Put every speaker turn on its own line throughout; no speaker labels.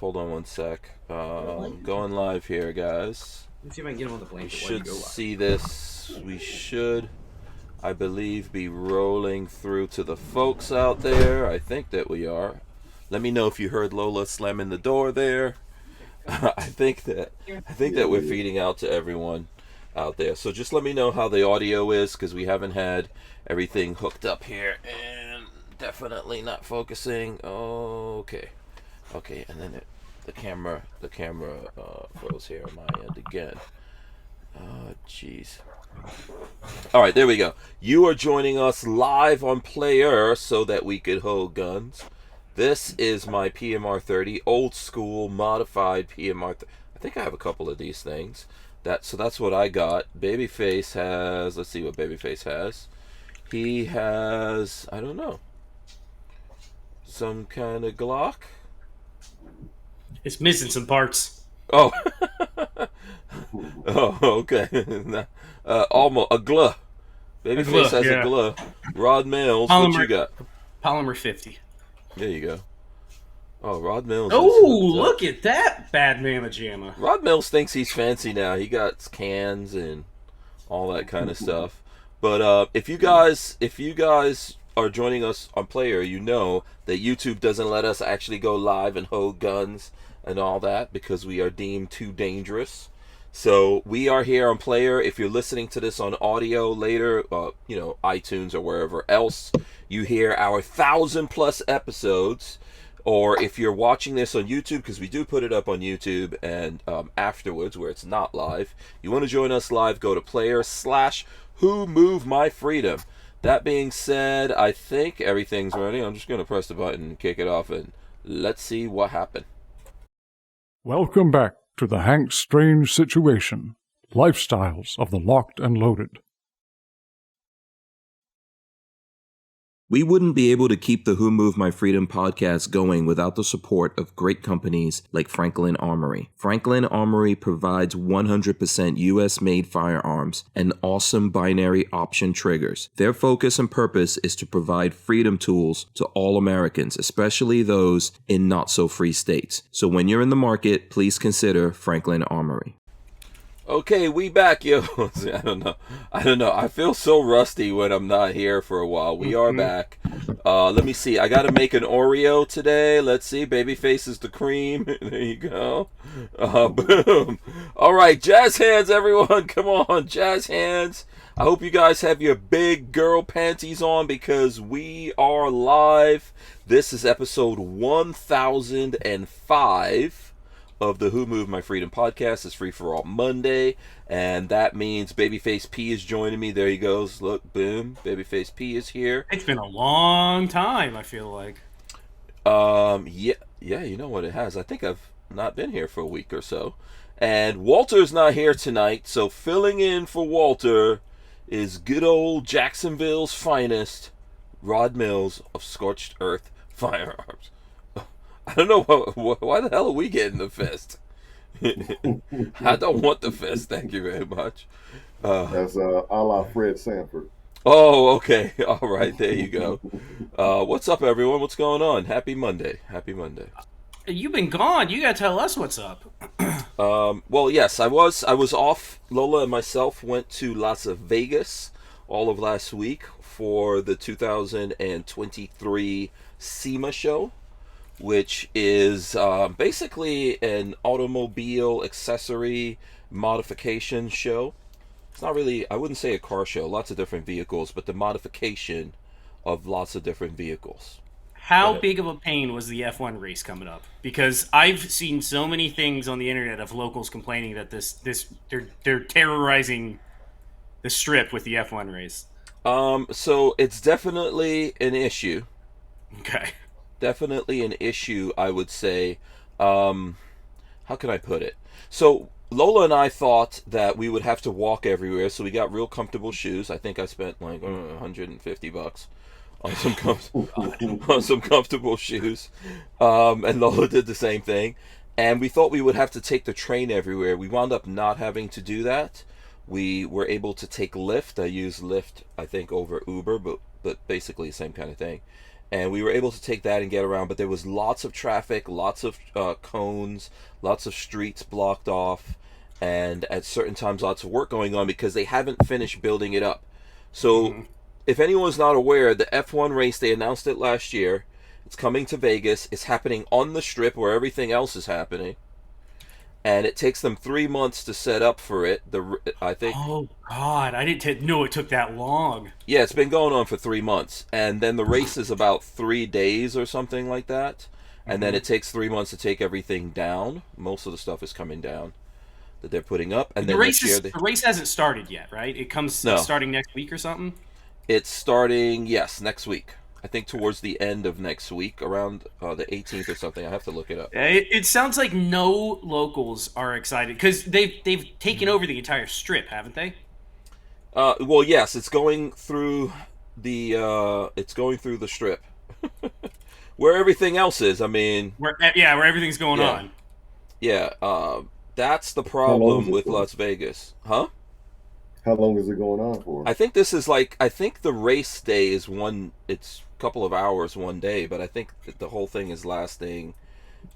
Hold on one sec. Going live here, guys.
Let's see if I can get him on the
We
blanket.
should see this. We should, I believe, be rolling through to the folks out there. I think that we are. Let me know if you heard Lola slamming the door there. I think that we're feeding out to everyone out there. So just let me know how the audio is, because we haven't had everything hooked up here, and definitely not focusing. Okay, and then the camera froze here on my end again. Oh, jeez. All right, there we go. You are joining us live on Player so that we could hold guns. This is my PMR 30, old school modified PMR 30. I think I have a couple of these things. So that's what I got. BabyFace has, let's see what BabyFace has. He has, I don't know, some kind of Glock.
It's missing some parts.
Oh, oh, okay. Almost a glove. BabyFace has a glove. Rod Mills, what you got?
Polymer 50.
There you go. Oh, Rod Mills.
Oh, look at that bad mama jamma.
Rod Mills thinks he's fancy now. He got cans and all that kind of stuff. But if you guys are joining us on Player, you know that YouTube doesn't let us actually go live and hold guns and all that because we are deemed too dangerous. So we are here on Player. If you're listening to this on audio later, iTunes or wherever else you hear our 1,000+ episodes, or if you're watching this on YouTube, because we do put it up on YouTube and afterwards where it's not live, you want to join us live, go to Player/Who Move My Freedom. That being said, I think everything's ready. I'm just going to press the button and kick it off, and let's see what happened.
Welcome back to the Hank Strange Situation, Lifestyles of the Locked and Loaded.
We wouldn't be able to keep the Who Moved My Freedom podcast going without the support of great companies like Franklin Armory. Franklin Armory provides 100% US-made firearms and awesome binary option triggers. Their focus and purpose is to provide freedom tools to all Americans, especially those in not-so-free states. So when you're in the market, please consider Franklin Armory. Okay, we back, yo. I don't know. I feel so rusty when I'm not here for a while. We are back. Let me see. I got to make an Oreo today. Let's see. BabyFace is the cream. There you go. Boom. All right, jazz hands, everyone. Come on, jazz hands. I hope you guys have your big girl panties on because we are live. This is episode 1005. Of the Who Moved My Freedom podcast. It's FreeForAll Monday, and that means BabyFace P is joining me. There he goes. Look, boom. BabyFace P is here.
It's been a long time, I feel like.
Yeah, you know what it has. I think I've not been here for a week or so. And Walter's not here tonight, so filling in for Walter is good old Jacksonville's finest, Rod Mills of Scorched Earth Firearms. I don't know why the hell are we getting the fist? I don't want the fist. Thank you very much.
That's a la Fred Sanford.
Oh, okay. All right. There you go. What's up, everyone? What's going on? Happy Monday. Happy Monday.
You've been gone. You got to tell us what's up.
Well, yes, I was off. Lola and myself went to Las Vegas all of last week for the 2023 SEMA show, which is basically an automobile accessory modification show. It's not really, I wouldn't say a car show, lots of different vehicles, but the modification of lots of different vehicles.
How big of a pain was the F1 race coming up? Because I've seen so many things on the internet of locals complaining that they're terrorizing the strip with the F1 race.
So it's definitely an issue.
Okay.
Definitely an issue, I would say. How can I put it? So Lola and I thought that we would have to walk everywhere, so we got real comfortable shoes. I think I spent like $150 on some comfortable shoes. And Lola did the same thing. And we thought we would have to take the train everywhere. We wound up not having to do that. We were able to take Lyft. I used Lyft, I think, over Uber, but basically the same kind of thing. and we were able to take that and get around. But there was lots of traffic, lots of cones, lots of streets blocked off, and at certain times lots of work going on because they haven't finished building it up. So if anyone's not aware, the F1 race, they announced it last year. It's coming to Vegas. It's happening on the Strip where everything else is happening. And it takes them 3 months to set up for it. I think.
Oh God, I didn't know it took that long.
Yeah, it's been going on for 3 months, and then the race is about 3 days or something like that. And then it takes 3 months to take everything down. Most of the stuff is coming down that they're putting up, and then
the race hasn't started yet, right? It comes starting next week or something.
It's starting, yes, next week. I think towards the end of next week, around the 18th or something. I have to look it up.
It sounds like no locals are excited because they've taken over the entire Strip, haven't they?
Well, yes, it's going through the Strip, where everything else is. I mean,
where everything's going on.
Yeah, that's the problem with Las Vegas, huh?
How long is it going on for?
I think this is I think the race day is it's a couple of hours one day, but I think that the whole thing is lasting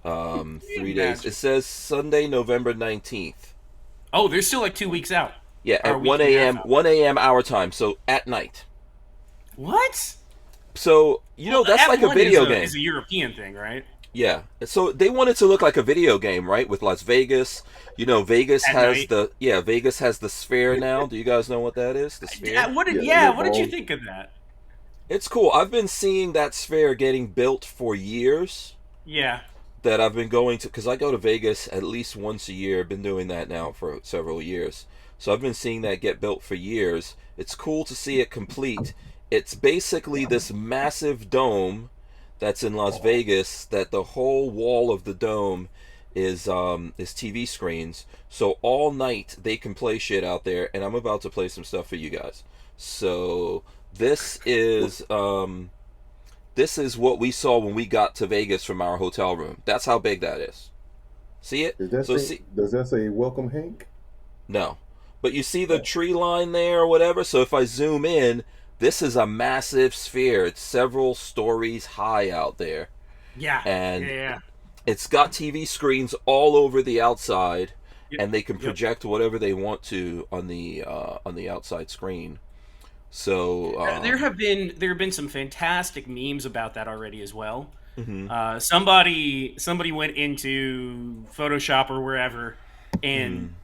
3 days. It says Sunday, November 19th.
Oh, they're still like 2 weeks out.
Yeah, at 1 a.m. 1 a.m. our time, so at night.
What?
So, that's like a video game.
It's a European thing, right?
Yeah. So they want it to look like a video game, right? With Las Vegas. Vegas has Vegas has the Sphere now. Do you guys know what that is? The Sphere?
What did you think of that?
It's cool. I've been seeing that Sphere getting built for years.
Yeah.
That I've been going to, because I go to Vegas at least once a year. I've been doing that now for several years. So I've been seeing that get built for years. It's cool to see it complete. It's basically this massive dome that's in Las Vegas, that the whole wall of the dome is TV screens. So all night they can play shit out there, and I'm about to play some stuff for you guys. So this is what we saw when we got to Vegas from our hotel room. That's how big that is. See it?
Does that say "Welcome, Hank"?
No, but you see the tree line there or whatever. So if I zoom in, this is a massive sphere. It's several stories high out there.
Yeah.
And it's got TV screens all over the outside, and they can project whatever they want to on the outside screen. So
there have been some fantastic memes about that already as well.
Mm-hmm.
Somebody went into Photoshop or wherever and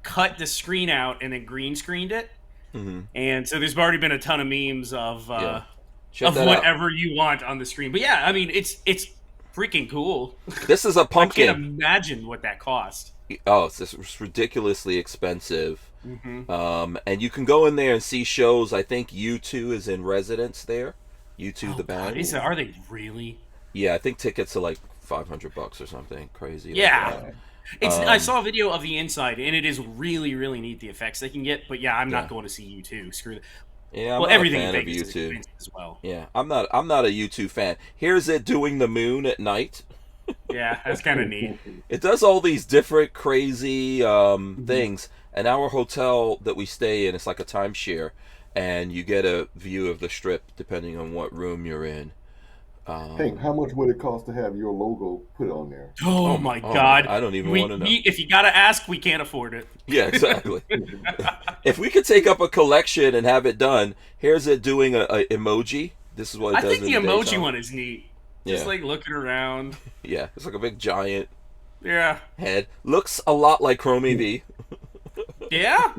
cut the screen out and then green screened it.
Mm-hmm.
And so there's already been a ton of memes of
whatever
you want on the screen. But yeah, I mean it's freaking cool.
This is a pumpkin.
I can't imagine what that cost.
Oh, it's ridiculously expensive.
Mm-hmm.
And you can go in there and see shows. I think U2 is in residence there. U2 the band.
God, are they really?
Yeah, I think tickets are like $500 or something crazy.
Yeah.
Like
I saw a video of the inside, and it is really, really neat, the effects they can get. But yeah, I'm not going to see U2. Screw that.
Yeah,
well, everything in
Vegas
Vegas is expensive as well.
Yeah, I'm not a U2 fan. Here's it doing the moon at night.
Yeah, that's kind of neat.
It does all these different crazy things. And our hotel that we stay in, it's like a timeshare, and you get a view of the Strip depending on what room you're in.
Hank, how much would it cost to have your logo put on there?
Oh my God!
I don't even want to know.
If you gotta ask, we can't afford it.
Yeah, exactly. If we could take up a collection and have it done, here's it doing a emoji. This is what it does.
I think the emoji one is neat. Just like looking around.
Yeah, it's like a big giant.
Yeah.
Head looks a lot like Chromie V.
Yeah.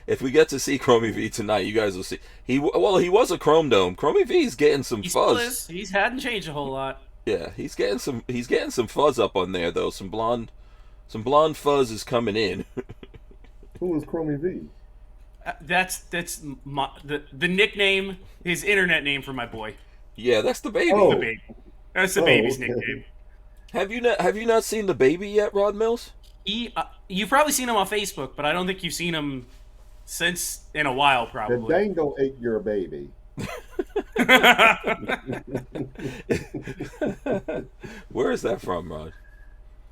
If we get to see Chromie V tonight, you guys will see. He was a Chrome Dome. Chromie V's getting some fuzz.
He hadn't changed a whole lot.
Yeah, he's getting some fuzz up on there though. Some blonde fuzz is coming in.
Who is Chromie V?
That's the nickname, his internet name for my boy.
Yeah, that's the baby.
Oh.
The baby. That's the baby's nickname.
Have you not seen the baby yet, Rod Mills?
You've probably seen him on Facebook, but I don't think you've seen him since in a while, probably.
The Dango ate your baby.
Where is that from, Rod?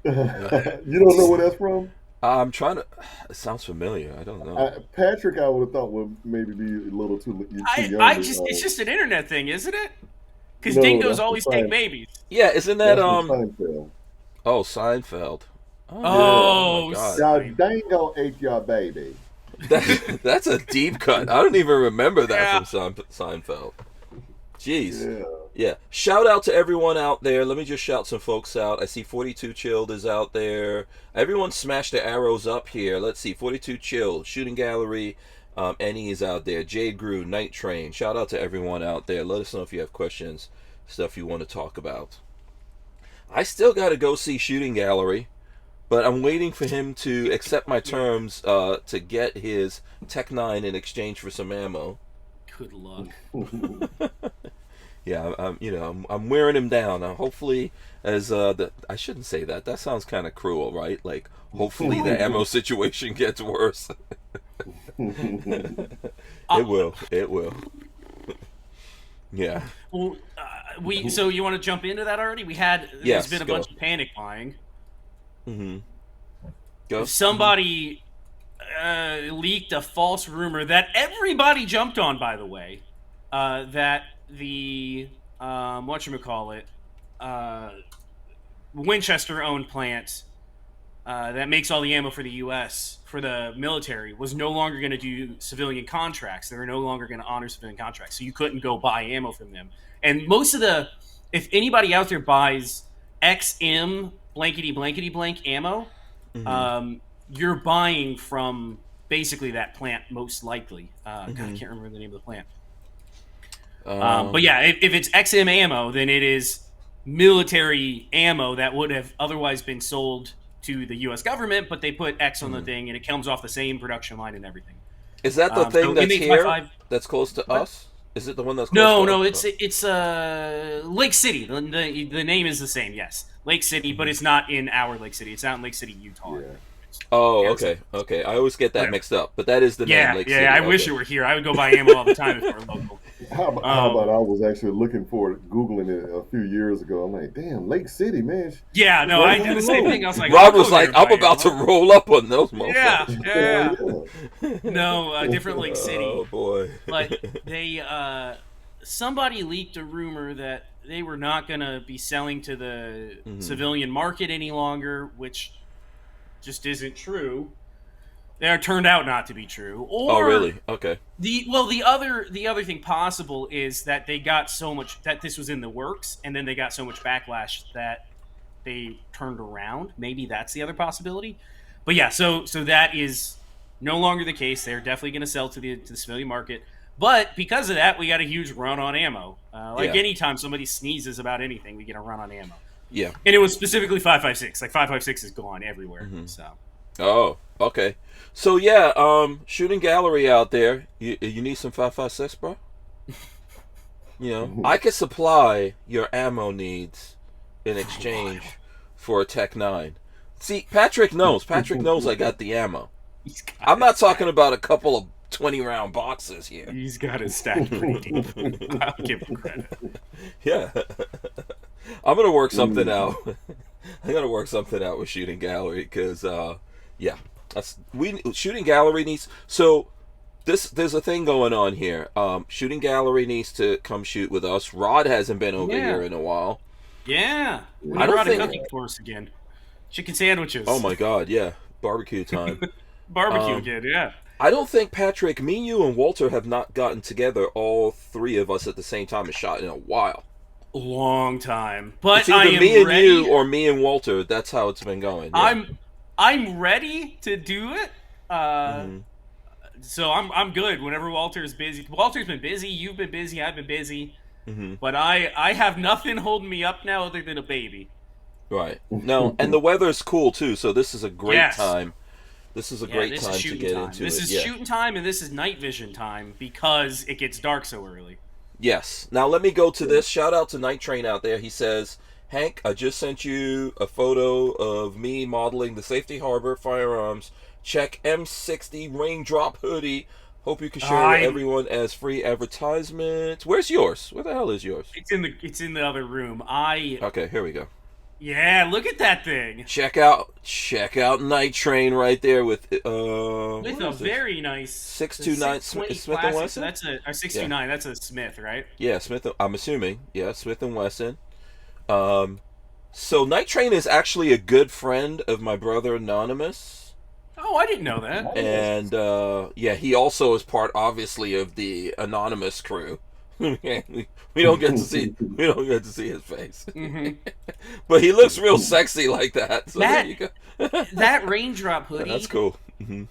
You don't know where that's from?
I'm trying to. It sounds familiar. I don't know.
Patrick, I would have thought would maybe be a little too young.
I just it's just an internet thing, isn't it? Because
No,
dingoes
that's
always
the
take
sign.
babies.
Yeah, isn't that
That's from Seinfeld.
Oh, Seinfeld.
Oh,
my God.
Y'all
Sein-
dango ate your baby.
That's a deep cut. I don't even remember that
Yeah.
from Seinfeld. Jeez.
Yeah.
Yeah. Shout out to everyone out there. Let me just shout some folks out. I see 42 Chilled is out there. Everyone smash the arrows up here. Let's see. 42 Chilled, Shooting Gallery. Annie is out there. Jade Grew, Night Train. Shout out to everyone out there. Let us know if you have questions, stuff you want to talk about. I still got to go see Shooting Gallery, but I'm waiting for him to accept my terms to get his Tech 9 in exchange for some ammo.
Good luck.
Yeah, I'm wearing him down. Hopefully, as I shouldn't say that. That sounds kind of cruel, right? Like, hopefully the ammo situation gets worse. It will. It will. Yeah.
Well, so you want to jump into that already?
Yes,
There's been a
go.
bunch of panic buying.
Mm-hmm. Go.
Somebody leaked a false rumor that everybody jumped on, by the way, that the whatchamacallit, Winchester-owned plant that makes all the ammo for the U.S. for the military was no longer going to do civilian contracts. They were no longer going to honor civilian contracts, so you couldn't go buy ammo from them. And most of if anybody out there buys XM blankety blankety blank ammo, you're buying from basically that plant, most likely. God, I can't remember the name of the plant. But yeah, if it's XM ammo, then it is military ammo that would have otherwise been sold to the U.S. government, but they put X on the thing, and it comes off the same production line and everything.
Is that the thing
so
that's here?
M855
That's close to us? Is it the one that's close
No,
to
no,
us?
it's Lake City. The name is the same, yes, Lake City, but it's not in our Lake City. It's out in Lake City, Utah.
Yeah.
Oh, okay, okay. I always get that
Whatever.
mixed up, but that is the name.
Yeah,
Lake
yeah.
City.
I wish
Okay.
it were here. I would go buy ammo all the time if it were local.
How about I was actually looking for it, Googling it a few years ago. I'm like, damn, Lake City, man.
Yeah, no, I did the same thing. I was like, I'll
Rod
go
was
there
like,
and
I'm
buy
about to
ammo.
roll up on those
Yeah,
motherfuckers.
yeah. No, different Lake City.
Oh, boy.
But they, somebody leaked a rumor that they were not going to be selling to the civilian market any longer, which just isn't true. They turned out not to be true. Or
Oh, really? Okay.
the other thing possible is that they got so much that this was in the works, and then they got so much backlash that they turned around. Maybe that's the other possibility. But yeah, so that is no longer the case. They're definitely going to sell to the civilian market. But because of that, we got a huge run on ammo.
Yeah.
Anytime somebody sneezes about anything, we get a run on ammo.
Yeah.
And it was specifically 5.56. Like 5.56 is gone everywhere. So
Oh, okay. So, yeah, Shooting Gallery out there. You need some 5.56, bro? You know, I could supply your ammo needs in exchange for a Tech 9. See, Patrick knows. Patrick knows I got the ammo. I'm not talking about a couple of 20-round boxes here.
He's got his stack pretty deep. I'll give him credit.
Yeah. I'm going to work something out. I got to work something out with Shooting Gallery because, yeah. Shooting Gallery needs... So, there's a thing going on here. Shooting Gallery needs to come shoot with us. Rod hasn't been over here in a while.
Yeah. We
I don't
brought a
think-
cooking course again. Chicken sandwiches.
Oh my god, yeah. Barbecue time.
Barbecue again, yeah.
I don't think, Patrick, me, you, and Walter have not gotten together, all three of us at the same time and shot in a while.
Long time. But
It's either
I am
me and
ready.
you or me and Walter. That's how it's been going. Yeah.
I'm ready to do it.
Mm-hmm.
So I'm good whenever Walter's busy. Walter's been busy, you've been busy, I've been busy.
Mm-hmm.
But I have nothing holding me up now other than a baby.
Right. No, and the weather's cool too, so this is a great
Yes.
time. This is a great
this
time
is
to
shooting
get
time.
into
This
it.
is
Yeah.
shooting time, and this is night vision time because it gets dark so early.
Yes. Now let me go to this. Shout out to Night Train out there. He says, Hank, I just sent you a photo of me modeling the Safety Harbor firearms. Check M60 raindrop hoodie. Hope you can share with everyone as free advertisement. Where's yours? Where the hell is yours?
It's in the other room.
Okay, here we go.
Yeah, look at that thing.
Check out Night Train right there with
With
what
a
is this?
very nice
629
620
Smith and
classic. So
Wesson.
that's a 629. That's a Smith, right?
Yeah, Smith. I'm assuming. Yeah, Smith and Wesson. Um, so Night Train is actually a good friend of my brother Anonymous,
Oh, I didn't know that.
and yeah, he also is part, obviously, of the Anonymous crew. We don't get to see his face,
Hmm.
but he looks real sexy like that. So
That-
there you go.
That raindrop hoodie
That's cool. Hmm.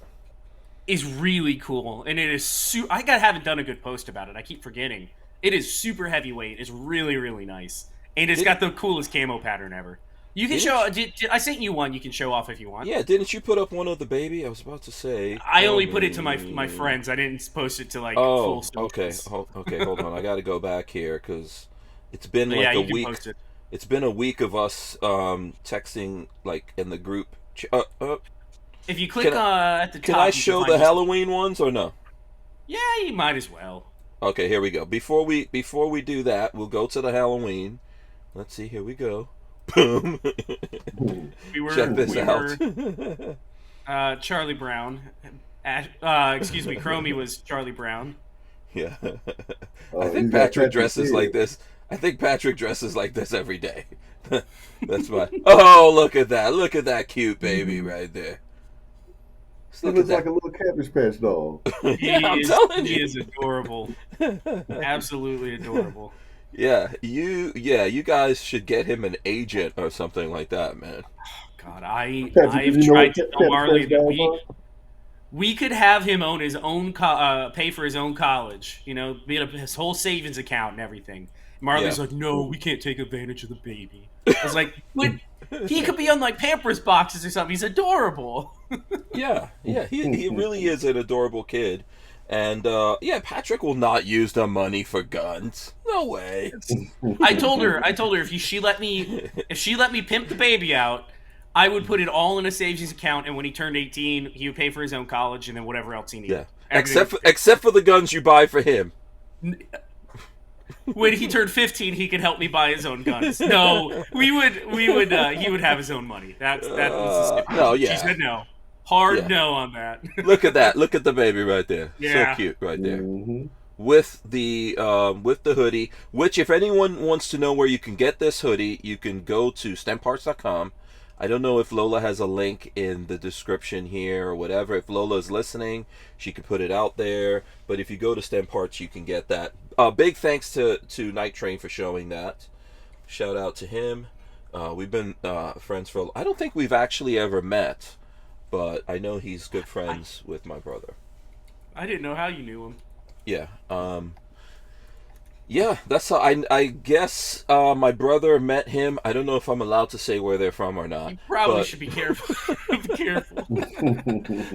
is really cool, and it is. Haven't done a good post about it. I keep forgetting. It is super heavyweight. It's really, really nice, and it's got the coolest camo pattern ever. You can show. I sent you one. You can show off if you want.
Yeah, didn't you put up one of the baby? I was about to say.
I only put it to my friends. I didn't post it to like full
okay.
socials.
Okay, hold on. I got to go back here because it's been like
yeah,
a
you can
week.
post it.
It's been a week of us texting like in the group.
If you click at the top,
Can I
you
show
find
the
this-
Halloween ones or no?
Yeah, you might as well.
Okay, here we go. Before we do that, we'll go to the Halloween. Let's see. Here we go. Boom.
We were
Check this out.
Charlie Brown. Excuse me, Chromie was Charlie Brown.
Yeah.
Oh,
I think
he's got
Patrick dresses
Patrick
like this. I think Patrick dresses like this every day. That's my. Oh, look at that! Look at that cute baby right there. Just
He
look
looks
at
like a little Cabbage Patch dog.
Yeah, I'm telling
He
you.
is adorable. Absolutely adorable.
Yeah, you guys should get him an agent or something like that, man.
God,
Patrick,
I've
you know
tried
what
to
Cabbage
tell Marley
Patch
that
dogs are?
we could have him own his own pay for his own college. You know, be his whole savings account and everything. Marley's
Yeah.
like, no, we can't take advantage of the baby. I was like, but he could be on like Pampers boxes or something. He's adorable.
Yeah, he really is an adorable kid, and yeah, Patrick will not use the money for guns. No way.
I told her if she let me pimp the baby out, I would put it all in a savings account, and when he turned 18, he would pay for his own college and then whatever else he needed.
Yeah, except for the guns you buy for him.
When he turned 15, he could help me buy his own guns. No, he would have his own money. That was the stipulation.
No, yeah.
She said no. Hard
Yeah.
no on that.
Look at that! Look at the baby right there.
Yeah.
So cute right there.
Mm-hmm.
With the hoodie, which if anyone wants to know where you can get this hoodie, you can go to stemparts.com. I don't know if Lola has a link in the description here or whatever. If Lola is listening, she could put it out there. But if you go to STEM Parts, you can get that. Big thanks to Night Train for showing that. Shout out to him. We've been friends for. I don't think we've actually ever met, but I know he's good friends with my brother.
I didn't know how you knew him.
Yeah. Yeah, that's how I guess my brother met him. I don't know if I'm allowed to say where they're from or not.
You probably
but,
should be careful. Be careful.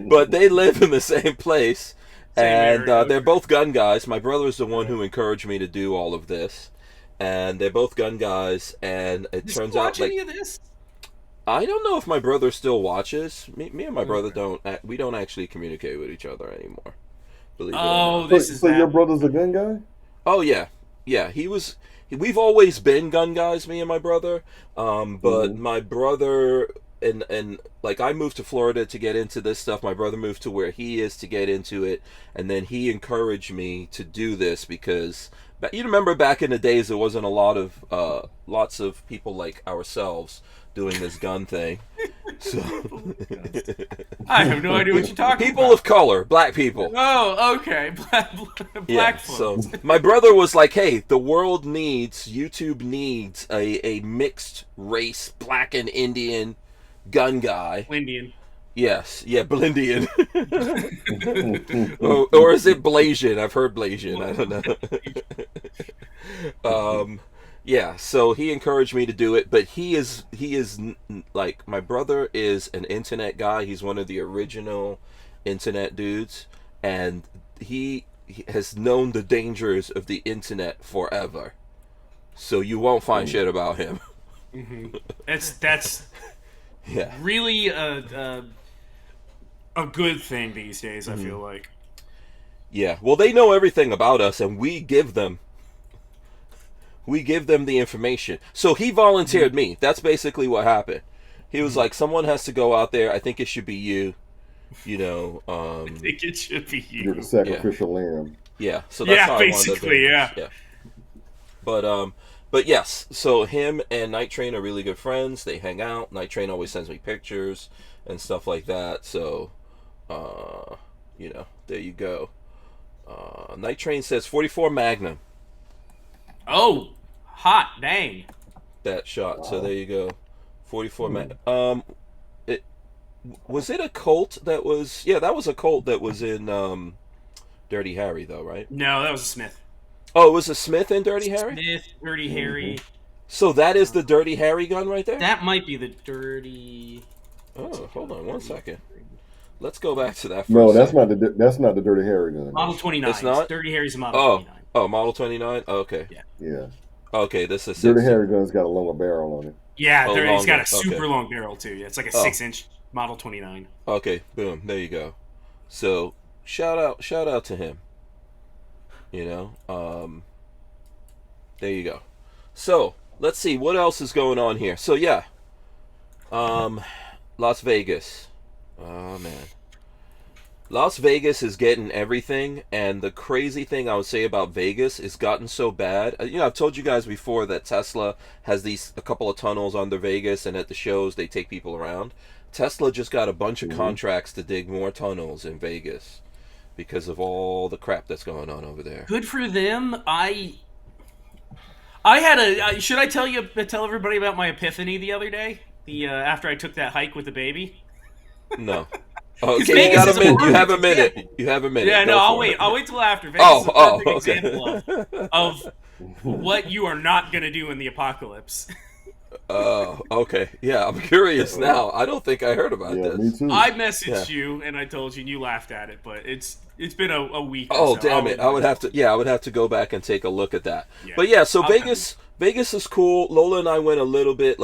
but they live in the same place,
Same
and
area,
they're
okay.
both gun guys. My brother's the one who encouraged me to do all of this, and they're both gun guys. And it
Does
turns
he
out
watch
like
any of this?
I don't know if my brother still watches. Me and my brother we don't actually communicate with each other anymore. Believe it or
Oh,
not.
this is
So
that.
your brother's a gun guy?
Oh yeah, yeah. We've always been gun guys, me and my brother. But my brother and like I moved to Florida to get into this stuff. My brother moved to where he is to get into it, and then he encouraged me to do this because you remember back in the days there wasn't a lot of lots of people like ourselves doing this gun thing. So
I have no idea what you're talking
people
about.
of color, black people.
Oh, okay. Black
So
folks.
my brother was like, "Hey, the world needs, YouTube needs a mixed race, black and Indian gun guy."
Indian.
Yes, yeah, Blindian. or is it Blasian? I've heard Blasian. I don't know. Yeah, so he encouraged me to do it, but he is like my brother is an internet guy. He's one of the original internet dudes, and he has known the dangers of the internet forever. So you won't find shit about him.
That's
Yeah.
really a good thing these days. I feel like.
Yeah. Well, they know everything about us, and we give them we give them the information. So he volunteered me. That's basically what happened. He was like, someone has to go out there. I think it should be you. You know,
I think it should be you.
You're the sacrificial lamb.
Yeah. So that's how
basically,
I wanted to yeah. But yes. So him and Night Train are really good friends. They hang out. Night Train always sends me pictures and stuff like that. So, you know, there you go. Night Train says 44 Magnum.
Oh, hot dang!
That shot.
Wow.
So there you go. 44 Magnum. Was it a Colt that was? Yeah, that was a Colt that was in Dirty Harry, though, right?
No, that was a Smith.
Oh, it was a Smith in Dirty Harry?
Smith, Dirty Harry.
So that is the Dirty Harry gun right there?
That might be the Dirty...
Oh, hold on one second. Let's go back to that for
No,
a
that's
second.
not the Dirty Harry gun.
Model 29.
It's not?
Dirty Harry's a Model 29.
Oh, Model 29? Oh, okay.
Yeah.
Okay, this is...
Dirty Harry gun's got a longer barrel on it.
Yeah,
Oh,
he's got a
longer.
super
Okay.
long barrel, too. Yeah, it's like a
Oh.
6-inch Model 29.
Okay, boom, there you go. So, shout out to him. You know, there you go. So, let's see, what else is going on here? So, yeah, Las Vegas. Oh, man. Las Vegas is getting everything, and the crazy thing I would say about Vegas is gotten so bad. You know, I've told you guys before that Tesla has a couple of tunnels under Vegas, and at the shows they take people around. Tesla just got a bunch of contracts to dig more tunnels in Vegas because of all the crap that's going on over there.
Good for them. I had should I tell everybody about my epiphany the other day? After I took that hike with the baby?
No. Okay,
Vegas is a
you have a
perfect
minute.
example.
You have a minute.
Yeah,
Go
no, I'll
for
wait.
it.
I'll wait till after. Vegas is a perfect
okay.
example of what you are not going to do in the apocalypse.
Okay. Yeah, I'm curious now. I don't think I heard about
Yeah,
this.
me too.
I messaged you and I told you and you laughed at it, but it's been a week. Or
Oh,
so.
damn it. I would have to go back and take a look at that.
Yeah.
But yeah, so
I'll
Vegas is cool. Lola and I went a little bit,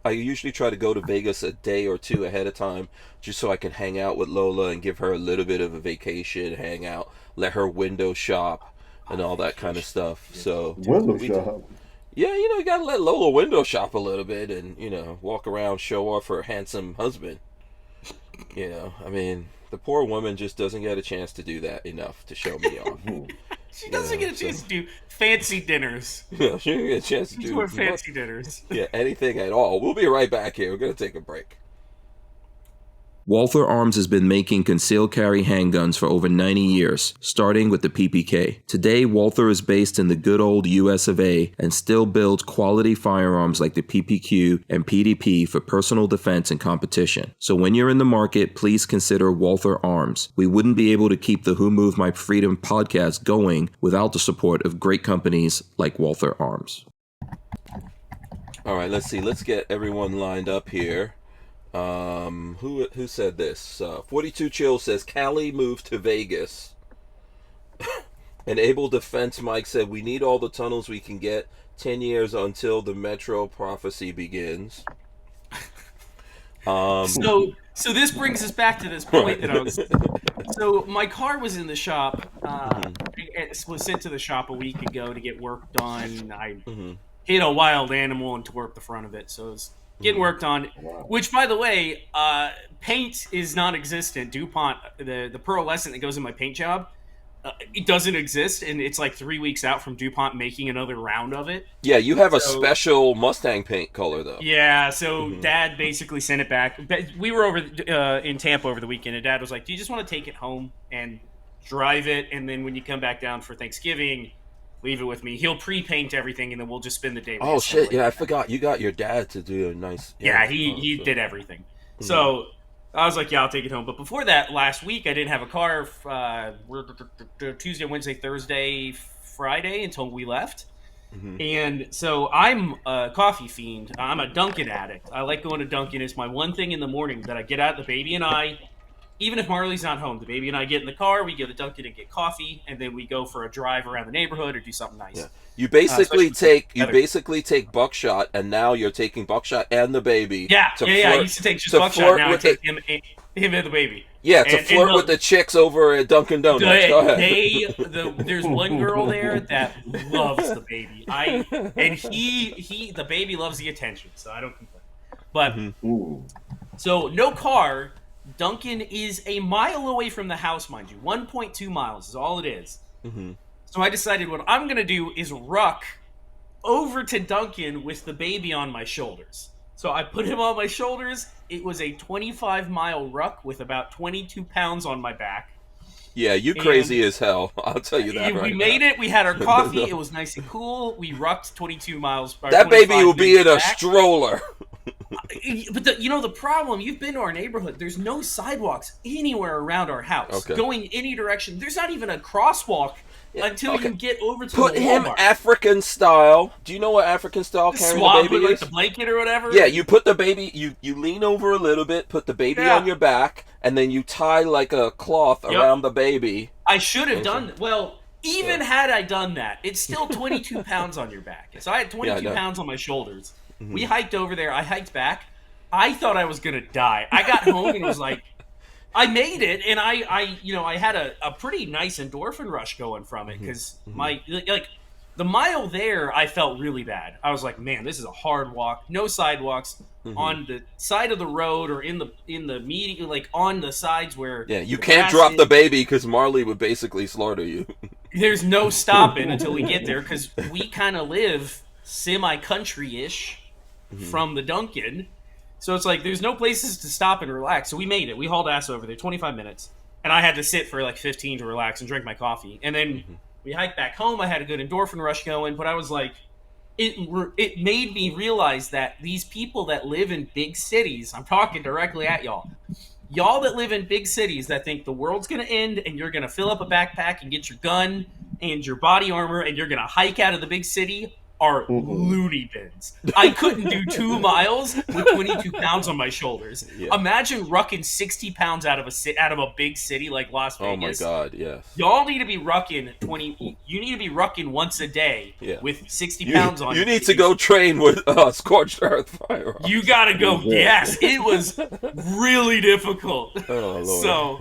I usually try to go to Vegas a day or two ahead of time just so I can hang out with Lola and give her a little bit of a vacation, hang out, let her window shop and all that kind of stuff. So
Window shop.
yeah, you know, you gotta let Lola window shop a little bit and, you know, walk around, show off her handsome husband. You know, I mean, the poor woman just doesn't get a chance to do that enough to show me off.
She doesn't get a chance to do fancy dinners.
Yeah, she doesn't get a chance to
She's
do
doing fancy dinners.
yeah, anything at all. We'll be right back here. We're gonna take a break. Walther Arms has been making concealed carry handguns for over 90 years, starting with the PPK. Today, Walther is based in the good old US of A and still builds quality firearms like the PPQ and PDP for personal defense and competition. So when you're in the market, please consider Walther Arms. We wouldn't be able to keep the Who Moved My Freedom podcast going without the support of great companies like Walther Arms. All right, let's see. Let's get everyone lined up here. Who said this? 42 Chill says Cali moved to Vegas. And Able Defense Mike said we need all the tunnels we can get. 10 years until the Metro prophecy begins.
So this brings us back to this point that I was. So my car was in the shop. It was sent to the shop a week ago to get work done. I hit a wild animal and tore up the front of it, so it's getting worked on.
Wow.
Which, by the way, paint is non-existent. DuPont, the pearlescent that goes in my paint job, it doesn't exist, and it's like 3 weeks out from DuPont making another round of it.
Yeah, you have a special Mustang paint color, though.
Yeah, so Dad basically sent it back. We were over in Tampa over the weekend, and Dad was like, do you just want to take it home and drive it, and then when you come back down for Thanksgiving, leave it with me. He'll pre-paint everything, and then we'll just spend the day.
Oh, shit, yeah, I forgot. You got your dad to do a nice...
Yeah, he did everything. So I was like, yeah, I'll take it home. But before that, last week, I didn't have a car Tuesday, Wednesday, Thursday, Friday until we left. And so I'm a coffee fiend. I'm a Dunkin' addict. I like going to Dunkin'. It's my one thing in the morning that I get out, the baby and I, even if Marley's not home, the baby and I get in the car, we go to Dunkin' and get coffee, and then we go for a drive around the neighborhood or do something nice.
Yeah. You basically
especially
take Buckshot, and now you're taking Buckshot and the baby.
Yeah, I used to take just Buckshot. Now I take him and the baby.
Yeah, to flirt with the chicks over at Dunkin' Donuts. Go ahead.
There's one girl there that loves the baby. The baby loves the attention, so I don't complain. But so no car. Dunkin' is a mile away from the house, mind you. 1.2 miles is all it is. So I decided what I'm gonna do is ruck over to Dunkin' with the baby on my shoulders. So I put him on my shoulders. It was a 25-mile ruck with about 22 pounds on my back.
Yeah, you crazy as hell. I'll tell you that.
We made it. We had our coffee. It was nice and cool. We rucked 22 miles.
That baby will be in a stroller.
But the problem, you've been to our neighborhood. There's no sidewalks anywhere around our house. Going any direction. There's not even a crosswalk until you get over to
Put
the
him
Walmart.
African style. Do you know what African style carrying the baby
with,
is?
The blanket or whatever?
Yeah, you put the baby, you lean over a little bit, put the baby on your back, and then you tie like a cloth around the baby.
I should have done well. Even had I done that, it's still 22 pounds on your back. So I had 22 pounds on my shoulders. We hiked over there. I hiked back. I thought I was gonna die. I got home and was like, I made it, and I had a pretty nice endorphin rush going from it because the mile there, I felt really bad. I was like, man, this is a hard walk. No sidewalks on the side of the road or in the median, like on the sides where
you can't drop the baby because Marley would basically slaughter you.
There's no stopping until we get there because we kind of live semi-country-ish from the Dunkin'. So it's like there's no places to stop and relax. So we made it. We hauled ass over there, 25 minutes. And I had to sit for like 15 to relax and drink my coffee. And then we hiked back home. I had a good endorphin rush going. But I was like, it made me realize that these people that live in big cities, I'm talking directly at y'all. Y'all that live in big cities that think the world's going to end and you're going to fill up a backpack and get your gun and your body armor and you're going to hike out of the big city are loony bins. I couldn't do 2 miles with 22 pounds on my shoulders. Yeah. Imagine rucking 60 pounds out of a big city like Las Vegas.
Oh my God, yes.
Y'all need to be rucking you need to be rucking once a day with 60 pounds on
you. You need to go train with Scorched Earth Firearms.
You gotta go. Yes, it was really difficult.
Oh, Lord.
So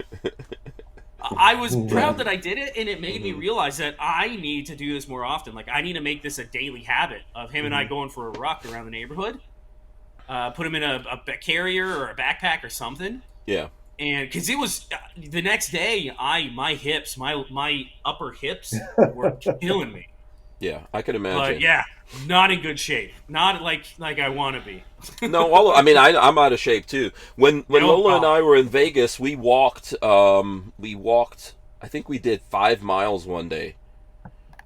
I was proud that I did it, and it made me realize that I need to do this more often. Like, I need to make this a daily habit of him and I going for a ruck around the neighborhood. Put him in a carrier or a backpack or something.
Yeah.
And because it was the next day, my upper hips were killing me.
Yeah, I can imagine.
But yeah, not in good shape. Not like I want to be.
No, I'm out of shape too. When Lola and I were in Vegas, we walked. I think we did 5 miles one day,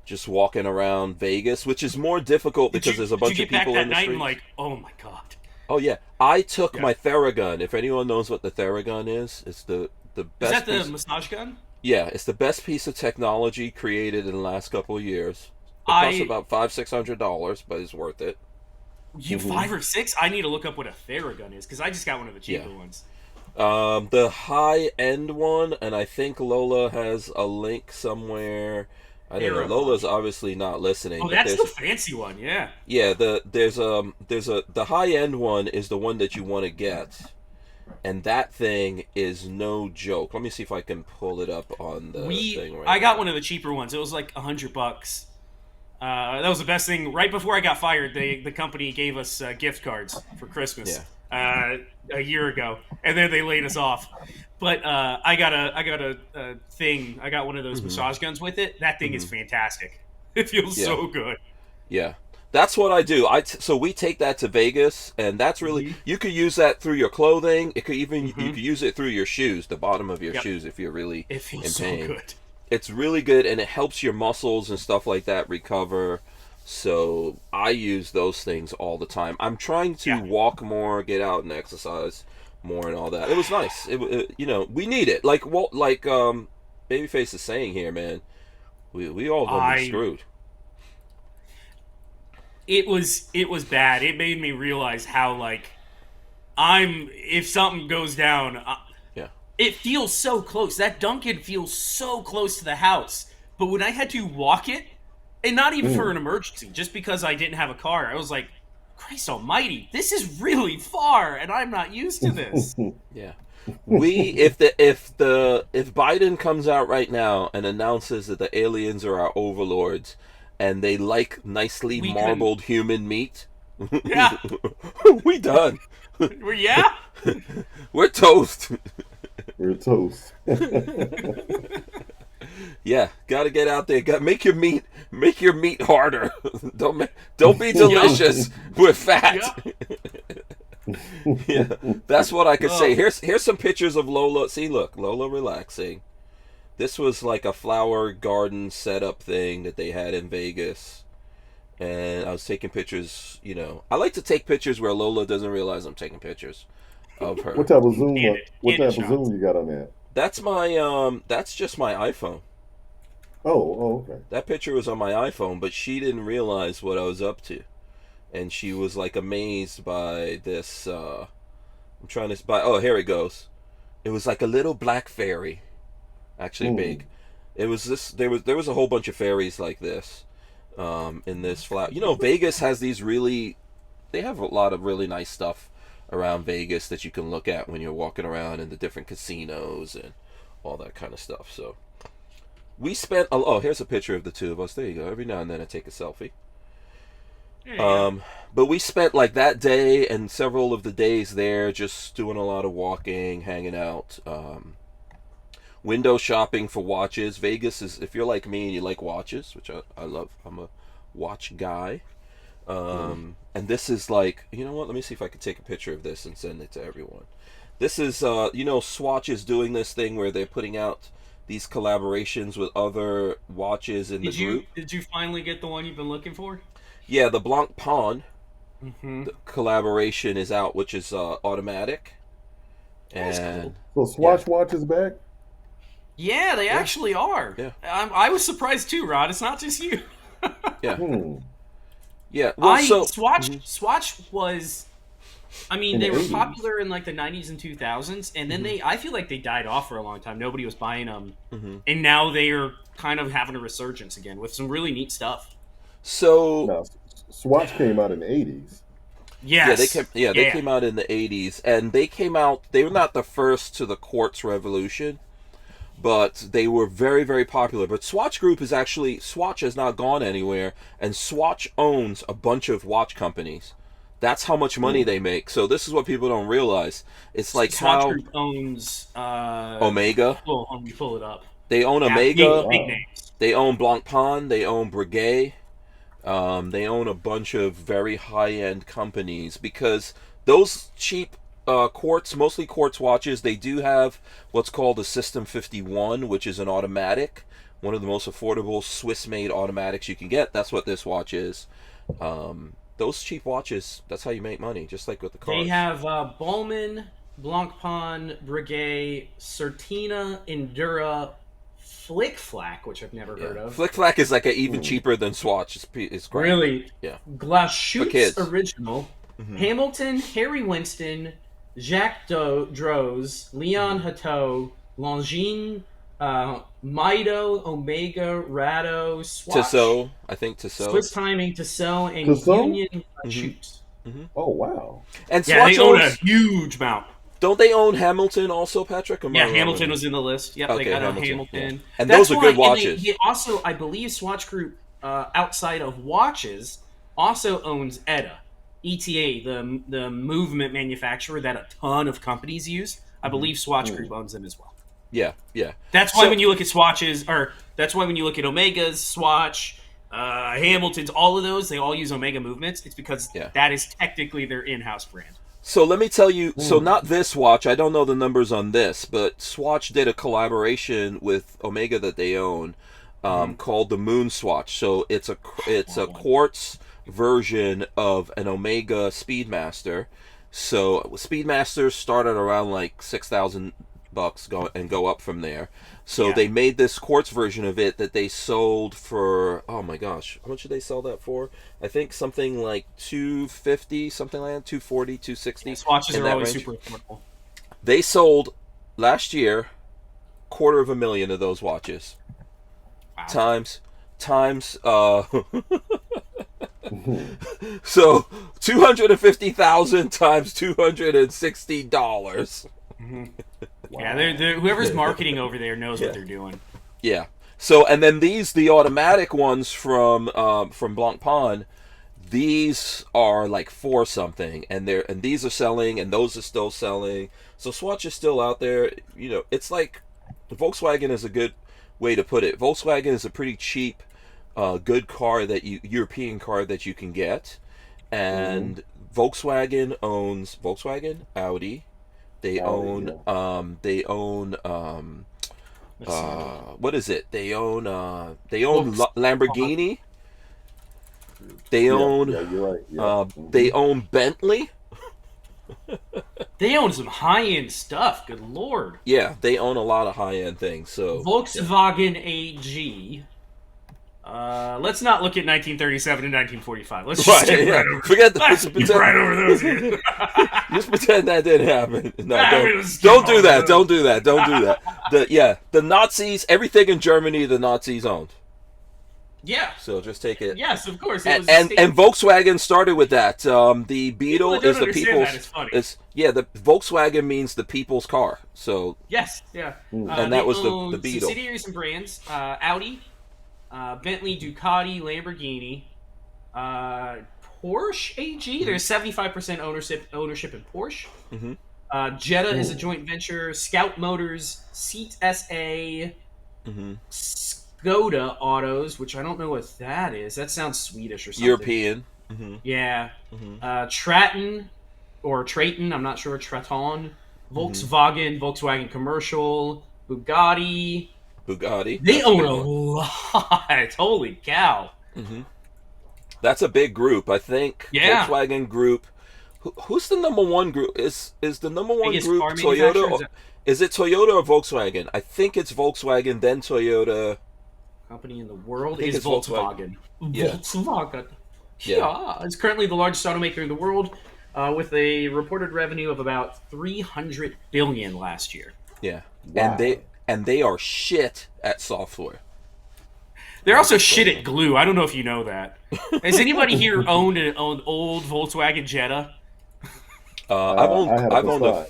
just walking around Vegas, which is more difficult because there's a bunch of people in the street.
And like, oh my God.
Oh yeah, I took my Theragun. If anyone knows what the Theragun is, it's the best.
Is that the massage gun?
Yeah, it's the best piece of technology created in the last couple of years. It costs about $500-$600, but it's worth it.
You 5 or 6? I need to look up what a Theragun is because I just got one of the cheaper ones.
The high end one, and I think Lola has a link somewhere. I don't know. Lola's obviously not listening.
Oh, that's the fancy one, yeah.
Yeah, the high end one is the one that you want to get, and that thing is no joke. Let me see if I can pull it up on the thing right
I got one of the cheaper ones. It was like $100. That was the best thing. Right before I got fired, the company gave us gift cards for Christmas a year ago, and then they laid us off. But I got a thing. I got one of those massage guns with it. That thing is fantastic. It feels so good.
Yeah, that's what I do. So we take that to Vegas, and that's really you could use that through your clothing. It could even you could use it through your shoes, the bottom of your shoes, if you're really
it feels
in pain.
So good.
It's really good, and it helps your muscles and stuff like that recover. So I use those things all the time. I'm trying to walk more, get out and exercise more, and all that. It was nice. We need it. Like Babyface is saying here, man. We all gonna be screwed.
It was bad. It made me realize how if something goes down. It feels so close. That Dunkin' feels so close to the house. But when I had to walk it, and not even for an emergency, just because I didn't have a car, I was like, Christ almighty, this is really far, and I'm not used to this.
Yeah. If Biden comes out right now and announces that the aliens are our overlords and they like nicely marbled human meat,
Yeah.
we done.
Yeah?
We're toast.
We're toast.
Yeah, gotta get out there. Make your meat harder. Don't be delicious. We're fat. Yeah, that's what I could say. Here's some pictures of Lola. See, look, Lola relaxing. This was like a flower garden setup thing that they had in Vegas, and I was taking pictures. You know, I like to take pictures where Lola doesn't realize I'm taking pictures of her.
What type of zoom? What type of
shots.
zoom you got on that?
That's my That's just my iPhone.
Oh, okay.
That picture was on my iPhone, but she didn't realize what I was up to. And she was like amazed by this. I'm trying to buy. Oh, here it goes. It was like a little black fairy, actually big. It was this. There was a whole bunch of fairies like this, in this flower. You know, Vegas has these really. They have a lot of really nice stuff around Vegas that you can look at when you're walking around in the different casinos and all that kind of stuff. So we spent. Oh, here's a picture of the two of us. There you go. Every now and then I take a selfie. But we spent like that day and several of the days there just doing a lot of walking, hanging out, window shopping for watches. Vegas is, if you're like me and you like watches, which I love, I'm a watch guy. And this is like, you know what, let me see if I can take a picture of this and send it to everyone. This is, you know, Swatch is doing this thing where they're putting out these collaborations with other watches in the group.
Did you finally get the one you've been looking for?
Yeah, the Blanc Pawn the collaboration is out, which is automatic. And
So Swatch watch is back.
Yeah, they actually are.
Yeah.
I was surprised too, Rod. It's not just you.
yeah, yeah. Well,
Swatch was. I mean,
In
they
the
were
80s.
popular in like the 90s and 2000s, and then I feel like they died off for a long time. Nobody was buying them, and now they are kind of having a resurgence again with some really neat stuff.
so
Now, Swatch came out in the 80s.
Yes.
they came out in the 80s, and they were not the first to the quartz revolution, but they were very, very popular. But Swatch Group is actually, Swatch has not gone anywhere, and Swatch owns a bunch of watch companies. That's how much money they make. So this is what people don't realize. It's like
Swatch
how
Group owns
Omega.
Let me pull it up.
They own
Yeah,
Omega.
big names.
They own Blanc Pawn. They own Breguet. They own a bunch of very high-end companies because those cheap quartz, mostly quartz watches, they do have what's called a System 51, which is an automatic, one of the most affordable Swiss-made automatics you can get. That's what this watch is. Those cheap watches, that's how you make money, just like with the cars.
They have Bowman, Blanc Pawn, Breguet, Certina, Endura, Flick Flack, which I've never heard of.
Flick Flack is like even cheaper than Swatch. It's great.
Really?
Yeah.
Glashut's
kids.
original. Hamilton, Harry Winston, Jacques Droz, Leon Hateau, Longines, Mido, Omega, Rado, Swatch,
Tissot, I think Tissot.
Swiss Timing, Tissot, and
Tissot?
Union Glashut.
Oh wow.
And
Yeah,
Swatch
they own a
owns,
huge amount.
don't they own Hamilton also, Patrick? Or am I
Yeah,
wrong
Hamilton
with
was in the list. Yep,
Okay,
they got
Hamilton,
a Hamilton.
yeah. And
That's
those are
why-
good watches.
They also, I believe, Swatch Group, outside of watches, also owns ETA, the movement manufacturer that a ton of companies use. I believe Swatch Group owns them as well.
Yeah, yeah.
That's why
So-
when you look at Swatches, or that's why when you look at Omegas, Swatch, Hamiltons, all of those, they all use Omega movements. It's because that is technically their in-house brand.
So let me tell you, so not this watch, I don't know the numbers on this, but Swatch did a collaboration with Omega that they own called the Moon Swatch. So it's a quartz version of an Omega Speedmaster. So Speedmasters start at around like $6,000 go up from there. So they made this quartz version of it that they sold for, oh my gosh, how much did they sell that for? I think something like $250, something like that, $240, $260.
Swatches
in
are
that
always
range.
super affordable.
They sold last year 250,000 of those watches.
Wow.
Times So 250,000 times $260.
Yeah, they're whoever's marketing over there knows what they're doing.
Yeah. So and then the automatic ones from Blancpain, these are like 4 something, and these are selling, and those are still selling. So Swatch is still out there. You know, it's like Volkswagen is a good way to put it. Volkswagen is a pretty cheap, good car European car that you can get, and Volkswagen owns Volkswagen, Audi. They own what is it? They own Lamborghini. They own
you're right. Yeah.
they own Bentley.
They own some high-end stuff. Good lord.
Yeah, they own a lot of high-end things. So
Volkswagen AG. Let's not look at 1937 and 1945. Let's just skip right over.
Forget the
Let's skip right over those.
Just pretend that didn't happen. No,
don't
do that. Don't do that. Don't do that. The Nazis, everything in Germany, the Nazis owned.
Yeah.
So just take it.
Yes, of course.
And Volkswagen started with that. The Beetle is the people's. The Volkswagen means the people's car. So
yes, yeah.
And that was the Beetle.
Subsidiaries and brands: Audi, Bentley, Ducati, Lamborghini, Porsche AG. There's 75% ownership in Porsche. Jetta is a joint venture. Scout Motors, Seat SA, Skoda Autos, which I don't know what that is. That sounds Swedish or something.
European.
Yeah. Traton or Traton, I'm not sure. Traton. Volkswagen, Volkswagen Commercial, Bugatti. They own a lot. Holy cow.
That's a big group, I think.
Yeah.
Volkswagen Group. Who's the number one group? Is the number one
Biggest
group
car
Toyota? Is it Toyota or Volkswagen? I think it's Volkswagen, then Toyota.
Company in the world is Volkswagen.
Yeah.
Volkswagen. Yeah. It's currently the largest automaker in the world, with a reported revenue of about $300 billion last year.
Yeah.
Wow.
And they are shit at software.
They're also shit at glue. I don't know if you know that. Has anybody here owned an old Volkswagen Jetta?
I've owned a.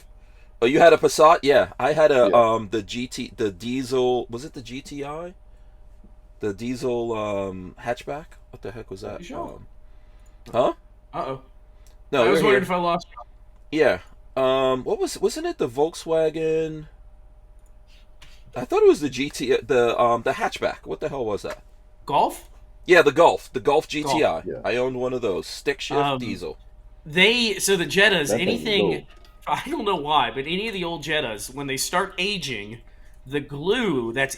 Oh, you had a Passat? Yeah, I had a the diesel. Was it the GTI? The diesel hatchback. What the heck was that?
Sure.
Huh?
Uh-oh.
No,
I was wondering if I lost you.
Yeah. Wasn't it the Volkswagen? I thought it was the GT, the hatchback. What the hell was that?
Golf?
Yeah, the Golf GTI.
Golf, yeah.
I owned one of those stick shift diesel.
So the Jettas,
That
anything, I don't know why, but any of the old Jettas, when they start aging, the glue that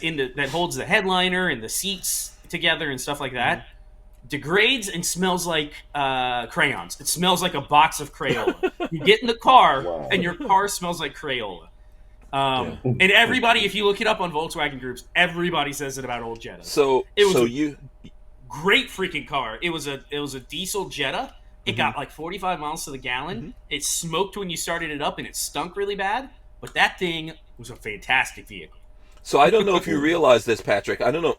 holds the headliner and the seats together and stuff like that degrades and smells like crayons. It smells like a box of Crayola. You get in the car and your car smells like Crayola. And everybody, if you look it up on Volkswagen groups, everybody says it about old Jettas.
So
Great freaking car. It was a diesel Jetta. It got like 45 miles to the gallon. It smoked when you started it up, and it stunk really bad. But that thing was a fantastic vehicle.
So I don't know if you realize this, Patrick. I don't know.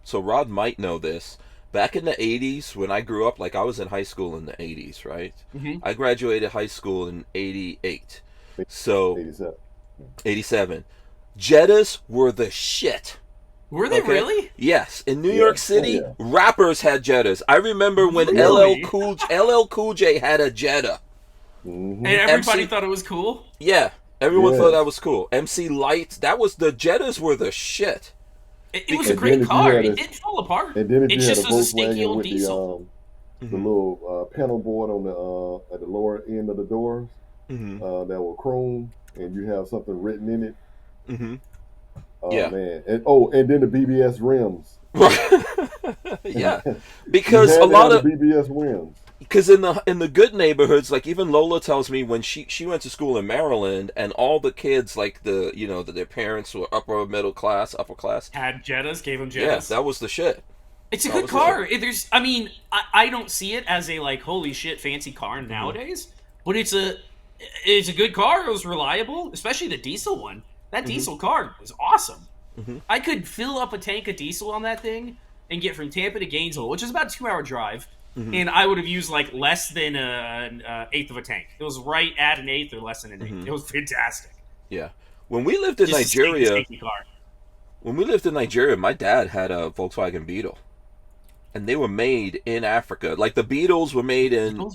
So Rod might know this. Back in the 80s, when I grew up, like I was in high school in the 80s, right? I graduated high school in 88. So 87. Jettas were the shit.
Were they really?
Yes. In New York City, rappers had Jettas. I remember when LL Cool J had a Jetta.
And everybody thought it was cool?
Yeah. Everyone thought that was cool. MC Light, the Jettas were the shit.
It was a great car. It did fall apart.
And then if
it
you
just
had a
was a stinky
Volkswagen
old
with
diesel.
the little panel board on the at the lower end of the doors that were chrome, and you have something written in it. Oh man! And then the BBS rims.
Yeah, because a lot of
BBS rims.
Because in the good neighborhoods, like even Lola tells me when she went to school in Maryland, and all the kids, like their parents were upper class,
had Jettas, gave them Jettas.
Yeah, that was the shit.
It's a good car. I don't see it as a like holy shit fancy car nowadays, but it's a good car. It was reliable, especially the diesel one. That diesel car was awesome. I could fill up a tank of diesel on that thing and get from Tampa to Gainesville, which is about a 2-hour drive, and I would have used like less than an eighth of a tank. It was right at an eighth or less than an eighth. It was fantastic.
Yeah. When we lived in
Just
Nigeria,
a stinky car.
My dad had a Volkswagen Beetle, and they were made in Africa. Like the Beetles were made in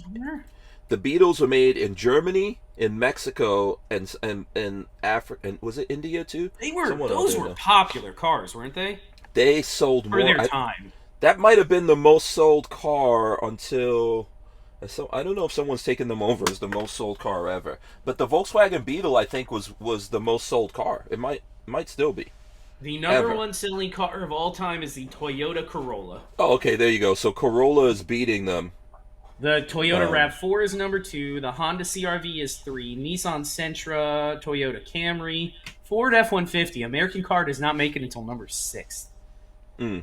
Germany, in Mexico, and Africa. And was it India too?
Those were popular cars, weren't they?
They sold
for
more
their time.
That might have been the most sold car until. So I don't know if someone's taken them over as the most sold car ever. But the Volkswagen Beetle, I think, was the most sold car. It might still be.
The number one selling car of all time is the Toyota Corolla.
Oh, okay, there you go. So Corolla is beating them.
The Toyota RAV4 is number 2. The Honda CR-V is 3. Nissan Sentra, Toyota Camry, Ford F-150. American car does not make it until number 6.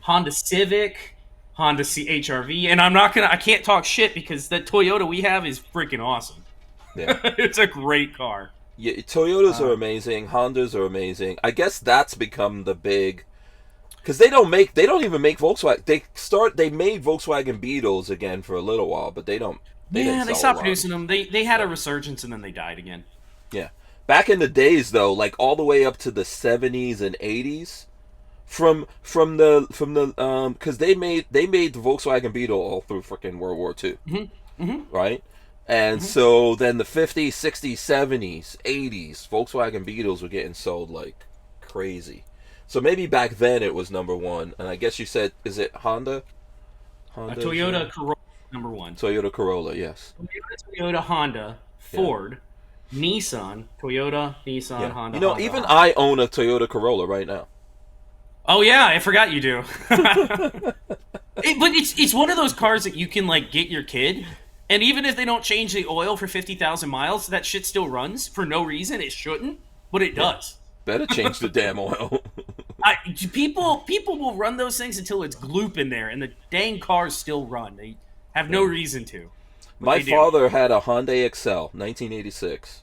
Honda Civic, Honda CHR-V, and I can't talk shit because the Toyota we have is freaking awesome. Yeah. It's a great car.
Yeah, Toyotas are amazing. Hondas are amazing. I guess that's become the big, because they don't even make Volkswagen. They made Volkswagen Beetles again for a little while, but they
stopped producing them. They had a resurgence and then they died again.
Yeah, back in the days though, like all the way up to the 70s and 80s, from the because they made the Volkswagen Beetle all through freaking World War II, right? And so then the 50s, 60s, 70s, 80s, Volkswagen Beetles were getting sold like crazy. So maybe back then it was number 1. And I guess you said, is it Honda?
Toyota Corolla, number 1.
Toyota Corolla, yes.
Toyota, Honda, Ford, Nissan, Toyota, Nissan, Honda.
You know,
Honda,
even
Honda.
I own a Toyota Corolla right now.
Oh yeah, I forgot you do. But it's one of those cars that you can like get your kid. And even if they don't change the oil for 50,000 miles, that shit still runs for no reason. It shouldn't, but it does.
Better change the damn oil.
People will run those things until it's gloop in there, and the dang cars still run. They have no reason to.
My father had a Hyundai Excel, 1986.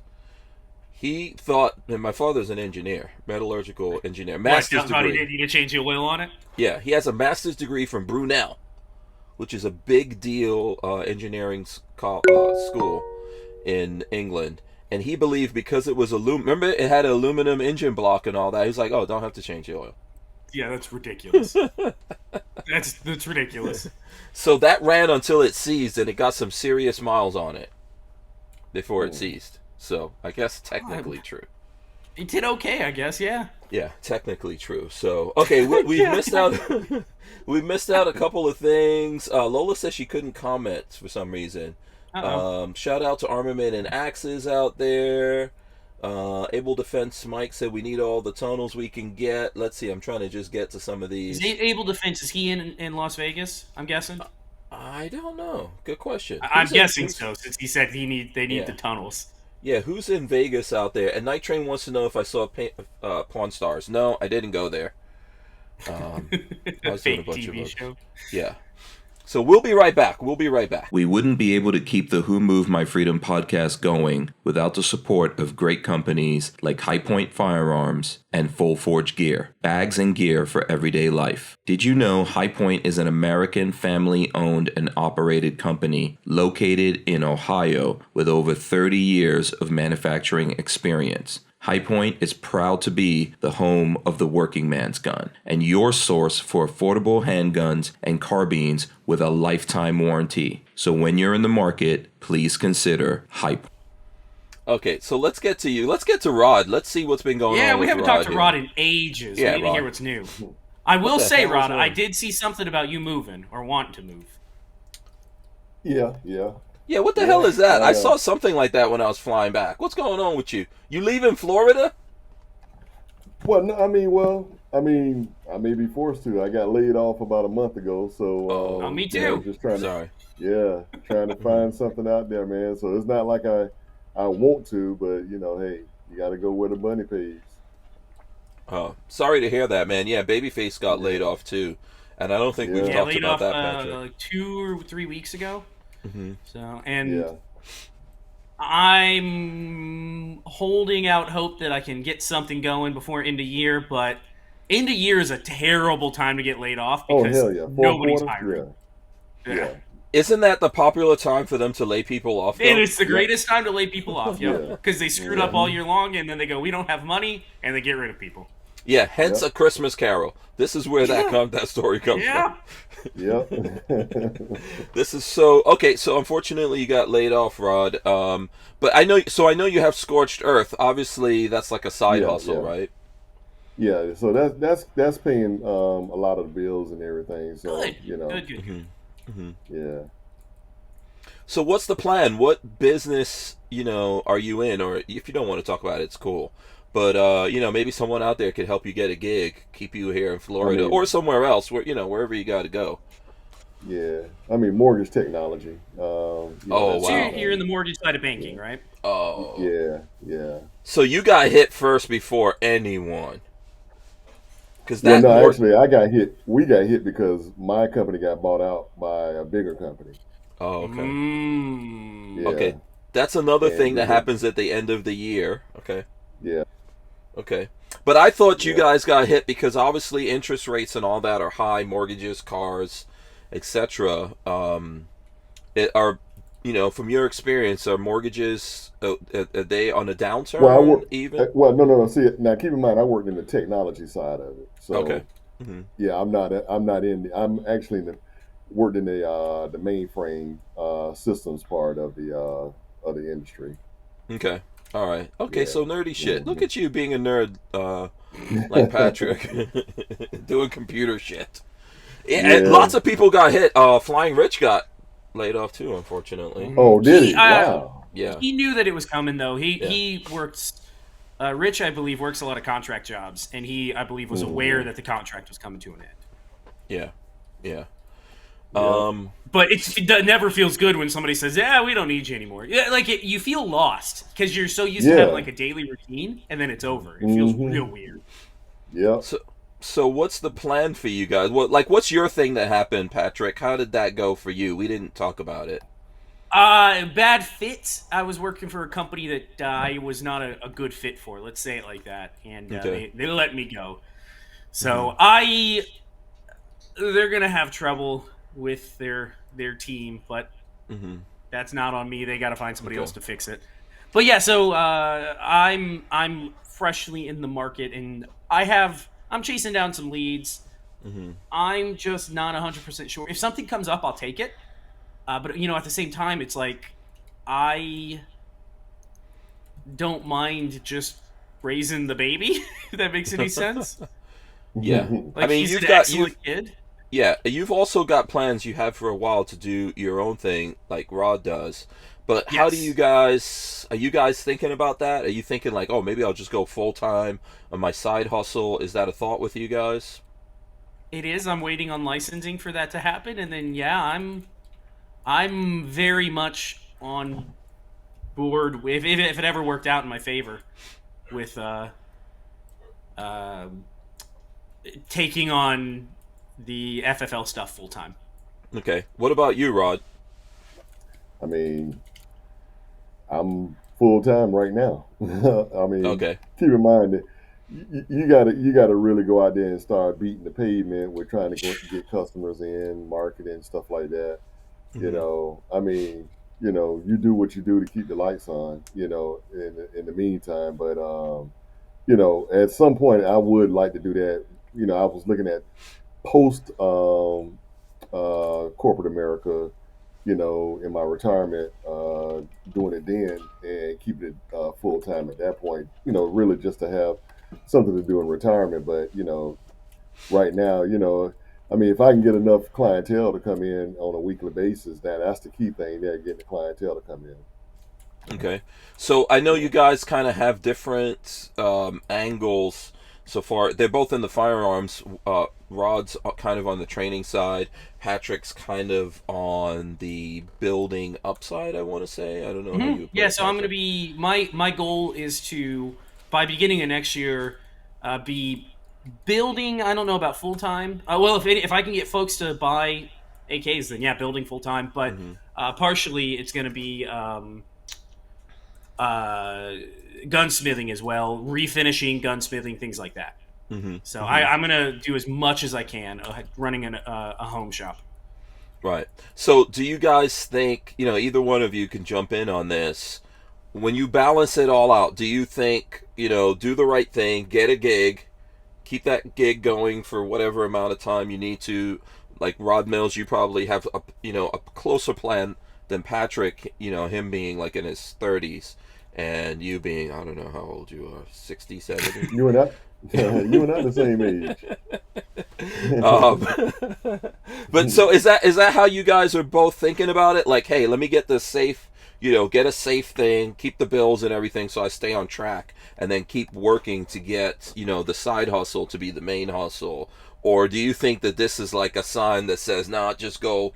He thought, and my father's an engineer, metallurgical engineer, master's degree.
How he did you change the oil on it?
Yeah, he has a master's degree from Brunel, which is a big deal engineering school in England. And he believed because it was remember it had an aluminum engine block and all that. He's like, oh, don't have to change the oil.
Yeah, that's ridiculous. that's ridiculous.
So that ran until it seized, and it got some serious miles on it before it seized. So I guess technically true.
It did okay, I guess. Yeah.
Yeah, technically true. So okay, we've missed out. We missed out a couple of things. Lola says she couldn't comment for some reason. Shout out to Armament and Axes out there. Able Defense Mike said we need all the tunnels we can get. Let's see, I'm trying to just get to some of these.
Able Defense, is he in Las Vegas, I'm guessing?
I don't know. Good question.
I'm guessing so, since he said they need the tunnels.
Yeah, who's in Vegas out there? And Night Train wants to know if I saw Pawn Stars. No, I didn't go there. I was doing a bunch
TV
of
show.
Yeah. So we'll be right back.
We wouldn't be able to keep the Who Moved My Freedom podcast going without the support of great companies like High Point Firearms and Full Forge Gear, bags and gear for everyday life. Did you know High Point is an American family-owned and operated company located in Ohio with over 30 years of manufacturing experience? High Point is proud to be the home of the working man's gun and your source for affordable handguns and carbines with a lifetime warranty. So when you're in the market, please consider High Point.
Okay, so let's get to you. Let's get to Rod. Let's see what's been going on.
Yeah, we haven't talked to
here.
Rod in ages.
Yeah,
we need to hear what's new. I will say, Rod, I did see something about you moving or wanting to move.
Yeah.
Yeah, what the hell is that? I saw something like that when I was flying back. What's going on with you? You leaving Florida?
Well, no, I may be forced to. I got laid off about a month ago, so
me too.
Just trying
Sorry.
trying to find something out there, man. So it's not like I want to, but hey, you got to go where the money pays.
Oh, sorry to hear that, man. Yeah, BabyFace got laid off too, and I don't think we've talked
laid
about
off,
that, Patrick.
like 2 or 3 weeks ago.
Mm-hmm.
So I'm holding out hope that I can get something going before end of year, but end of year is a terrible time to get laid off because nobody's hiring.
Yeah.
Isn't that the popular time for them to lay people off? Though?
And it's the greatest time to lay people off,
Yeah.
because they screwed up all year long, and then they go, we don't have money, and they get rid of people.
Yeah, hence A Christmas Carol. This is where that story comes from.
Yep.
This is okay. So unfortunately, you got laid off, Rod. But I know you have Scorched Earth. Obviously, that's like a side hustle, right?
Yeah. So that's paying a lot of the bills and everything. So
Good.
Mm-hmm. Mm-hmm.
Yeah.
So what's the plan? What business are you in? Or if you don't want to talk about it, it's cool. But maybe someone out there could help you get a gig, keep you here in Florida or somewhere else, where wherever you got to go.
Yeah, I mean mortgage technology.
Wow!
So you're in the mortgage side of banking, right?
Oh,
yeah.
So you got hit first before anyone.
Actually, I got hit. We got hit because my company got bought out by a bigger company.
Oh, okay.
Yeah.
Okay, that's another thing that happens at the end of the year. Okay.
Yeah.
Okay. But I thought you guys got hit because obviously interest rates and all that are high, mortgages, cars, etc. It are, from your experience, are mortgages are they on a downturn?
Well, no. See, now keep in mind, I worked in the technology side of it. So,
okay. Mm-hmm.
Yeah, I'm actually worked in the mainframe systems part of the industry.
Okay. All right. Okay, so nerdy shit. Look at you being a nerd like Patrick. Doing computer shit. And lots of people got hit. Flying Rich got laid off too, unfortunately.
Oh, did he? Wow.
Yeah.
He knew that it was coming, though. He works... Rich, I believe, works a lot of contract jobs, and he, I believe, was aware that the contract was coming to an end.
Yeah.
But it never feels good when somebody says, "Yeah, we don't need you anymore." Yeah, you feel lost because you're so used to having like a daily routine, and then it's over. It feels real weird.
Yeah.
So what's the plan for you guys? What's your thing that happened, Patrick? How did that go for you? We didn't talk about it.
Bad fit. I was working for a company that I was not a good fit for. Let's say it like that, and they let me go. So they're gonna have trouble with their team, but that's not on me. They got to find somebody else to fix it. But yeah, so I'm freshly in the market, and I'm chasing down some leads. I'm just not 100% sure. If something comes up, I'll take it. But at the same time, it's like I don't mind just raising the baby. If that makes any sense.
Yeah,
he's an excellent kid.
Yeah, you've also got plans you have for a while to do your own thing like Rod does. But how do you guys, are you guys thinking about that? Are you thinking like, oh, maybe I'll just go full-time on my side hustle? Is that a thought with you guys?
It is. I'm waiting on licensing for that to happen. And then, I'm very much on board if it ever worked out in my favor with taking on the FFL stuff full time.
Okay. What about you, Rod?
I mean, I'm full time right now. I mean, keep in mind that you gotta really go out there and start beating the pavement. We're trying to get customers in, marketing, stuff like that. I mean, you do what you do to keep the lights on. In the meantime, but at some point I would like to do that. I was looking at post corporate America, in my retirement, doing it then and keeping it full time at that point, really just to have something to do in retirement. But, right now, I mean, if I can get enough clientele to come in on a weekly basis, that's the key thing there, getting the clientele to come in.
Okay. So I know you guys kind of have different angles so far. They're both in the firearms. Rod's kind of on the training side. Patrick's kind of on the building upside, I want to say. I don't know how you put it,
so I'm going to be... My goal is to, by beginning of next year, be building... I don't know about full-time. Well, if I can get folks to buy AKs, then yeah, building full-time. But partially, it's going to be... gunsmithing as well, refinishing, gunsmithing, things like that. So I'm going to do as much as I can running a home shop.
Right. So do you guys think, either one of you can jump in on this? When you balance it all out, do you think, do the right thing, get a gig, keep that gig going for whatever amount of time you need to? Like Rod Mills, you probably have a closer plan than Patrick, him being like in his 30s and you being, I don't know how old you are, 60, 70?
You and I, you and I the same age.
But so is that how you guys are both thinking about it? Like, hey, let me get this safe, get a safe thing, keep the bills and everything so I stay on track, and then keep working to get, the side hustle to be the main hustle? Or do you think that this is like a sign that says, nah, just go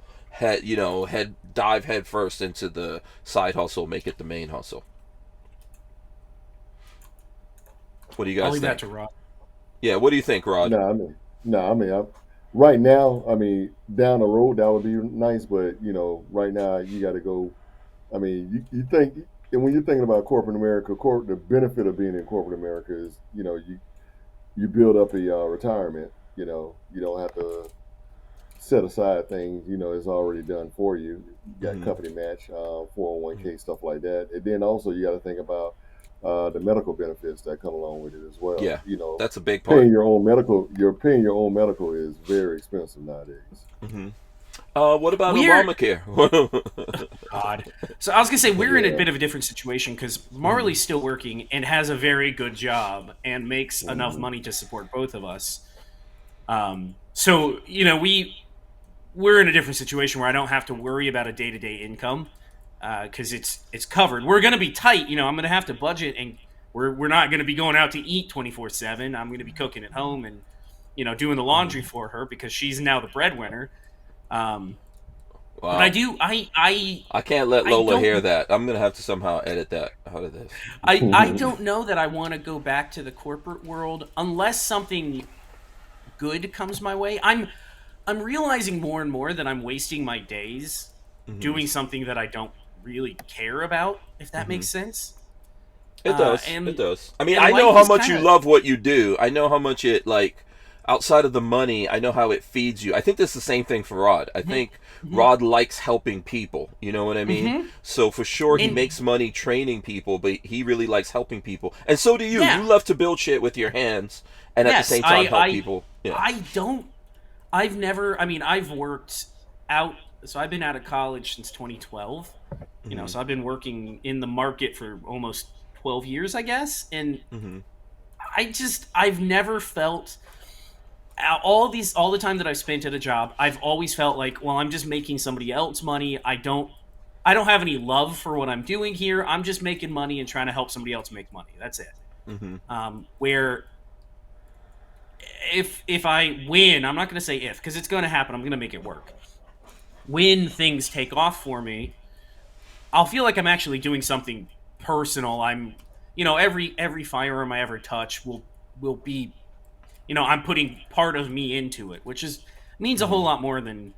dive head first into the side hustle, make it the main hustle? What do you guys
I'll leave
think?
that to Rod.
Yeah, what do you think, Rod?
Right now, down the road that would be nice, but right now you got to go. You think, and when you're thinking about corporate America, the benefit of being in corporate America is, you build up a retirement. You don't have to set aside things. It's already done for you. You got company match, 401k, stuff like that, and then also you got to think about the medical benefits that come along with it as well.
Yeah, that's a big part.
Paying your own medical is very expensive nowadays.
What about Obamacare?
God. So I was gonna say we're in a bit of a different situation because Marley's still working and has a very good job and makes enough money to support both of us. So we're in a different situation where I don't have to worry about a day-to-day income because it's covered. We're gonna be tight. I'm gonna have to budget, and we're not gonna be going out to eat 24/7. I'm gonna be cooking at home and doing the laundry for her because she's now the breadwinner. Wow. But I
can't let Lola hear that. I'm gonna have to somehow edit that out of this.
I don't know that I want to go back to the corporate world unless something good comes my way. I'm realizing more and more that I'm wasting my days doing something that I don't really care about, if that makes sense.
It does. It does. I know how much you love what you do. I know how much it, outside of the money, I know how it feeds you. I think that's the same thing for Rod. I think Rod likes helping people. You know what I mean? So for sure he makes money training people, but he really likes helping people. And so do you. Yeah. You love to build shit with your hands and at the same time help people. Yeah.
I've worked out. So I've been out of college since 2012. So I've been working in the market for almost 12 years, I guess. And I've never felt all the time that I've spent at a job, I've always felt like, well, I'm just making somebody else money. I don't have any love for what I'm doing here. I'm just making money and trying to help somebody else make money. That's it. Where if I win, I'm not going to say if, because it's going to happen. I'm going to make it work. When things take off for me, I'll feel like I'm actually doing something personal. I'm, every firearm I ever touch will be, I'm putting part of me into it, which means a whole lot more than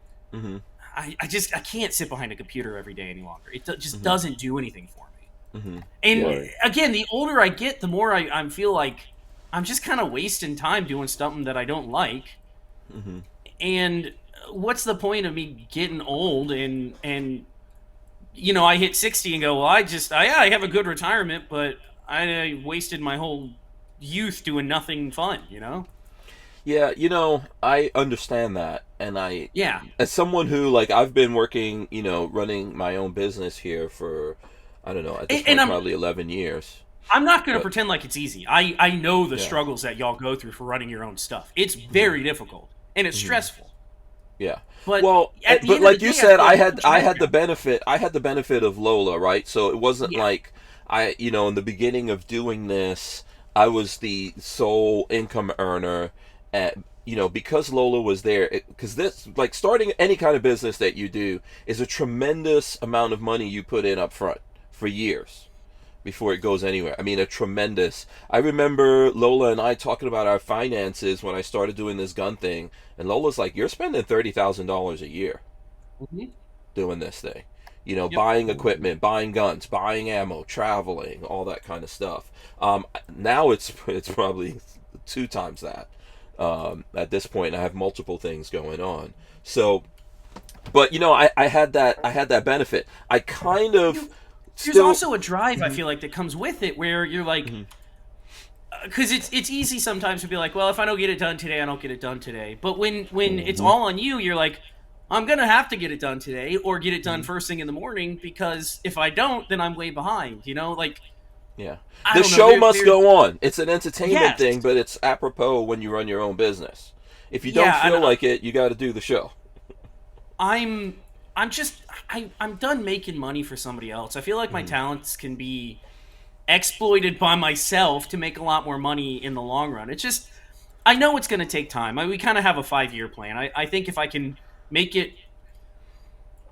I can't sit behind a computer every day any longer. It just doesn't do anything for me. And again, the older I get, the more I feel like I'm just kind of wasting time doing something that I don't like. And what's the point of me getting old and I hit 60 and go, well, I have a good retirement, but I wasted my whole youth doing nothing fun,
Yeah, I understand that, and as someone who, I've been working, running my own business here for, I don't know, at this point, probably 11 years.
I'm not going to pretend like it's easy. I know the struggles that y'all go through for running your own stuff. It's very difficult, and it's stressful.
Yeah.
But
like you said, I had the benefit of Lola, right? So it wasn't like in the beginning of doing this, I was the sole income earner. Because Lola was there, because this, starting any kind of business that you do is a tremendous amount of money you put in up front for years before it goes anywhere. I remember Lola and I talking about our finances when I started doing this gun thing, and Lola's like, you're spending $30,000 a year doing this thing. Buying equipment, buying guns, buying ammo, traveling, all that kind of stuff. Now it's probably 2 times that. At this point, I have multiple things going on. So But I had that benefit. I kind of
There's also a drive I feel like that comes with it, where you're like, because it's easy sometimes to be like, well, if I don't get it done today, I don't get it done today. But when it's all on you, you're like, I'm gonna have to get it done today, or get it done first thing in the morning, because if I don't, then I'm way behind. Like.
Yeah. The show must go on. It's an entertainment thing, but it's apropos when you run your own business. If you don't feel like it, you got to do the show. I'm done making money for somebody else. I feel like my talents can be exploited by myself to make a lot more money in the long run. It's just, I know it's going to take time. We kind of have a 5-year plan. I think if I can make it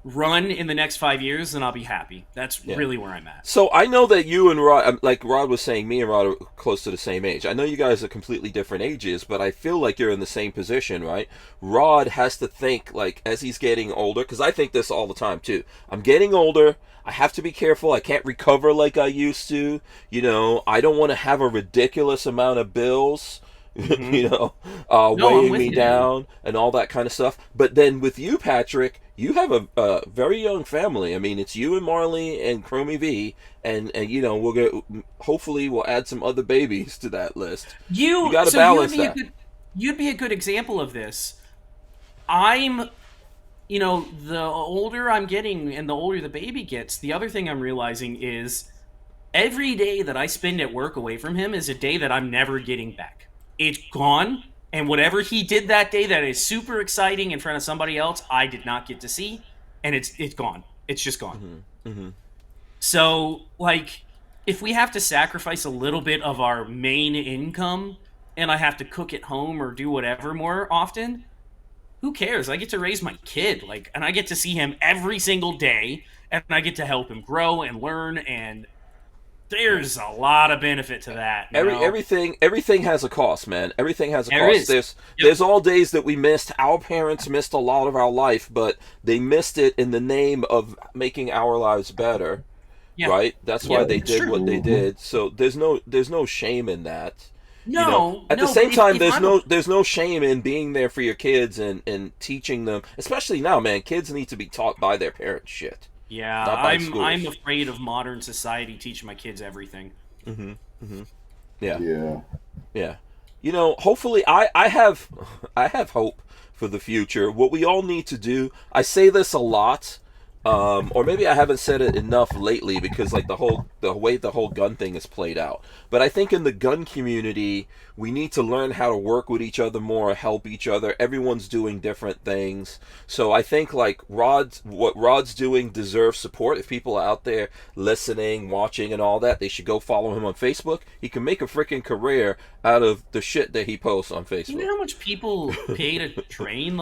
run in the next 5 years, then I'll be happy. That's really where I'm at. So I know that you and Rod, like Rod was saying, me and Rod are close to the same age. I know you guys are completely different ages, but I feel like you're in the same position, right? Rod has to think, like, as he's getting older, because I think this all the time too. I'm getting older. I have to be careful. I can't recover like I used to. I don't want to have a ridiculous amount of bills. Weighing me down and all that kind of stuff. But then with you, Patrick, you have a very young family. I mean, it's you and Marley and Chromie V, and hopefully we'll add some other babies to that list. You got to balance that.
You'd be a good example of this. The older I'm getting and the older the baby gets, the other thing I'm realizing is every day that I spend at work away from him is a day that I'm never getting back. It's gone, and whatever he did that day that is super exciting in front of somebody else, I did not get to see, and it's gone. It's just gone. So, like, if we have to sacrifice a little bit of our main income, and I have to cook at home or do whatever more often, who cares? I get to raise my kid, and I get to see him every single day, and I get to help him grow and learn, and there's a lot of benefit to that.
Everything has a cost, man. Everything has a cost. There's all days that we missed. Our parents missed a lot of our life, but they missed it in the name of making our lives better. Yeah. Right? That's why they did what they did. So there's no shame in that. At the same time, there's no shame in being there for your kids and teaching them. Especially now, man. Kids need to be taught by their parents shit.
Yeah, I'm afraid of modern society teaching my kids everything.
Yeah. Hopefully, I have hope for the future. What we all need to do, I say this a lot, or maybe I haven't said it enough lately because the way the whole gun thing is played out. But I think in the gun community, we need to learn how to work with each other more, help each other. Everyone's doing different things. So I think what Rod's doing deserves support. If people are out there listening, watching and all that, they should go follow him on Facebook. He can make a freaking career out of the shit that he posts on Facebook.
You know how much people pay to train?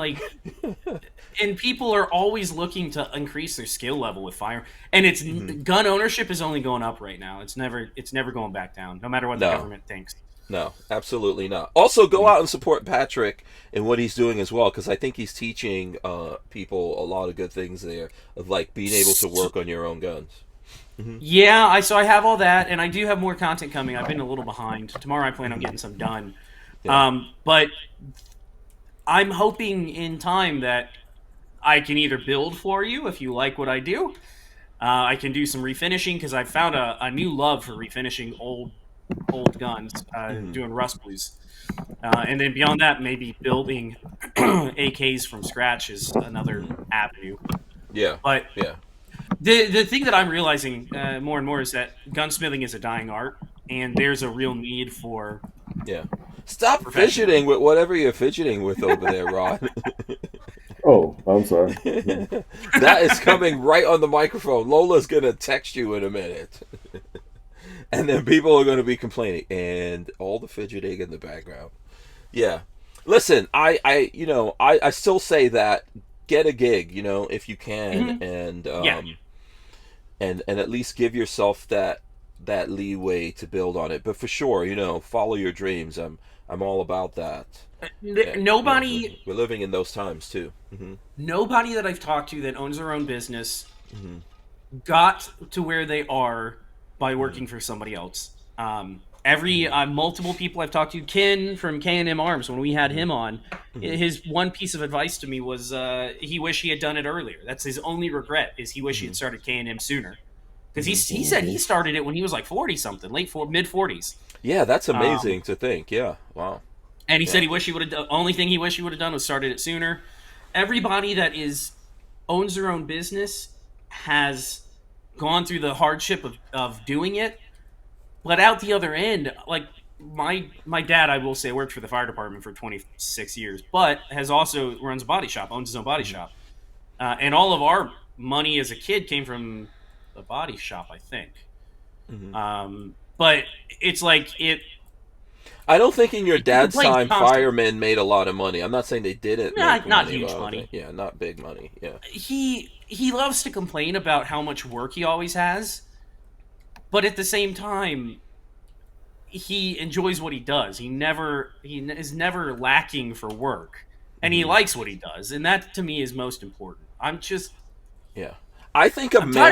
And people are always looking to increase their skill level with fire. And it's gun ownership is only going up right now. It's never going back down, no matter what the government thinks.
No, absolutely not. Also, go out and support Patrick in what he's doing as well, because I think he's teaching people a lot of good things there of being able to work on your own guns.
Yeah, I have all that, and I do have more content coming. I've been a little behind. Tomorrow I plan on getting some done. Yeah. But I'm hoping in time that I can either build for you if you like what I do. I can do some refinishing because I've found a new love for refinishing old guns, doing rust blues. And then beyond that, maybe building AKs from scratch is another avenue.
Yeah.
But the thing that I'm realizing more and more is that gunsmithing is a dying art, and there's a real need for...
Yeah. Stop fidgeting with whatever you're fidgeting with over there, Rod.
Oh, I'm sorry.
That is coming right on the microphone. Lola's going to text you in a minute. And then people are going to be complaining. And all the fidgeting in the background. Yeah. Listen, I still say that get a gig, if you can. And and at least give yourself that leeway to build on it. But for sure, follow your dreams. I'm all about that.
Nobody...
We're living in those times, too.
Nobody that I've talked to that owns their own business got to where they are by working for somebody else. Every multiple people I've talked to, Ken from K&M Arms, when we had him on, his one piece of advice to me was he wished he had done it earlier. That's his only regret, is he wished he had started K&M sooner. Because he said he started it when he was like 40-something, mid-40s.
Yeah, that's amazing to think. Yeah, wow.
And he said he wished he would have done, only thing he wished he would have done was started it sooner. Everybody that owns their own business has gone through the hardship of doing it. But out the other end, like my dad, I will say, worked for the fire department for 26 years, but has also runs a body shop, owns his own body shop. And all of our money as a kid came from the body shop, I think. But it's like
I don't think in your dad's time firemen made a lot of money. I'm not saying they didn't.
Not huge money.
Yeah, not big money. Yeah.
He loves to complain about how much work he always has, but at the same time, he enjoys what he does. He is never lacking for work, and he likes what he does, and that to me is most important. I'm tired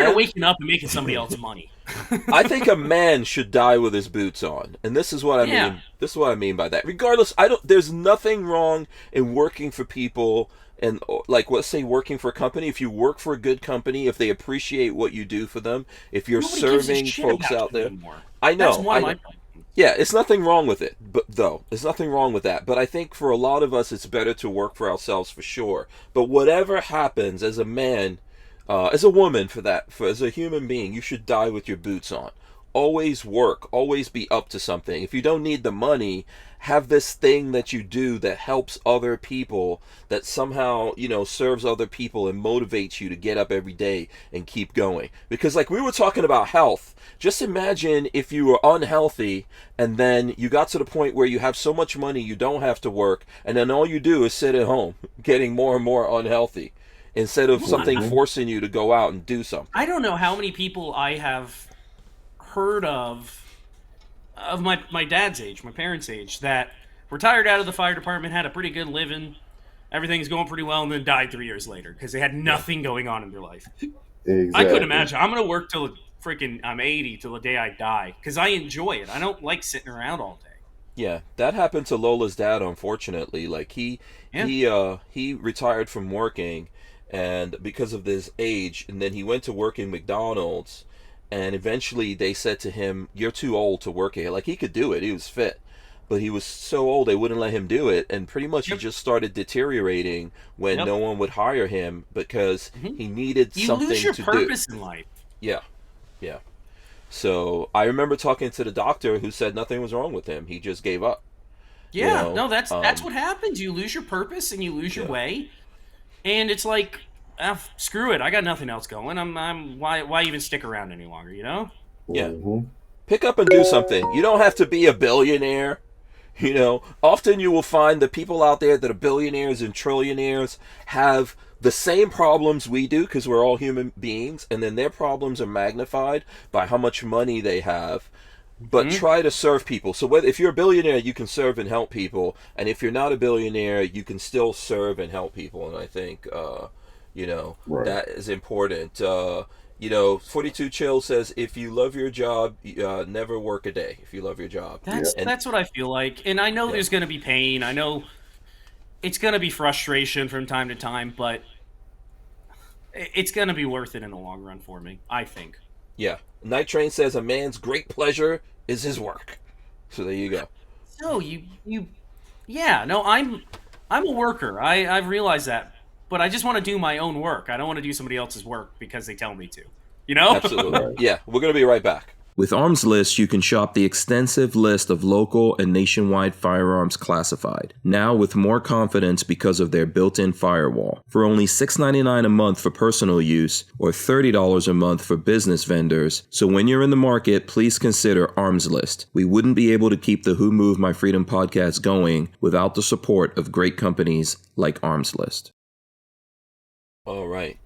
of waking up and making somebody else money.
I think a man should die with his boots on, and this is what I mean. This is what I mean by that. Regardless, there's nothing wrong in working for people, and like, let's say working for a company. If you work for a good company, if they appreciate what you do for them, if you're serving folks out there, I know.
That's one of my problems.
Yeah, it's nothing wrong with it, there's nothing wrong with that. But I think for a lot of us, it's better to work for ourselves for sure. But whatever happens as a man, as a woman, as a human being, you should die with your boots on. Always work. Always be up to something. If you don't need the money, have this thing that you do that helps other people, that somehow, serves other people and motivates you to get up every day and keep going. Because like we were talking about health, just imagine if you were unhealthy and then you got to the point where you have so much money you don't have to work, and then all you do is sit at home getting more and more unhealthy, instead of something forcing you to go out and do something.
I don't know how many people I have heard of my dad's age, my parents' age, that retired out of the fire department, had a pretty good living, everything's going pretty well, and then died 3 years later because they had nothing going on in their life.
Exactly.
I couldn't imagine. I'm going to work till I'm 80, till the day I die, because I enjoy it. I don't like sitting around all day.
Yeah, that happened to Lola's dad, unfortunately. Like he retired from working, and because of his age, and then he went to work in McDonald's, and eventually they said to him, "You're too old to work here." Like, he could do it, he was fit, but he was so old they wouldn't let him do it, and pretty much he just started deteriorating when no one would hire him because he needed something to do. You lose your purpose
in life.
Yeah. So I remember talking to the doctor who said nothing was wrong with him. He just gave up.
Yeah, no, that's what happens. You lose your purpose and you lose your way, and it's like, screw it. I got nothing else going. Why even stick around any longer?
Yeah. Pick up and do something. You don't have to be a billionaire. Often you will find the people out there that are billionaires and trillionaires have the same problems we do, because we're all human beings, and then their problems are magnified by how much money they have. But try to serve people. So if you're a billionaire, you can serve and help people, and if you're not a billionaire, you can still serve and help people. And I think that is important. 42 Chill says, if you love your job, never work a day. If you love your job.
That's what I feel like. And I know there's going to be pain. I know it's going to be frustration from time to time, but it's going to be worth it in the long run for me, I think.
Yeah. Night Train says, a man's great pleasure is his work. So there you go.
So I'm a worker. I've realized that. But I just want to do my own work. I don't want to do somebody else's work because they tell me to.
Absolutely. Yeah, we're going to be right back.
With Armslist, you can shop the extensive list of local and nationwide firearms classified, now with more confidence because of their built-in firewall. For only $6.99 a month for personal use, or $30 a month for business vendors. So when you're in the market, please consider Armslist. We wouldn't be able to keep the Who Moved My Freedom podcast going without the support of great companies like Armslist.
All right.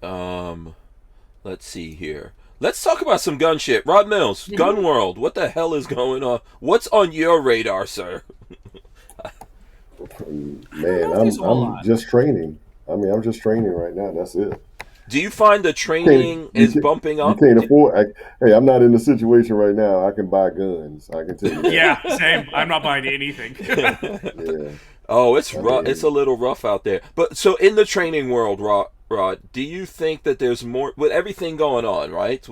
Let's see here. Let's talk about some gun shit. Rod Mills, Gun World. What the hell is going on? What's on your radar, sir?
Man, I'm just training. I'm just training right now. That's it.
Do you find the training is bumping
You
up?
can't afford. Hey, I'm not in a situation right now. I can buy guns. I can tell you that.
Yeah, same. I'm not buying anything.
Yeah.
Oh, it's
I
rough.
mean,
It's a little rough out there. But so in the training world, Rod, do you think that there's more with everything going on, right?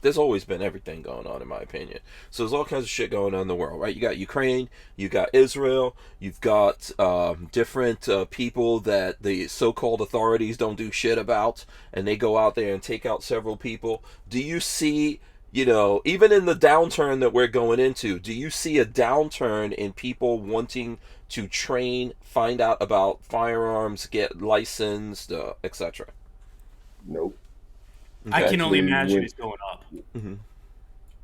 There's always been everything going on, in my opinion. So there's all kinds of shit going on in the world, right? You got Ukraine, you got Israel, you've got different people that the so-called authorities don't do shit about, and they go out there and take out several people. Do you see? Even in the downturn that we're going into, do you see a downturn in people wanting to train, find out about firearms, get licensed, etc.?
nope.
I can only
Actually,
imagine it's going up.
Mm-hmm.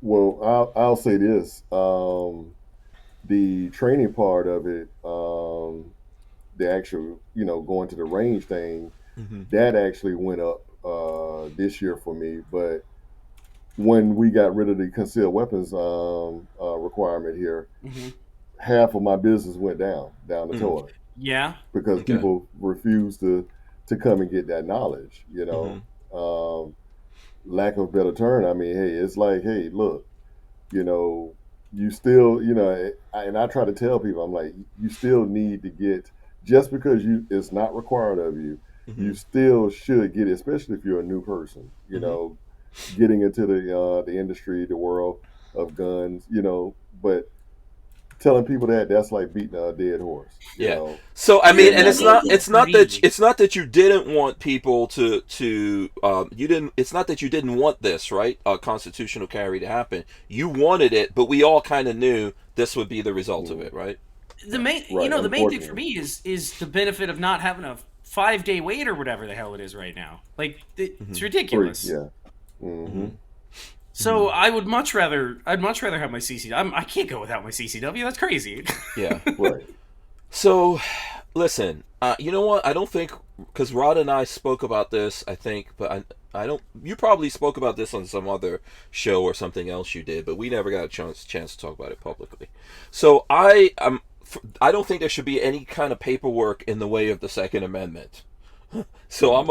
Well, I'll say this: the training part of it, the actual, going to the range thing,
Mm-hmm.
that actually went up this year for me. But when we got rid of the concealed weapons requirement here,
Mm-hmm.
half of my business went down the toilet
Yeah.
because
Okay.
people refused to come and get that knowledge. Lack of a better term. I mean, hey, it's like, hey, look, you still, and I try to tell people, I'm like, you still need to get, just because it's not required of you,
Mm-hmm.
you still should get it, especially if you're a new person, getting into the industry, the world of guns, but telling people that's like beating a dead horse,
Yeah. So I mean, and
Well,
it's not that you didn't want people to you didn't. It's not that you didn't want this, right? Constitutional carry to happen. You wanted it, but we all kind of knew this would be the result of it, right?
the main
Right,
the main thing for
unfortunately.
me is the benefit of not having a 5-day wait or whatever the hell it is right now. Like it's ridiculous.
Yeah. Mm-hmm.
So I'd much rather have my CCW. I can't go without my CCW. That's crazy.
Yeah.
Right.
So, listen, you know what? I don't think, because Rod and I spoke about this, I think, but I don't. You probably spoke about this on some other show or something else you did, but we never got a chance to talk about it publicly. So I don't think there should be any kind of paperwork in the way of the Second Amendment. So I'm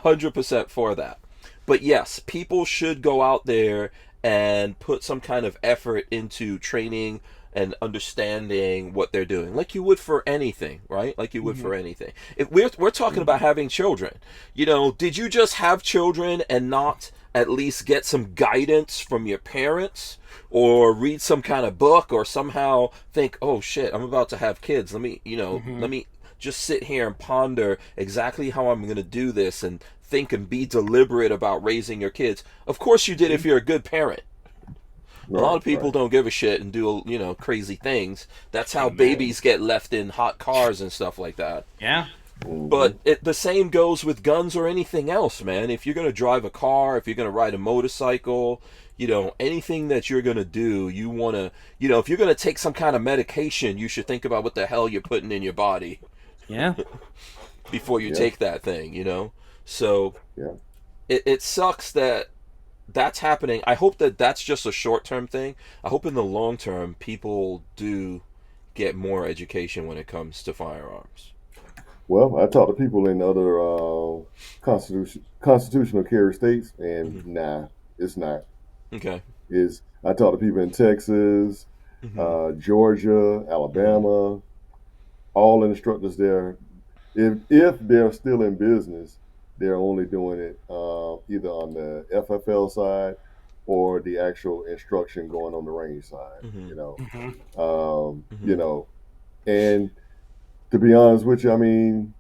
100% for that. But yes, people should go out there and put some kind of effort into training and understanding what they're doing, like you would for anything, right? Like you would for anything. If we're talking about having children, did you just have children and not at least get some guidance from your parents, or read some kind of book, or somehow think, oh shit, I'm about to have kids. Let me just sit here and ponder exactly how I'm going to do this and think and be deliberate about raising your kids. Of course you did if you're a good parent. A lot of people don't give a shit and do, crazy things. That's how babies get left in hot cars and stuff like that.
Yeah.
But the same goes with guns or anything else, man. If you're going to drive a car, if you're going to ride a motorcycle, anything that you're going to do, you want to, if you're going to take some kind of medication, you should think about what the hell you're putting in your body.
Yeah.
Before you take that thing, So
Yeah.
it sucks that that's happening. I hope that that's just a short-term thing. I hope in the long term people do get more education when it comes to firearms.
Well, I talk to people in other constitutional carry states, and nah, it's not.
Okay.
I talk to people in Texas, Georgia, Alabama, all instructors there. If they're still in business, they're only doing it either on the FFL side or the actual instruction going on the range side. And to be honest with you, I mean,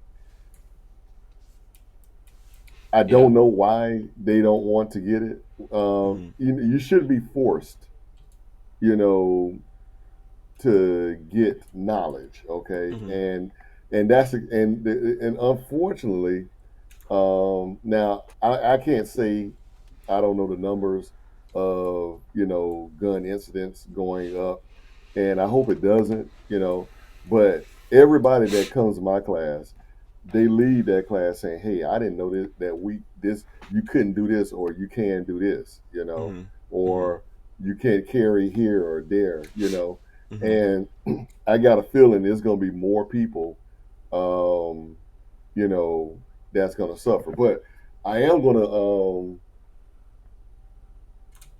I don't know why they don't want to get it. You should be forced, to get knowledge, okay? And that's and unfortunately, now I can't say I don't know the numbers of gun incidents going up, and I hope it doesn't, but everybody that comes to my class, they leave that class saying, hey, I didn't know this you couldn't do this, or you can do this, or you can't carry here or there, and I got a feeling there's going to be more people that's going to suffer. But I am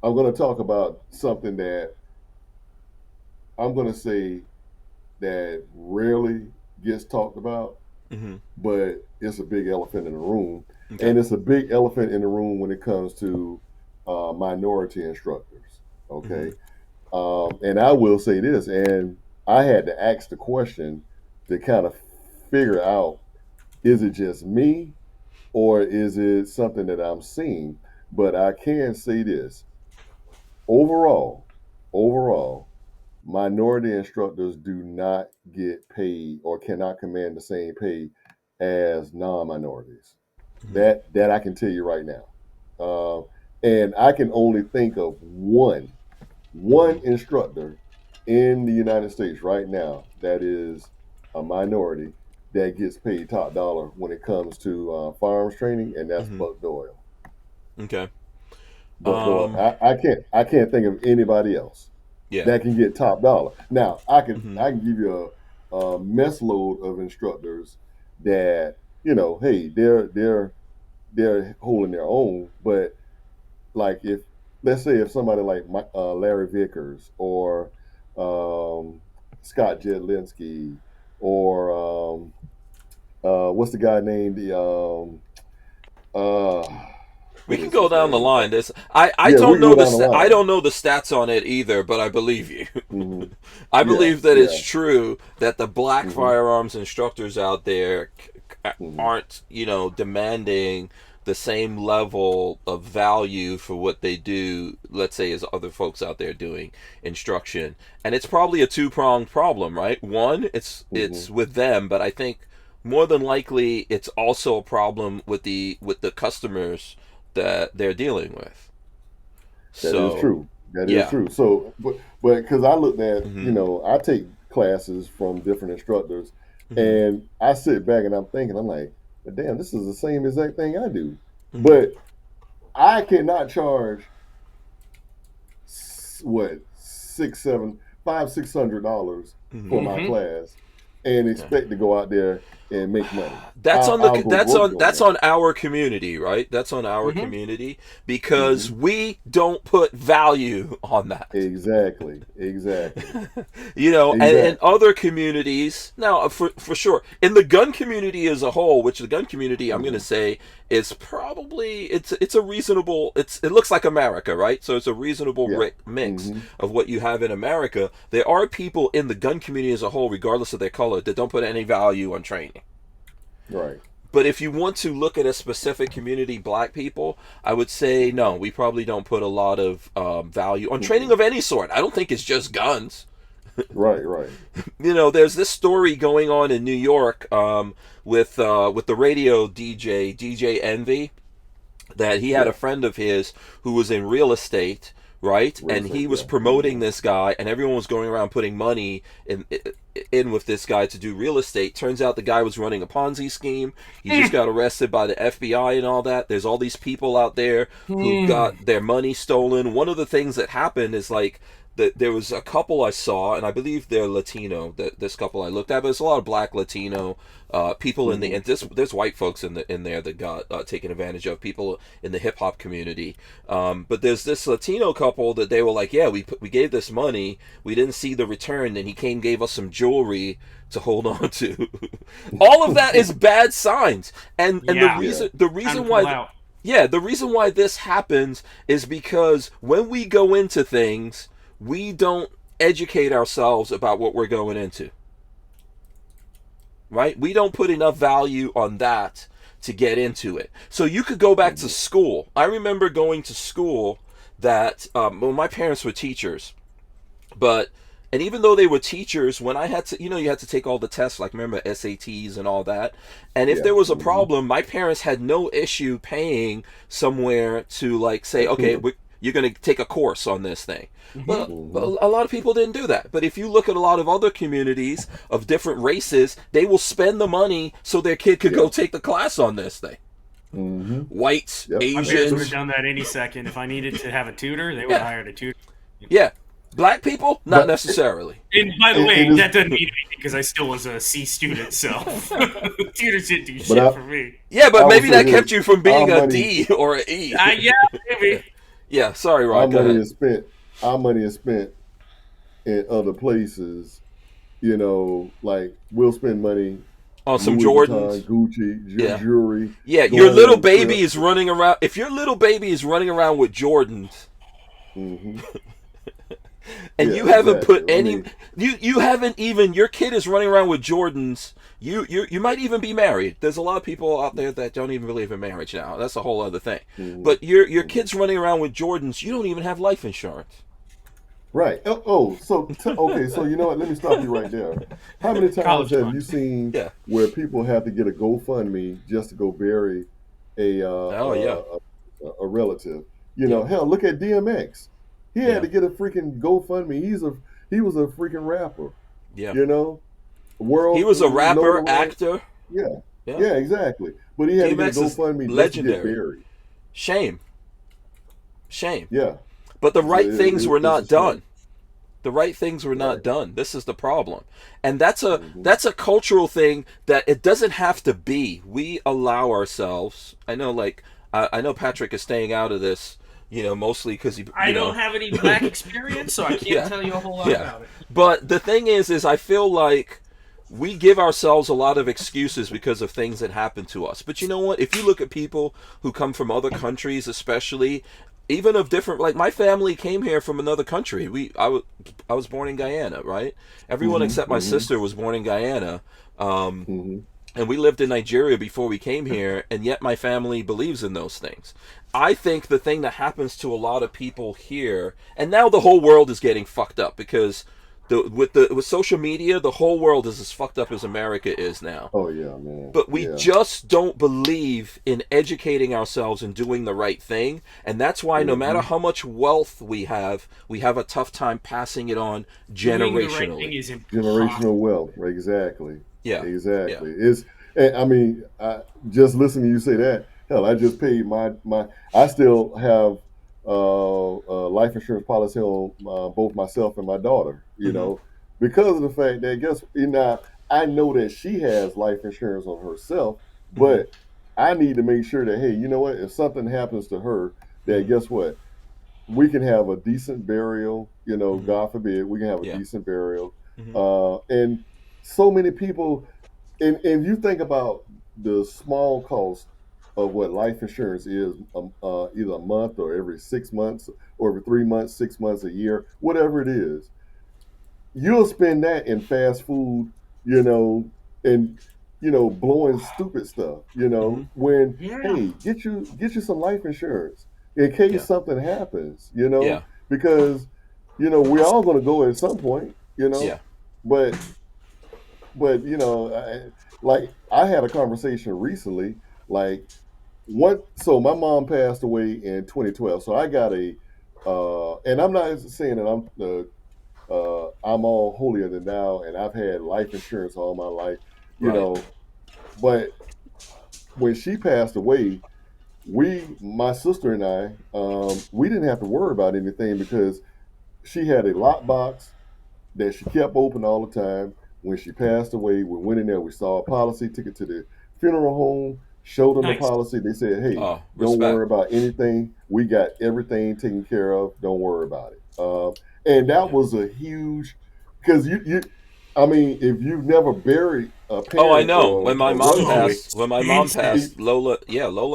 gonna talk about something that I'm gonna say that rarely gets talked about, but it's a big elephant in the room, and it's a big elephant in the room when it comes to minority instructors. Okay, and I will say this, and I had to ask the question to kind of figure out: is it just me, or is it something that I'm seeing? But I can say this: overall, minority instructors do not get paid or cannot command the same pay as non-minorities. That I can tell you right now. And I can only think of one instructor in the United States right now that is a minority that gets paid top dollar when it comes to firearms training, and that's Buck Doyle.
Okay.
Buck Doyle. I can't think of anybody else that can get top dollar. Now I can give you a mess load of instructors that, you know, hey, they're holding their own, but like if let's say if somebody like Larry Vickers or Scott Jedlinski or what's the guy named
we can go down the line. This I don't know I don't know the stats on it either, but I believe you. I believe that it's true that the black firearms instructors out there aren't, you know, demanding the same level of value for what they do, let's say, as other folks out there doing instruction. And it's probably a two-pronged problem, right? One, it's with them, but I think more than likely it's also a problem with the customers that they're dealing with.
That is true. That is true. So, but because I looked at, you know, I take classes from different instructors, and I sit back and I'm thinking, I'm like, but damn, this is the same exact thing I do. But I cannot charge $600 for my class and expect to go out there and make money.
That's on our community, right? That's on our community, because we don't put value on that.
Exactly.
You know, and other communities, now for sure, in the gun community as a whole, which the gun community, I'm going to say, is probably it's a reasonable, it looks like America, right? So it's a reasonable mix of what you have in America. There are people in the gun community as a whole, regardless of their color, that don't put any value on training.
Right.
But if you want to look at a specific community, black people, I would say no, we probably don't put a lot of value on training of any sort. I don't think it's just guns.
Right.
You know, there's this story going on in New York with the radio DJ Envy, that he had a friend of his who was in real estate, right? And he was promoting this guy, and everyone was going around putting money in with this guy to do real estate. Turns out the guy was running a Ponzi scheme. He just got arrested by the FBI and all that. There's all these people out there who got their money stolen. One of the things that happened is like there was a couple I saw, and I believe they're Latino. This couple I looked at, but there's a lot of black Latino people in the, and there's white folks in there that got taken advantage of, people in the hip hop community. But there's this Latino couple that they were like, yeah, we gave this money, we didn't see the return, and he gave us some jewelry to hold on to. All of that is bad signs, and the reason why. Yeah, the reason why this happens is because when we go into things, we don't educate ourselves about what we're going into. Right? We don't put enough value on that to get into it. So you could go back to school. I remember going to school that, my parents were teachers, and even though they were teachers, when I had to, you had to take all the tests, like remember SATs and all that. And if there was a problem, my parents had no issue paying somewhere to like say, okay, you're going to take a course on this thing. But a lot of people didn't do that. But if you look at a lot of other communities of different races, they will spend the money so their kid could go take the class on this thing. Whites,
My parents would have
Asians.
done that any second. If I needed to have a tutor, they would have hired a tutor.
Yeah. Black people, not necessarily.
And by the way, that doesn't mean anything because I still was a C student, so tutors didn't do shit for me.
Yeah, but maybe that kept you from being a D or an E.
Yeah, maybe.
Yeah, sorry, Rod. Go ahead.
Our money is spent in other places. You know, like we'll spend money
on some
Louis
Jordans,
Vuitton, Gucci, jewelry.
Yeah, your little baby is running around. If your little baby is running around with Jordans, and you haven't put any, you haven't even. Your kid is running around with Jordans. You might even be married. There's a lot of people out there that don't even believe in marriage now. That's a whole other thing. But your kid's running around with Jordans. You don't even have life insurance.
Right. So you know what? Let me stop you right there. How many times have you seen where people have to get a GoFundMe just to go bury a relative? You know, hell, look at DMX. He had to get a freaking GoFundMe. He was a freaking rapper.
Yeah.
You know,
he was a rapper, actor.
Yeah, exactly. But he had to get a GoFundMe just to get buried.
Shame.
Yeah.
But the right things were not done. The right things were not done. This is the problem. And that's a cultural thing that it doesn't have to be. We allow ourselves. I know, like, I know Patrick is staying out of this, you know, mostly because
I don't have any black experience, so I can't tell you a whole lot about it.
But the thing is I feel like we give ourselves a lot of excuses because of things that happen to us. But you know what? If you look at people who come from other countries, especially, even of different, like my family came here from another country. I was born in Guyana, right? Everyone except my sister was born in Guyana. And we lived in Nigeria before we came here, and yet my family believes in those things. I think the thing that happens to a lot of people here, and now the whole world is getting fucked up because with social media, the whole world is as fucked up as America is now.
Oh yeah, man.
But we just don't believe in educating ourselves and doing the right thing, and that's why no matter how much wealth we have a tough time passing it on generationally.
Generational wealth, exactly.
Yeah,
exactly. I mean, just listening to you say that. Hell, I just paid my. I still have life insurance policy on both myself and my daughter, you know, because of the fact that I know that she has life insurance on herself, but I need to make sure that, hey, you know what, if something happens to her, that guess what, we can have a decent burial, you know, God forbid, we can have a decent burial. And so many people, and you think about the small cost of what life insurance is, either a month or every 6 months or every 3 months, 6 months, a year, whatever it is, you'll spend that in fast food, you know, and, you know, blowing stupid stuff, you know, when, hey, get you some life insurance in case something happens, you know, because, you know, we're all going to go at some point, you know, but, you know, I had a conversation recently, like, so my mom passed away in 2012. So I got and I'm not saying that I'm all holier than thou, and I've had life insurance all my life, you know. But when she passed away, my sister and I, we didn't have to worry about anything because she had a lockbox that she kept open all the time. When she passed away, we went in there, we saw a policy, took it to the funeral home, showed them the policy. They said, hey, don't worry about anything. We got everything taken care of. Don't worry about it. And that was a huge, because I mean, if you've never buried a parent.
Oh, I know. When my mom passed, Lola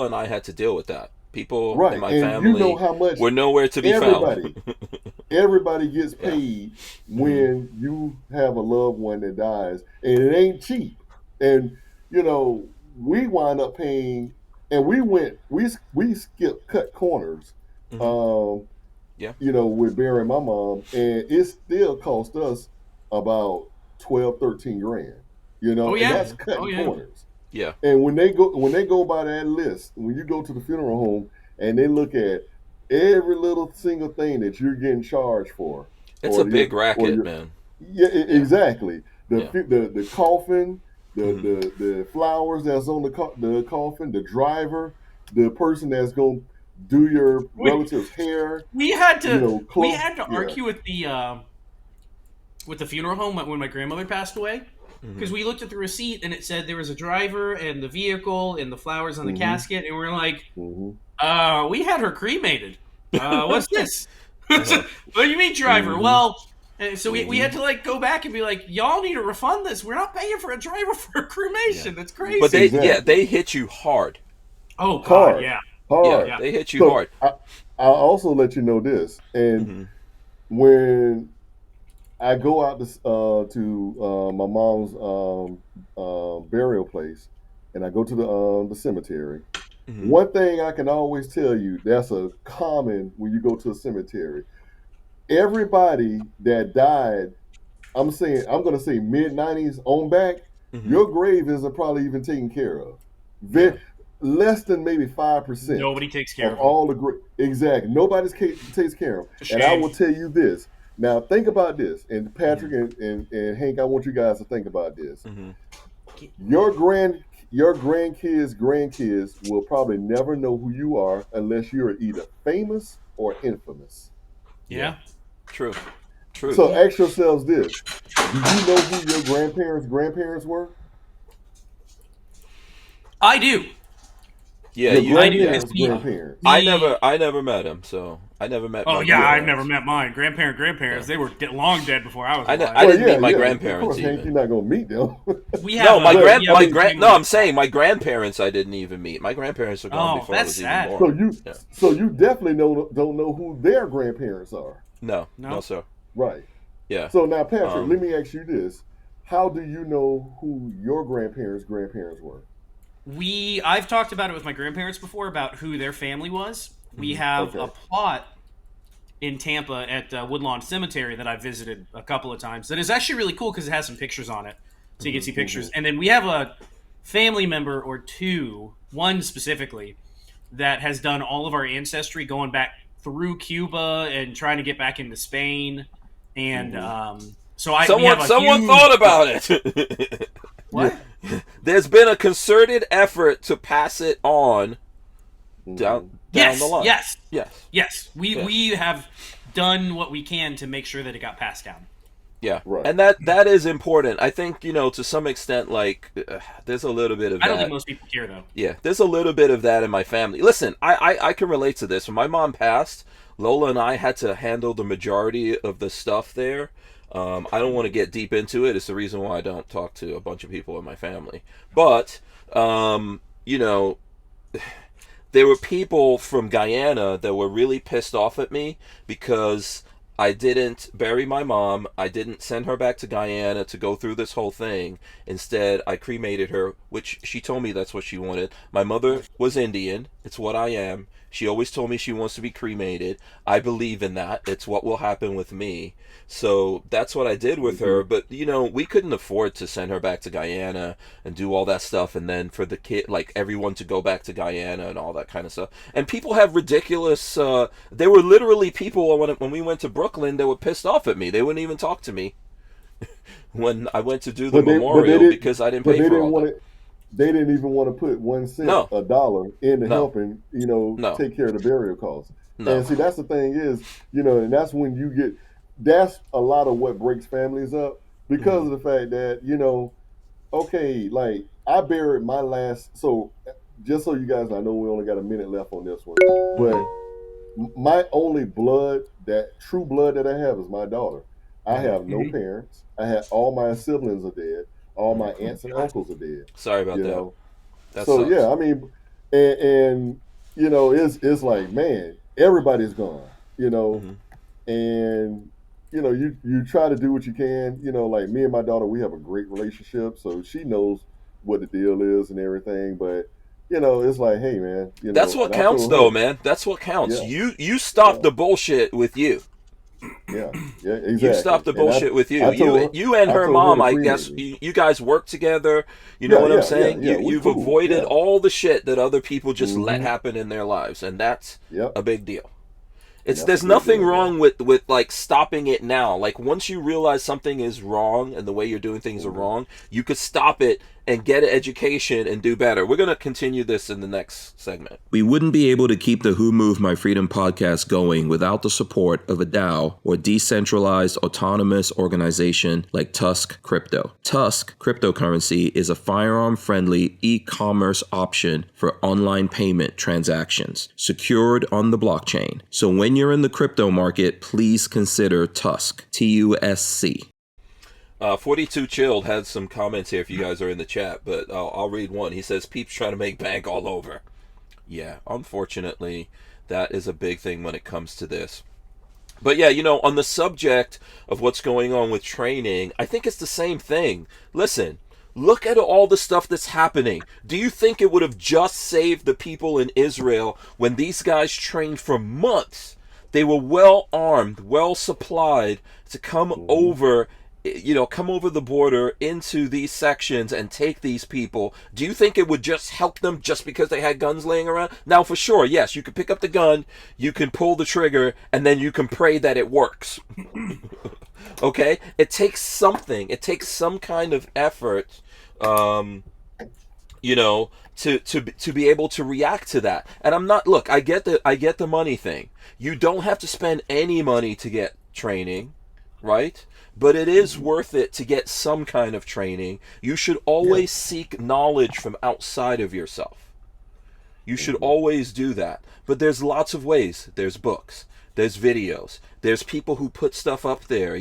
and I had to deal with that. People in my family,
you know how much
were nowhere to be found.
Everybody gets paid when you have a loved one that dies, and it ain't cheap. And you know, we wind up paying, and we cut corners, you know, with burying my mom, and it still cost us about 12, 13 grand, you know, and that's cutting corners.
Yeah.
And when they go by that list, when you go to the funeral home and they look at every little single thing that you're getting charged for,
it's a big racket, man.
Yeah, exactly. The coffin, the flowers that's on the coffin, the driver, the person that's going to do your relatives' hair.
We had to
clothes.
argue with the funeral home when my grandmother passed away, because we looked at the receipt and it said there was a driver and the vehicle and the flowers on the casket, and we're like, we had her cremated. What's this? What do you mean, driver? Well, so we had to like go back and be like, y'all need to refund this. We're not paying for a driver for a cremation. That's crazy.
But they hit you hard.
Oh, God,
hard.
yeah.
Hard.
Yeah, they hit you hard.
I'll also let you know this, and when I go out to my mom's burial place, and I go to the cemetery. One thing I can always tell you, that's a common when you go to a cemetery. Everybody that died, I'm going to say mid-90s on back, your grave isn't probably even taken care of. Less than maybe 5%.
Nobody takes care of
all the exactly. Nobody takes care of them. And I will tell you this. Now think about this, and Patrick and Hank, I want you guys to think about this. Your grandkids will probably never know who you are unless you're either famous or infamous.
Yeah.
True.
So ask yourselves this: do you know who your grandparents were?
I do.
Yeah,
grandparents.
I never met him, so I never met.
Oh yeah, I've never met mine. Grandparents, they were long dead before I was alive.
I didn't meet my grandparents.
Of course, Hank, you're not gonna meet them.
I'm saying my grandparents I didn't even meet. My grandparents were gone before I was even born.
So you definitely don't know who their grandparents are.
No, sir.
Right.
Yeah.
So now, Patrick, let me ask you this: how do you know who your grandparents' grandparents were?
I've talked about it with my grandparents before about who their family was. We have a plot in Tampa at Woodlawn Cemetery that I've visited a couple of times that is actually really cool because it has some pictures on it, so you can see pictures. And then we have a family member or two, one specifically, that has done all of our ancestry going back through Cuba and trying to get back into Spain. And someone
thought about it.
What?
There's been a concerted effort to pass it on down the line.
Yes. We have done what we can to make sure that it got passed down.
Yeah, right. And that is important. I think, to some extent, like, there's a little bit of that.
I don't think most people care, though.
Yeah, there's a little bit of that in my family. Listen, I can relate to this. When my mom passed, Lola and I had to handle the majority of the stuff there. I don't want to get deep into it. It's the reason why I don't talk to a bunch of people in my family. But, there were people from Guyana that were really pissed off at me because I didn't bury my mom. I didn't send her back to Guyana to go through this whole thing. Instead, I cremated her, which she told me that's what she wanted. My mother was Indian. It's what I am. She always told me she wants to be cremated. I believe in that. It's what will happen with me. So that's what I did with her. But, we couldn't afford to send her back to Guyana and do all that stuff. And then for the kid, like everyone to go back to Guyana and all that kind of stuff. And people have ridiculous, there were literally people when we went to Brooklyn that were pissed off at me. They wouldn't even talk to me when I went to do the memorial because I didn't pay for all that.
They didn't even want to put 1 cent, $1 into helping, take care of the burial costs. And see, that's the thing is, and that's when that's a lot of what breaks families up because of the fact that, like I buried my so just so you guys know, I know we only got a minute left on this one, but my only true blood that I have is my daughter. I have no parents. All my siblings are dead. All my aunts and uncles are dead.
Sorry about that.
So sucks. Yeah, I mean, and it's like, man, everybody's gone. And you try to do what you can. Like me and my daughter, we have a great relationship, so she knows what the deal is and everything. But it's like, hey, man,
that's what counts, though, man. That's what counts. Yeah. You stop the bullshit with you.
Yeah, exactly.
You stop the bullshit with you. You and her mom, I guess, you guys work together. You know what I'm saying? You've avoided all the shit that other people just let happen in their lives, and that's a big deal. There's nothing wrong with like stopping it now. Like once you realize something is wrong and the way you're doing things are wrong, you could stop it and get an education and do better. We're going to continue this in the next segment.
We wouldn't be able to keep the Who Moved My Freedom podcast going without the support of a DAO, or decentralized autonomous organization like TUSC Crypto. TUSC cryptocurrency is a firearm-friendly e-commerce option for online payment transactions, secured on the blockchain. So when you're in the crypto market, please consider TUSC, TUSC.
42 Chilled had some comments here if you guys are in the chat, but I'll read one. He says, Peeps trying to make bank all over. Yeah, unfortunately, that is a big thing when it comes to this. But yeah, on the subject of what's going on with training, I think it's the same thing. Listen, look at all the stuff that's happening. Do you think it would have just saved the people in Israel when these guys trained for months? They were well armed, well supplied to come over the border into these sections and take these people. Do you think it would just help them just because they had guns laying around? Now, for sure, yes, you can pick up the gun, you can pull the trigger, and then you can pray that it works. Okay? It takes something. It takes some kind of effort, to be able to react to that. And I'm not, look, I get the money thing. You don't have to spend any money to get training, right? But it is worth it to get some kind of training. You should always seek knowledge from outside of yourself. You should always do that. But there's lots of ways. There's books. There's videos. There's people who put stuff up there,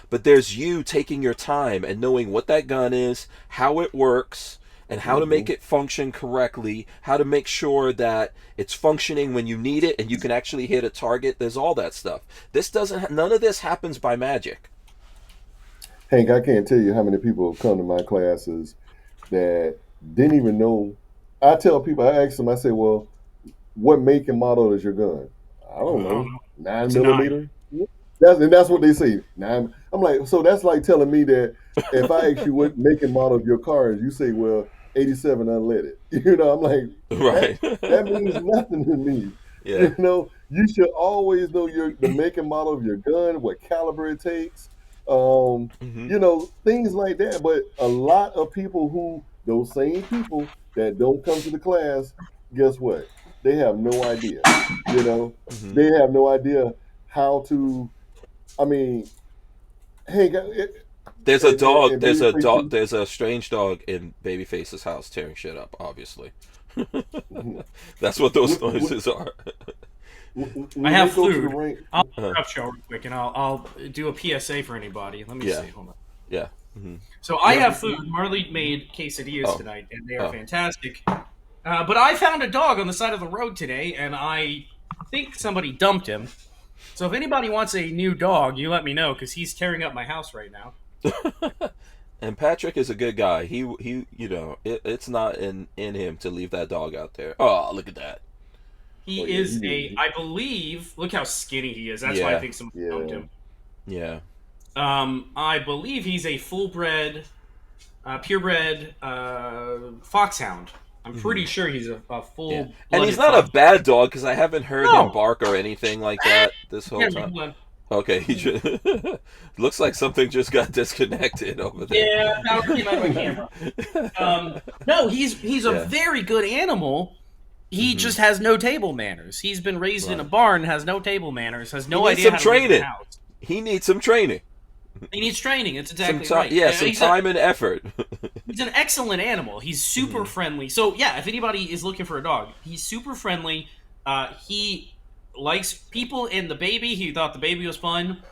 But there's you taking your time and knowing what that gun is, how it works, and how to make it function correctly, how to make sure that it's functioning when you need it and you can actually hit a target. There's all that stuff. None of this happens by magic.
Hank, I can't tell you how many people have come to my classes that didn't even know. I tell people, I ask them, I say, well, what make and model is your gun? I don't know. 9mm? That's what they say. I'm like, so that's like telling me that if I ask you what make and model of your car is, you say, well, 87 unleaded. I'm like,
right.
that means nothing to me.
Yeah.
You should always know the make and model of your gun, what caliber it takes. Things like that. But a lot of people those same people that don't come to the class, guess what? They have no idea. They have no idea how to. I mean, hey,
there's a dog. There's a strange dog in Babyface's house tearing shit up. Obviously, that's what those noises are.
I have food. I'll interrupt you real quick, and I'll do a PSA for anybody. Let me see. Hold on.
Yeah. Mm-hmm.
So I have food. Marley made quesadillas tonight, and they are fantastic. But I found a dog on the side of the road today, and I think somebody dumped him. So if anybody wants a new dog, you let me know, because he's tearing up my house right now.
And Patrick is a good guy. He it's not in him to leave that dog out there. Oh, look at that.
He is I believe, look how skinny he is. That's why I think someone dumped him.
Yeah.
I believe he's a full-bred, purebred foxhound. I'm pretty sure he's a full.
Yeah. And he's not a bad dog because I haven't heard him bark or anything like that this whole time. Okay, he just looks like something just got disconnected over there.
Yeah, power came out of my camera. No, he's a very good animal. He just has no table manners. He's been raised in a barn, has no table manners, has no idea how to live in a house.
He needs some training.
He needs training. It's exactly right.
Yeah, some time and effort.
He's an excellent animal. He's super friendly. So, yeah, if anybody is looking for a dog, he's super friendly. He likes people and the baby. He thought the baby was fun.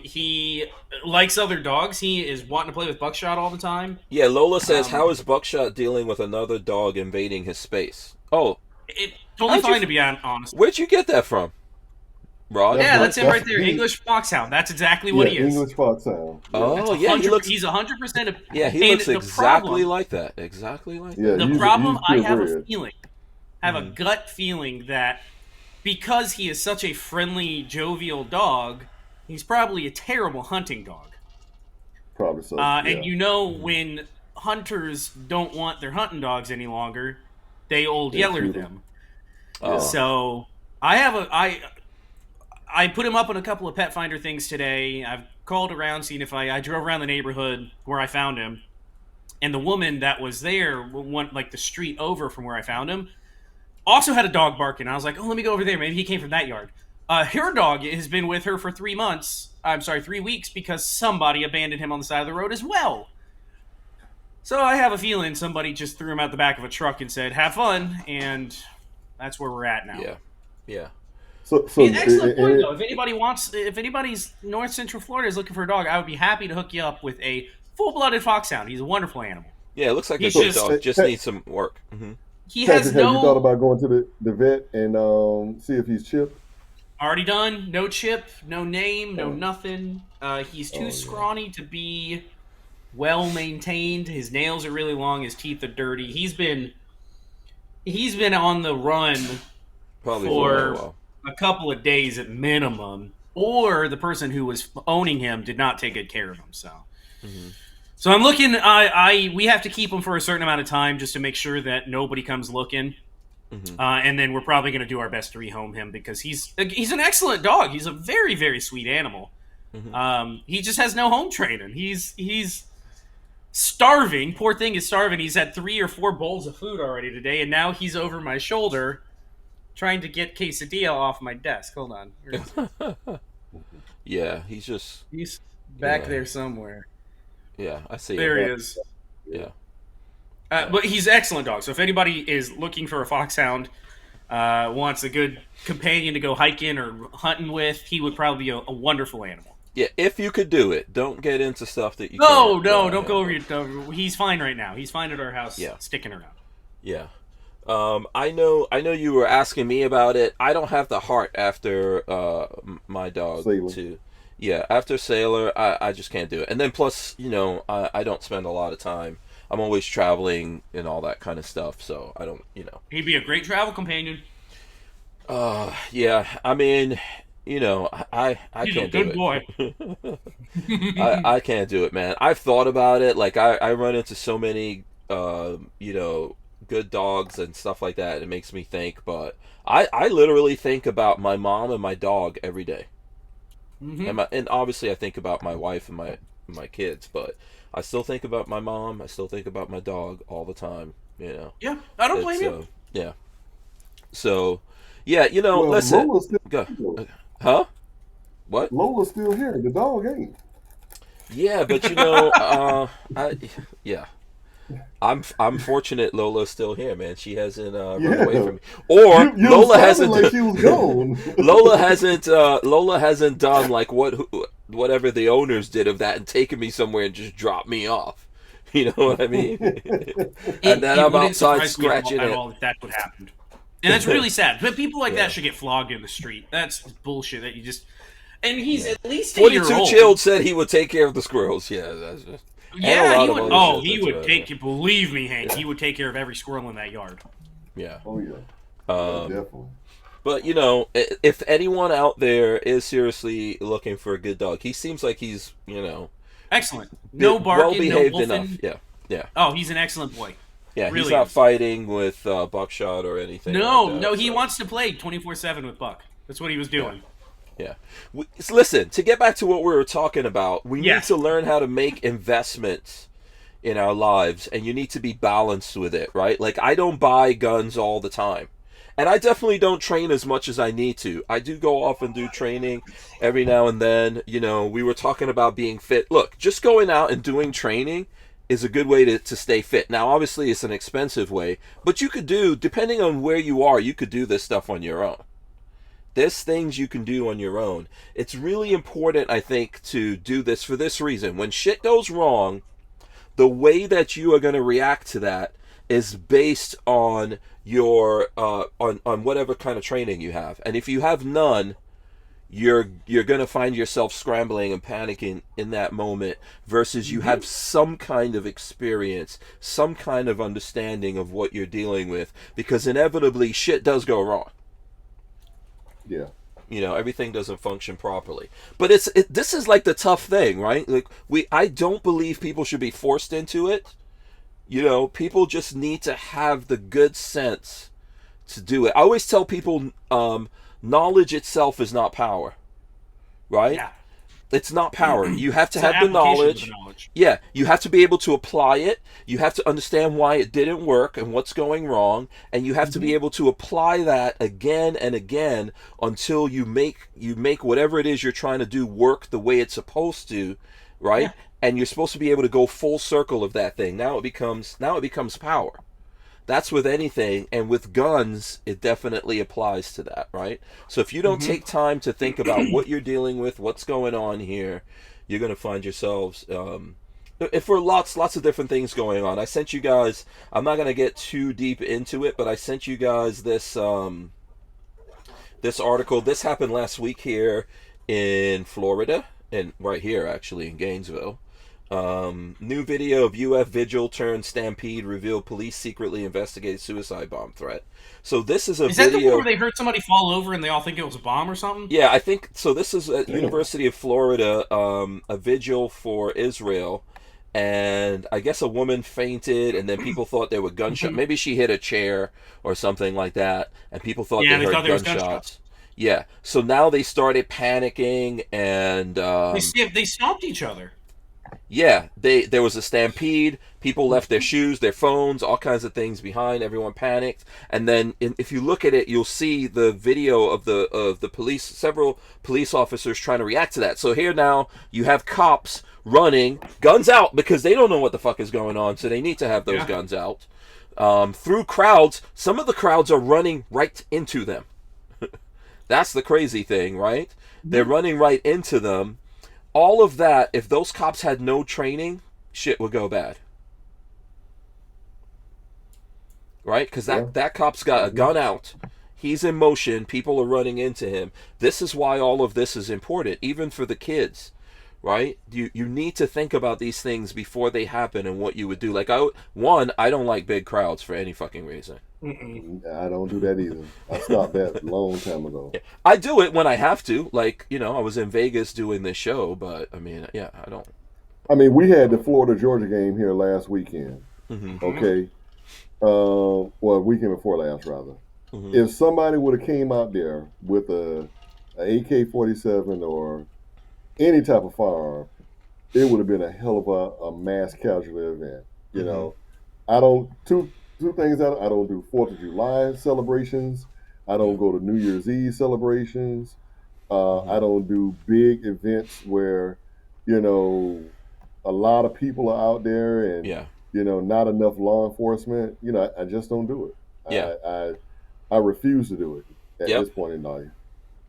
He likes other dogs. He is wanting to play with Buckshot all the time.
Yeah, Lola says, how is Buckshot dealing with another dog invading his space? Oh.
It's totally fine, to be honest.
Where'd you get that from? Rod?
Yeah, that's him right there. English foxhound. That's exactly what he is.
English foxhound.
Oh, yeah.
He's 100%.
He looks exactly like that. Exactly like that.
The problem, I have a feeling, a gut feeling that because he is such a friendly, jovial dog, he's probably a terrible hunting dog.
Probably so.
And when hunters don't want their hunting dogs any longer, they yeller them.
Oh.
So I I put him up on a couple of pet finder things today. I've called around, seen if I drove around the neighborhood where I found him, and the woman that was there, like the street over from where I found him, also had a dog barking. I was like, oh, let me go over there. Maybe he came from that yard. Her dog has been with her for 3 weeks, because somebody abandoned him on the side of the road as well. So I have a feeling somebody just threw him out the back of a truck and said, have fun, and that's where we're at now.
Yeah.
So
An excellent point, though. If anybody's North Central Florida is looking for a dog, I would be happy to hook you up with a full-blooded foxhound. He's a wonderful animal.
Yeah, it looks like a good dog. Just needs some work. Mm-hmm.
He has
Have you thought about going to the vet and see if he's chipped?
Already done. No chip, no name, no nothing. He's too scrawny to be well maintained. His nails are really long. His teeth are dirty. He's been on the run
Probably
for a couple of days at minimum, or the person who was owning him did not take good care of him. So, so I'm looking. We have to keep him for a certain amount of time just to make sure that nobody comes looking. And then we're probably going to do our best to rehome him, because he's an excellent dog. He's a very, very sweet animal. He just has no home training. He's starving. Poor thing is starving. He's had 3 or 4 bowls of food already today, and now he's over my shoulder trying to get quesadilla off my desk. Hold on.
Yeah, he's
back there somewhere.
Yeah, I see.
There he is.
Yeah.
But he's an excellent dog. So if anybody is looking for a foxhound, wants a good companion to go hiking or hunting with, he would probably be a wonderful animal.
Yeah, if you could do it. Don't get into stuff that you
can't.
No,
don't go over your... He's fine right now. He's fine at our house, sticking around.
Yeah. I know you were asking me about it. I don't have the heart after my dog
Sailor.
After Sailor, I just can't do it. And then plus, I don't spend a lot of time. I'm always traveling and all that kind of stuff, so I don't,
He'd be a great travel companion.
Yeah, I mean, I
He's
can't do it.
He's a good boy.
I can't do it, man. I've thought about it. Like, I run into so many, good dogs and stuff like that. It makes me think, but I literally think about my mom and my dog every day. And obviously I think about my wife and my kids, but I still think about my mom. I still think about my dog all the time.
Yeah, I don't blame you.
Yeah. So, yeah, listen. Go. Huh? What?
Lola's still here. The dog ain't.
Yeah, but I'm fortunate Lola's still here, man. She hasn't run away from me. Or
you
Lola hasn't.
Like she was gone.
Lola hasn't done like whatever the owners did of that and taken me somewhere and just dropped me off. You know what I mean? And then I'm outside scratching it.
That would happen. And that's really sad. But people like that should get flogged in the street. That's bullshit that you just... And he's at least a year old.
42 Chilled said he would take care of the squirrels. Yeah, that's just...
Yeah, he would. Oh, he would take. Believe me, Hank, he would take care of every squirrel in that yard.
Yeah.
Oh yeah. Definitely.
But if anyone out there is seriously looking for a good dog, he seems like he's
excellent. No barking,
well behaved
no wolfing.
enough. Yeah.
Oh, he's an excellent boy.
Yeah,
really
he's not fighting with Buckshot or anything.
No, he wants to play 24/7 with Buck. That's what he was doing.
Yeah. Listen, to get back to what we were talking about, we need to learn how to make investments in our lives, and you need to be balanced with it, right? Like, I don't buy guns all the time. And I definitely don't train as much as I need to. I do go off and do training every now and then. We were talking about being fit. Look, just going out and doing training is a good way to stay fit. Now, obviously, it's an expensive way, but you could do, depending on where you are, you could do this stuff on your own. There's things you can do on your own. It's really important, I think, to do this for this reason. When shit goes wrong, the way that you are going to react to that is based on your on whatever kind of training you have. And if you have none, you're going to find yourself scrambling and panicking in that moment, versus you have some kind of experience, some kind of understanding of what you're dealing with, because inevitably shit does go wrong.
Yeah.
Everything doesn't function properly. But this is like the tough thing, right? Like, I don't believe people should be forced into it. People just need to have the good sense to do it. I always tell people, knowledge itself is not power. right?
Yeah.
It's not power. You have to
It's an
have the
application of
knowledge.
the knowledge.
Yeah, you have to be able to apply it. You have to understand why it didn't work and what's going wrong, and you have to be able to apply that again and again until you make whatever it is you're trying to do work the way it's supposed to, right?
Yeah.
And you're supposed to be able to go full circle of that thing. Now it becomes power. That's with anything, and with guns, it definitely applies to that, right? So if you don't take time to think about what you're dealing with, what's going on here, you're going to find yourselves if for lots of different things going on. I sent you guys, I'm not going to get too deep into it, but I sent you guys this this article. This happened last week here in Florida, and right here actually in Gainesville. New video of UF vigil turned stampede reveal police secretly investigate suicide bomb threat. So this is a
Is that the
video
one where they heard somebody fall over and they all think it was a bomb or something?
Yeah, I think so. This is at University of Florida, a vigil for Israel, and I guess a woman fainted, and then people thought there were gunshots. Maybe she hit a chair or something like that, and people thought
Yeah,
they
they
heard
thought there was
gunshots.
gunshots.
Yeah, so now they started panicking, and
They stomped each other.
yeah, there was a stampede. People left their shoes, their phones, all kinds of things behind. Everyone panicked, and then if you look at it, you'll see the video of the police, several police officers trying to react to that. So here now you have cops running, guns out, because they don't know what the fuck is going on, so they need to have those guns out. Through crowds, some of the crowds are running right into them. That's the crazy thing, right? They're running right into them. All of that, if those cops had no training, shit would go bad. Right? Because that cop's got a gun out. He's in motion. People are running into him. This is why all of this is important, even for the kids. Right? You need to think about these things before they happen and what you would do. Like, I don't like big crowds for any fucking reason.
I don't do that either. I stopped that a long time ago.
Yeah. I do it when I have to. Like, I was in Vegas doing this show, but I mean, yeah, I don't.
I mean, we had the Florida-Georgia game here last weekend. Okay. Well, weekend before last, rather. If somebody would have came out there with a AK-47 or any type of firearm, it would have been a hell of a mass casualty event. You know, I don't two things. I don't do 4th of July celebrations. I don't go to New Year's Eve celebrations. I don't do big events where, a lot of people are out there and, not enough law enforcement. I just don't do it.
Yeah.
I refuse to do it at this point in life.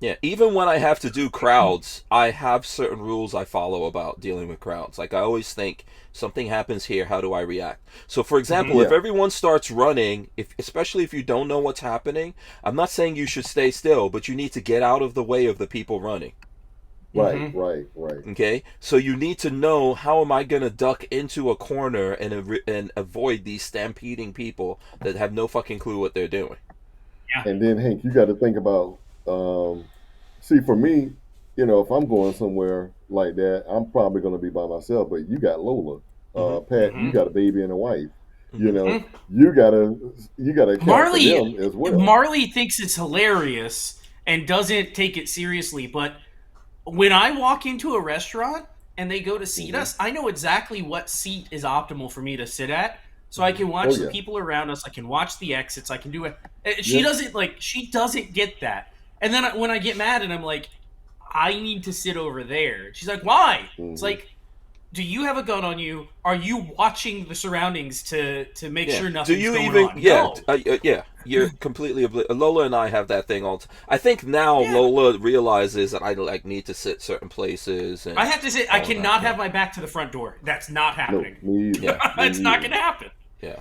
Yeah, even when I have to do crowds, I have certain rules I follow about dealing with crowds. Like, I always think, something happens here, how do I react? So, for example, if everyone starts running, especially if you don't know what's happening, I'm not saying you should stay still, but you need to get out of the way of the people running.
Right.
Okay? So you need to know, how am I going to duck into a corner and avoid these stampeding people that have no fucking clue what they're doing?
Yeah. And then, Hank, you got to think about... see, for me, if I'm going somewhere like that, I'm probably going to be by myself. But you got Lola, Pat, you got a baby and a wife. You gotta account for them as well.
Marley thinks it's hilarious and doesn't take it seriously. But when I walk into a restaurant and they go to seat us, I know exactly what seat is optimal for me to sit at. So I can watch the people around us. I can watch the exits. I can do it. She doesn't get that. And then when I get mad and I'm like, I need to sit over there. She's like, why? It's like, do you have a gun on you? Are you watching the surroundings to make sure nothing's going on?
Yeah,
no.
You're completely Lola and I have that thing all. I think now Lola realizes that I need to sit certain places. And
I have to say, I cannot have my back to the front door. That's not happening.
No, me either.
It's not going to happen.
Yeah.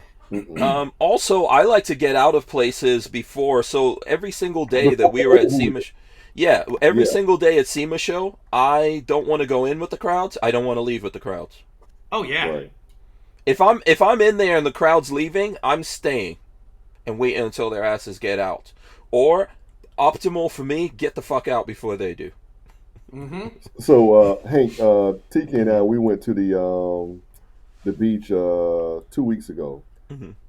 Also, I like to get out of places before. So every single day that we were at SEMA, single day at SEMA show, I don't want to go in with the crowds. I don't want to leave with the crowds.
Oh yeah.
Right.
If I'm in there and the crowd's leaving, I'm staying and waiting until their asses get out. Or optimal for me, get the fuck out before they do.
So Hank, Tiki and I, we went to the beach 2 weeks ago.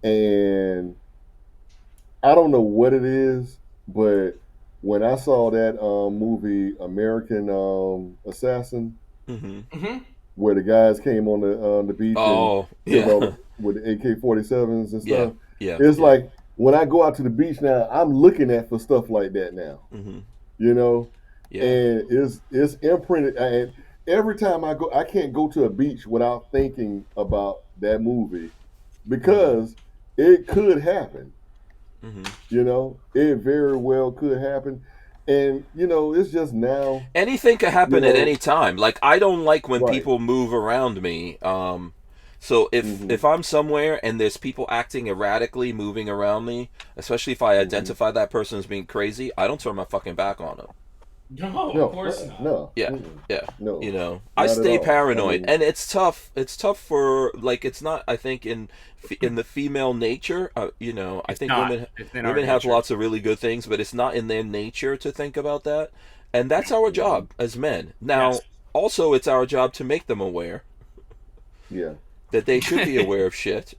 And I don't know what it is, but when I saw that movie American Assassin, where the guys came on the beach and killed all with the AK-47s and stuff, it's like when I go out to the beach now, I'm looking for stuff like that now. You know, and it's imprinted. And every time I go, I can't go to a beach without thinking about that movie because it could happen. You know, it very well could happen. And, you know, it's just now.
Anything could happen at any time. Like, I don't like when people move around me. So if I'm somewhere and there's people acting erratically, moving around me, especially if I identify that person as being crazy, I don't turn my fucking back on them.
No, of course not.
No.
Yeah.
No.
You know, I stay paranoid, and it's tough. It's tough for, like, it's not. I think in the female nature, you know, I think women have lots of really good things, but it's not in their nature to think about that, and that's our job as men. Now, also, it's our job to make them aware. That they should be aware of shit.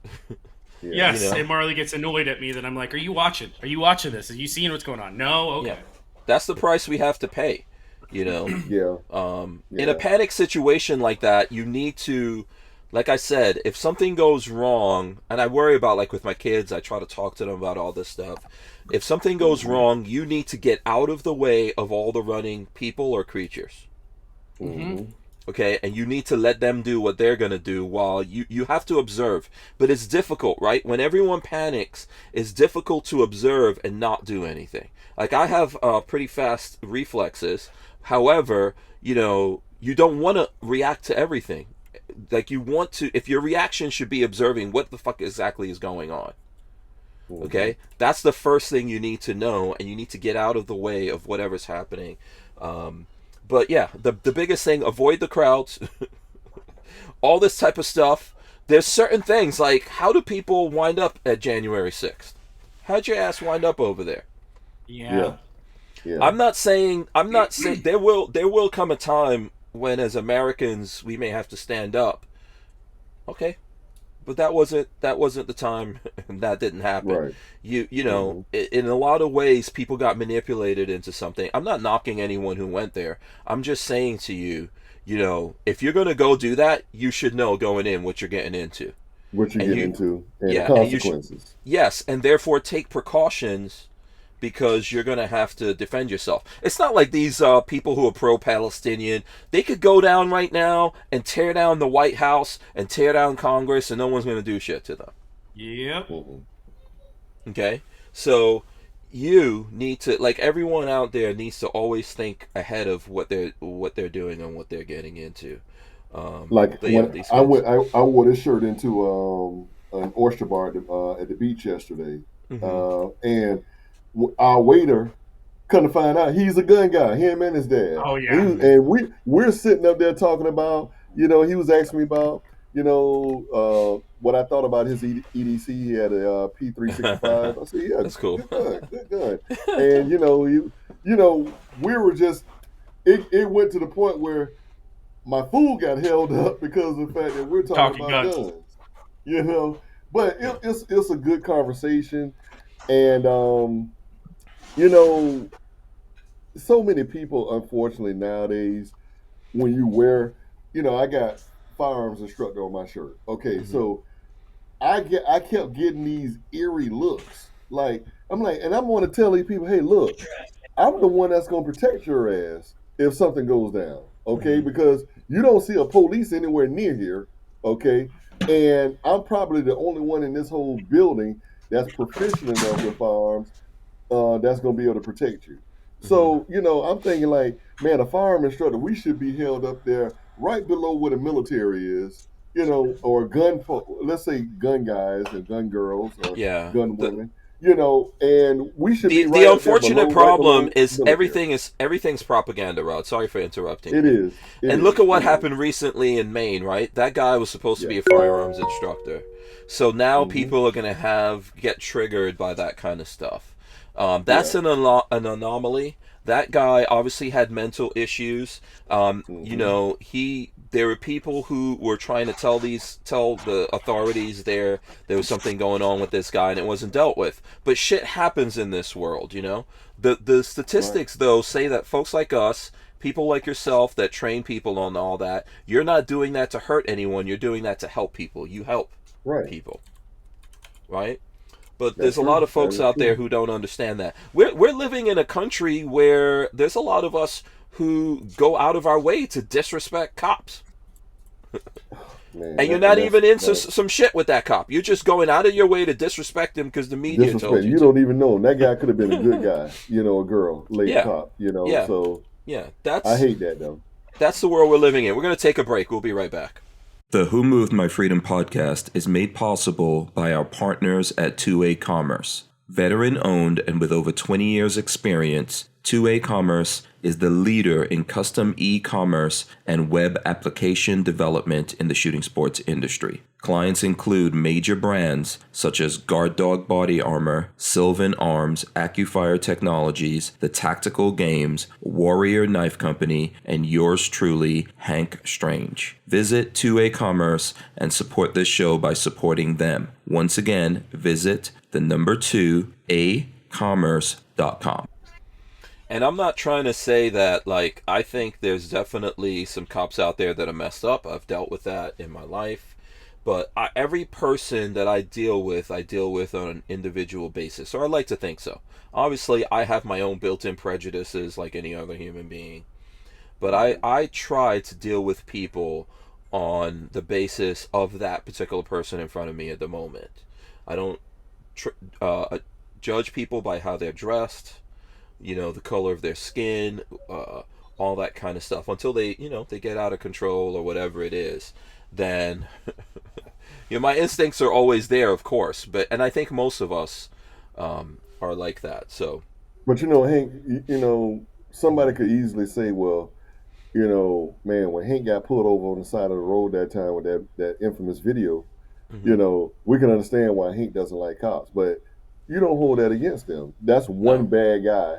Yes,
you know?
and Marley gets annoyed at me that I'm like, "Are you watching? Are you watching this? Are you seeing what's going on?" No, okay.
Yeah. That's the price we have to pay, you know. In a panic situation like that, you need to, like I said, if something goes wrong, and I worry about, like with my kids, I try to talk to them about all this stuff. If something goes wrong, you need to get out of the way of all the running people or creatures. Okay, and you need to let them do what they're going to do while you have to observe. But it's difficult, right? When everyone panics, it's difficult to observe and not do anything. Like, I have pretty fast reflexes. However, you know, you don't want to react to everything. Like, you want to, if your reaction should be observing what the fuck exactly is going on. Okay? That's the first thing you need to know, and you need to get out of the way of whatever's happening. But yeah, the biggest thing, avoid the crowds. All this type of stuff. There's certain things, like, how do people wind up at January 6th? How'd your ass wind up over there?
Yeah.
I'm not saying there will come a time when, as Americans, we may have to stand up. Okay. But that wasn't the time, and that didn't happen.
Right.
You know, in a lot of ways, people got manipulated into something. I'm not knocking anyone who went there. I'm just saying to you, you know, if you're going to go do that, you should know going in what you're getting into.
What you're getting into, and the consequences.
Yes, and therefore take precautions, because you're going to have to defend yourself. It's not like these people who are pro-Palestinian, they could go down right now and tear down the White House and tear down Congress, and no one's going to do shit to them.
Yep.
Okay? So you need to, like, everyone out there needs to always think ahead of what they're doing and what they're getting into.
Like, when I wore this shirt into an oyster bar at the beach yesterday, and our waiter, come to find out, he's a gun guy. Him and his dad.
Oh yeah.
And we're sitting up there talking about, you know, he was asking me about, you know, what I thought about his EDC. He had a P365. I said, yeah,
that's cool.
Good gun. And you know, we were just. It went to the point where my food got held up because of the fact that we're talking about guns. You know, but it's a good conversation, and you know, so many people, unfortunately, nowadays, when you wear, you know, I got firearms instructor on my shirt. Okay, so I kept getting these eerie looks. Like, I'm like, and I'm going to tell these people, hey, look, I'm the one that's going to protect your ass if something goes down. Okay, because you don't see a police anywhere near here. Okay, and I'm probably the only one in this whole building that's proficient enough with firearms that's going to be able to protect you. So, you know, I'm thinking like, man, a firearm instructor, we should be held up there right below where the military is, you know, or let's say gun guys or gun girls or gun women, you know, and we should be right
the unfortunate problem is
military.
everything's propaganda, Rod. Sorry for interrupting.
It is.
And look at what happened recently in Maine, right? That guy was supposed to be a firearms instructor. So now people are going to get triggered by that kind of stuff. That's an anomaly. That guy obviously had mental issues. You know, there were people who were trying to tell the authorities there was something going on with this guy and it wasn't dealt with. But shit happens in this world, you know. The statistics though say that folks like us, people like yourself that train people on all that, you're not doing that to hurt anyone. You're doing that to help people. You help people, right? But there's a lot of folks out there who don't understand that. We're living in a country where there's a lot of us who go out of our way to disrespect cops.
Man,
and you're not even into some shit with that cop. You're just going out of your way to disrespect him because the media told you.
You don't even know. That guy could have been a good guy, you know, a girl, cop, you know.
Yeah.
So
I
hate that though.
That's the world we're living in. We're going to take a break. We'll be right back.
The Who Moved My Freedom podcast is made possible by our partners at 2A Commerce. Veteran-owned and with over 20 years' experience, 2A Commerce is the leader in custom e-commerce and web application development in the shooting sports industry. Clients include major brands such as Guard Dog Body Armor, Sylvan Arms, AccuFire Technologies, The Tactical Games, Warrior Knife Company, and yours truly, Hank Strange. Visit 2A Commerce and support this show by supporting them. Once again, visit the number 2acommerce.com.
And I'm not trying to say that, like, I think there's definitely some cops out there that are messed up. I've dealt with that in my life. But every person that I deal with on an individual basis, or I like to think so. Obviously, I have my own built-in prejudices like any other human being. But I try to deal with people on the basis of that particular person in front of me at the moment. I don't judge people by how they're dressed, you know, the color of their skin, all that kind of stuff, until they get out of control or whatever it is. Then you know, my instincts are always there, of course, and I think most of us are like that. So,
but you know, Hank, you know, somebody could easily say, well, you know, man, when Hank got pulled over on the side of the road that time with that infamous video, you know, we can understand why Hank doesn't like cops, but you don't hold that against him. That's one bad guy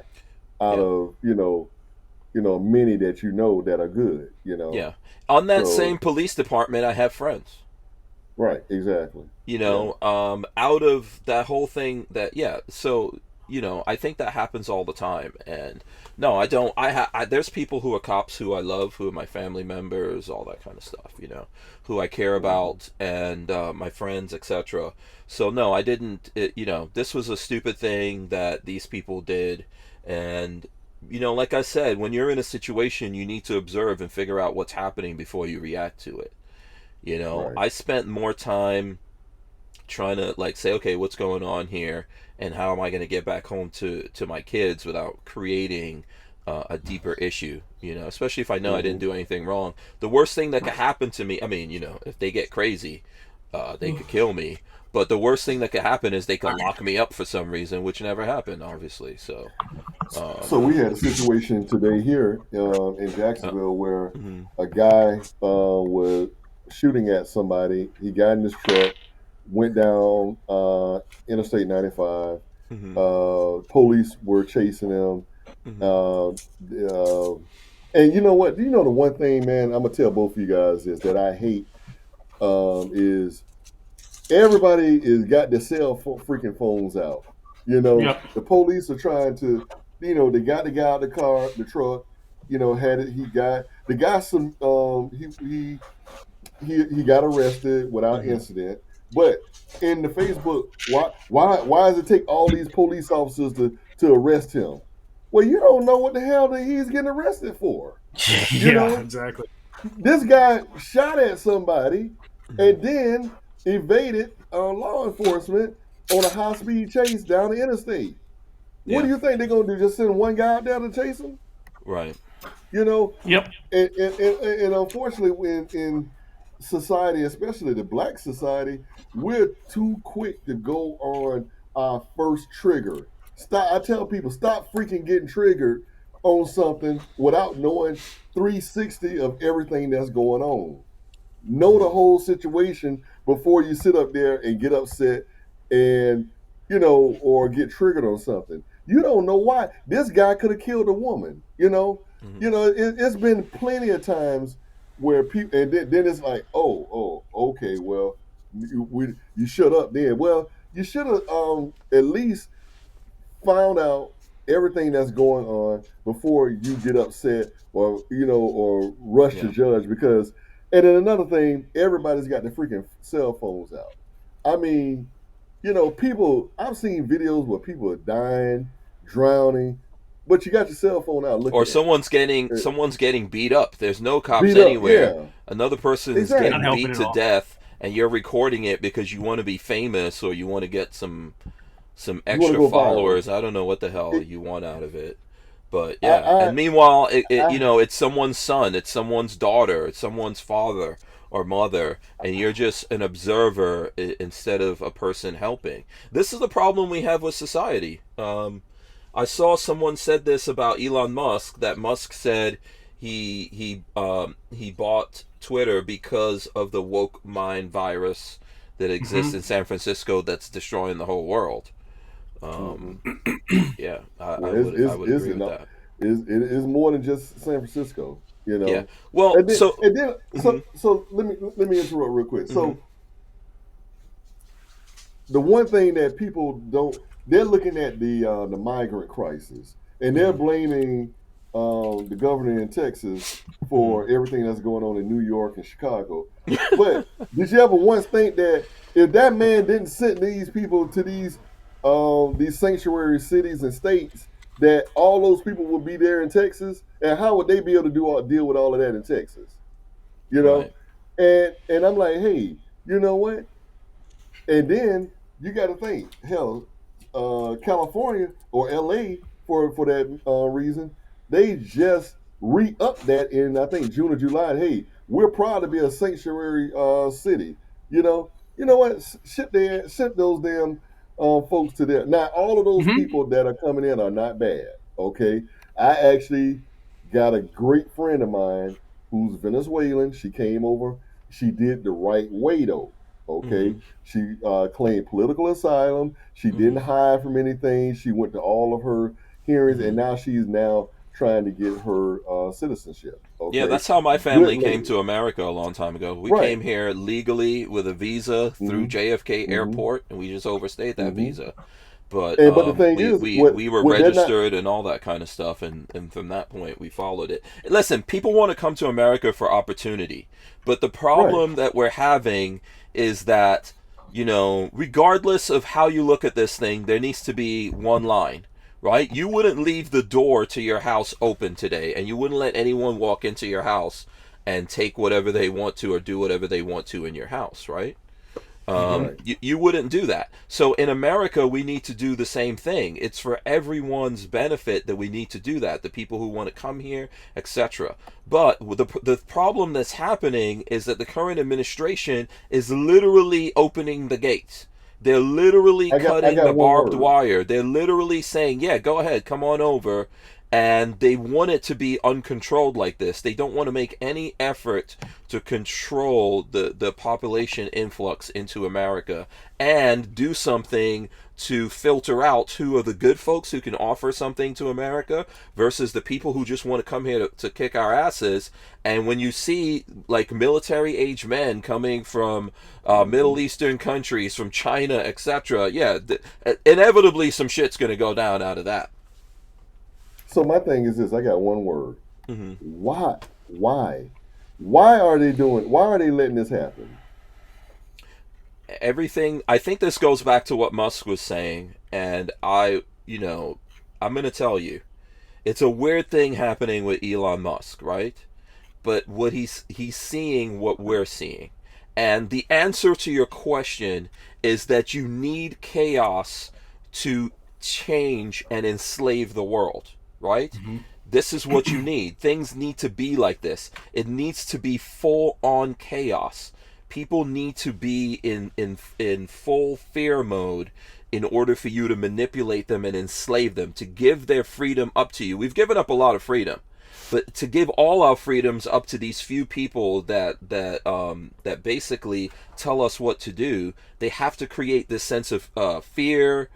out of you know many that you know that are good. You know.
Yeah. On that same police department, I have friends.
Right. Exactly.
You know, out of that whole thing, so you know, I think that happens all the time. And no, I don't. There's people who are cops who I love, who are my family members, all that kind of stuff. You know, who I care about, and my friends, etc. So no, I didn't. You know, this was a stupid thing that these people did, and you know, like I said, when you're in a situation, you need to observe and figure out what's happening before you react to it. You know, I spent more time trying to like say, okay, what's going on here, and how am I going to get back home to my kids without creating a deeper issue. You know, especially if I know I didn't do anything wrong. The worst thing that could happen to me, I mean, you know, if they get crazy, they could kill me. But the worst thing that could happen is they could lock me up for some reason, which never happened, obviously. So,
so we had a situation today here in Jacksonville where a guy was shooting at somebody. He got in his truck, went down Interstate 95. Police were chasing him. And you know what? You know the one thing, man, I'm gonna tell both of you guys is that I hate is everybody is got their freaking phones out. You know, the police are trying to, you know, they got the guy out of the truck, you know, he got some, he got arrested without incident. But in the Facebook, why does it take all these police officers to arrest him? Well, you don't know what the hell that he's getting arrested for. You know?
Exactly.
This guy shot at somebody and then evaded law enforcement on a high-speed chase down the interstate. What do you think they're going to do? Just send one guy out there to chase him?
Right.
You know?
Yep.
And unfortunately, in society, especially the black society, we're too quick to go on our first trigger. I tell people, stop freaking getting triggered on something without knowing 360 of everything that's going on. Know the whole situation before you sit up there and get upset and, you know, or get triggered on something. You don't know why. This guy could have killed a woman. It's been plenty of times where people, and then it's like, okay, well, you shut up then. Well, you should have at least found out everything that's going on before you get upset or rush to judge. Because, and then another thing, everybody's got their freaking cell phones out. I mean, people, I've seen videos where people are dying, drowning, but you got your cell phone out looking.
Or someone's getting beat up. There's no cops anywhere.
Yeah.
Another person's getting beat to death, and you're recording it because you want to be famous or you want to get some extra followers. I don't know what the hell you want out of it. But yeah, and meanwhile, it's someone's son, it's someone's daughter, it's someone's father or mother, and you're just an observer instead of a person helping. This is the problem we have with society. I saw someone said this about Elon Musk, that Musk said he bought Twitter because of the woke mind virus that exists in San Francisco that's destroying the whole world. Yeah, I would agree with that.
It is more than just San Francisco,
Yeah. Well,
so let me interrupt real quick. So the one thing that people don't, they're looking at the migrant crisis, and they're blaming the governor in Texas for everything that's going on in New York and Chicago. But did you ever once think that if that man didn't send these people to these sanctuary cities and states, that all those people would be there in Texas? And how would they be able to deal with all of that in Texas? Right. And I'm like, hey, you know what? And then you got to think, hell, California or LA for that reason, they just re-upped that in, I think, June or July. Hey, we're proud to be a sanctuary city. You know what? Ship those damn folks to there. Now, all of those people that are coming in are not bad. Okay, I actually got a great friend of mine who's Venezuelan. She came over. She did the right way though. Okay, she claimed political asylum. She didn't hide from anything. She went to all of her hearings, and now she's trying to get her citizenship. Okay?
Yeah, that's how my family came to America a long time ago. We came here legally with a visa through JFK Airport, and we just overstayed that visa. But
the thing is,
we were registered and all that kind of stuff, and from that point, we followed it. Listen, people want to come to America for opportunity, but the problem that we're having is that, regardless of how you look at this thing, there needs to be one line. Right? You wouldn't leave the door to your house open today, and you wouldn't let anyone walk into your house and take whatever they want to or do whatever they want to in your house, right? You wouldn't do that. So in America, we need to do the same thing. It's for everyone's benefit that we need to do that. The people who want to come here, etc. But the problem that's happening is that the current administration is literally opening the gates. They're literally cutting the barbed wire. They're literally saying, yeah, go ahead, come on over. And they want it to be uncontrolled like this. They don't want to make any effort to control the population influx into America and do something to filter out who are the good folks who can offer something to America versus the people who just want to come here to kick our asses. And when you see like military age men coming from Middle Eastern countries, from China, etc., inevitably some shit's going to go down out of that.
So my thing is this: I got one word. Why? Why are they letting this happen?
Everything. I think this goes back to what Musk was saying, and I'm going to tell you, it's a weird thing happening with Elon Musk, right? But what he's seeing what we're seeing, and the answer to your question is that you need chaos to change and enslave the world. Right? This is what you need. Things need to be like this. It needs to be full on chaos. People need to be in full fear mode in order for you to manipulate them and enslave them, to give their freedom up to you. We've given up a lot of freedom, but to give all our freedoms up to these few people that basically tell us what to do, they have to create this sense of fear,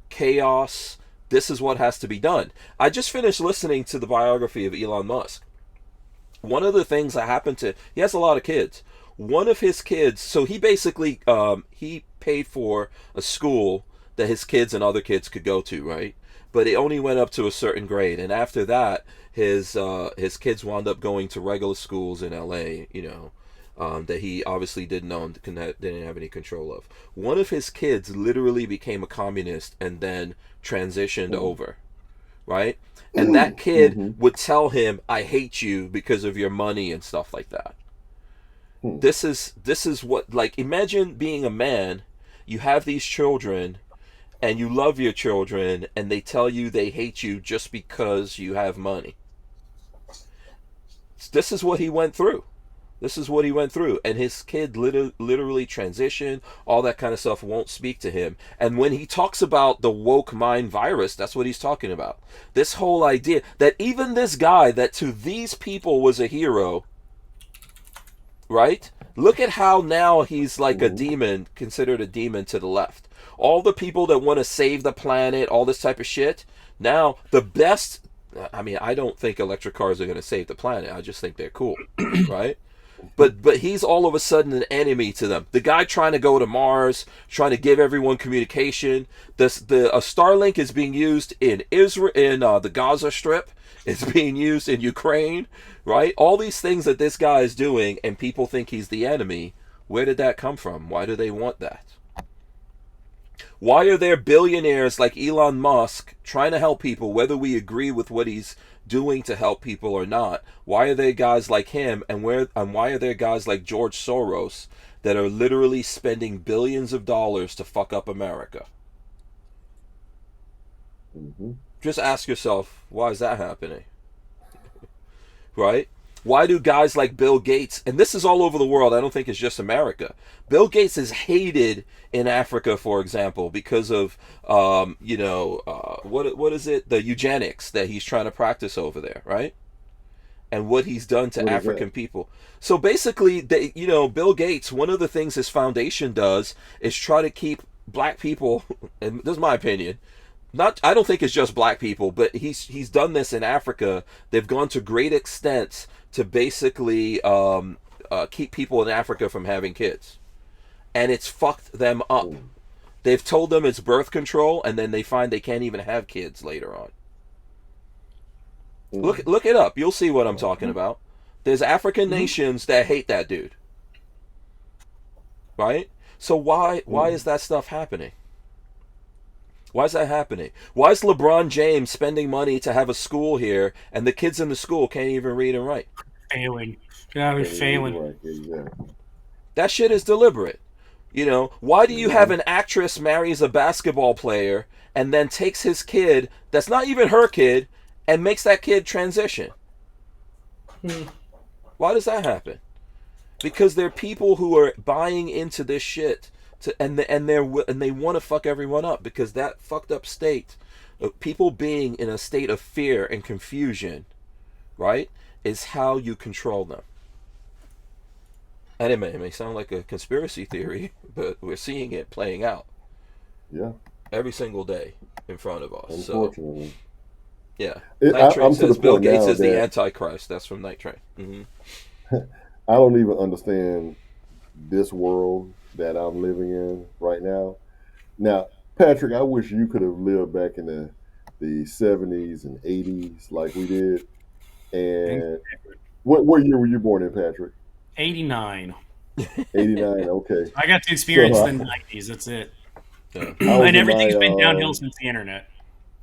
chaos, this is what has to be done. I just finished listening to the biography of Elon Musk. One of the things that happened he has a lot of kids. One of his kids, so he basically, he paid for a school that his kids and other kids could go to, right? But it only went up to a certain grade. And after that, his kids wound up going to regular schools in LA, that he obviously didn't have any control of. One of his kids literally became a communist and then transitioned over, right? And that kid would tell him, "I hate you because of your money," and stuff like that. This is what, like, imagine being a man, you have these children, and you love your children, and they tell you they hate you just because you have money. This is what he went through. And his kid literally transitioned, all that kind of stuff, won't speak to him. And when he talks about the woke mind virus, that's what he's talking about. This whole idea that even this guy that to these people was a hero, right? Look at how now he's like a demon, considered a demon to the left. All the people that want to save the planet, all this type of shit. Now, the best, I mean, I don't think electric cars are going to save the planet. I just think they're cool, right? But he's all of a sudden an enemy to them. The guy trying to go to Mars, trying to give everyone communication. A Starlink is being used in Israel, in the Gaza Strip. It's being used in Ukraine, right? All these things that this guy is doing, and people think he's the enemy. Where did that come from? Why do they want that? Why are there billionaires like Elon Musk trying to help people, whether we agree with what he's doing to help people or not? Why are there guys like him, and why are there guys like George Soros that are literally spending billions of dollars to fuck up America? Just ask yourself, why is that happening? Right? Why do guys like Bill Gates, and this is all over the world, I don't think it's just America. Bill Gates is hated in Africa, for example, because of, what is it? The eugenics that he's trying to practice over there, right? And what he's done to African people. So basically, Bill Gates, one of the things his foundation does is try to keep black people, and this is my opinion, I don't think it's just black people, but he's done this in Africa. They've gone to great extents to basically keep people in Africa from having kids. And it's fucked them up. They've told them it's birth control, and then they find they can't even have kids later on. Look it up. You'll see what I'm talking about. There's African nations that hate that dude. Right? So why is that stuff happening? Why is that happening? Why is LeBron James spending money to have a school here, and the kids in the school can't even read and write?
Failing. Yeah, we're failing.
That shit is deliberate. Why do you have an actress marries a basketball player and then takes his kid, that's not even her kid, and makes that kid transition? Why does that happen? Because there are people who are buying into this shit. And they want to fuck everyone up, because that fucked up state of people being in a state of fear and confusion, right, is how you control them. And it may sound like a conspiracy theory, but we're seeing it playing out. Yeah. Every single day in front of us.
Unfortunately.
So, yeah. Night Train says Bill Gates is the Antichrist. That's from Night Train.
I don't even understand this world that I'm living in right now. Now, Patrick, I wish you could have lived back in the 70s and 80s like we did. And what year were you born in, Patrick?
89.
89, okay.
I got to experience the 90s, that's it. And everything's been downhill since the internet.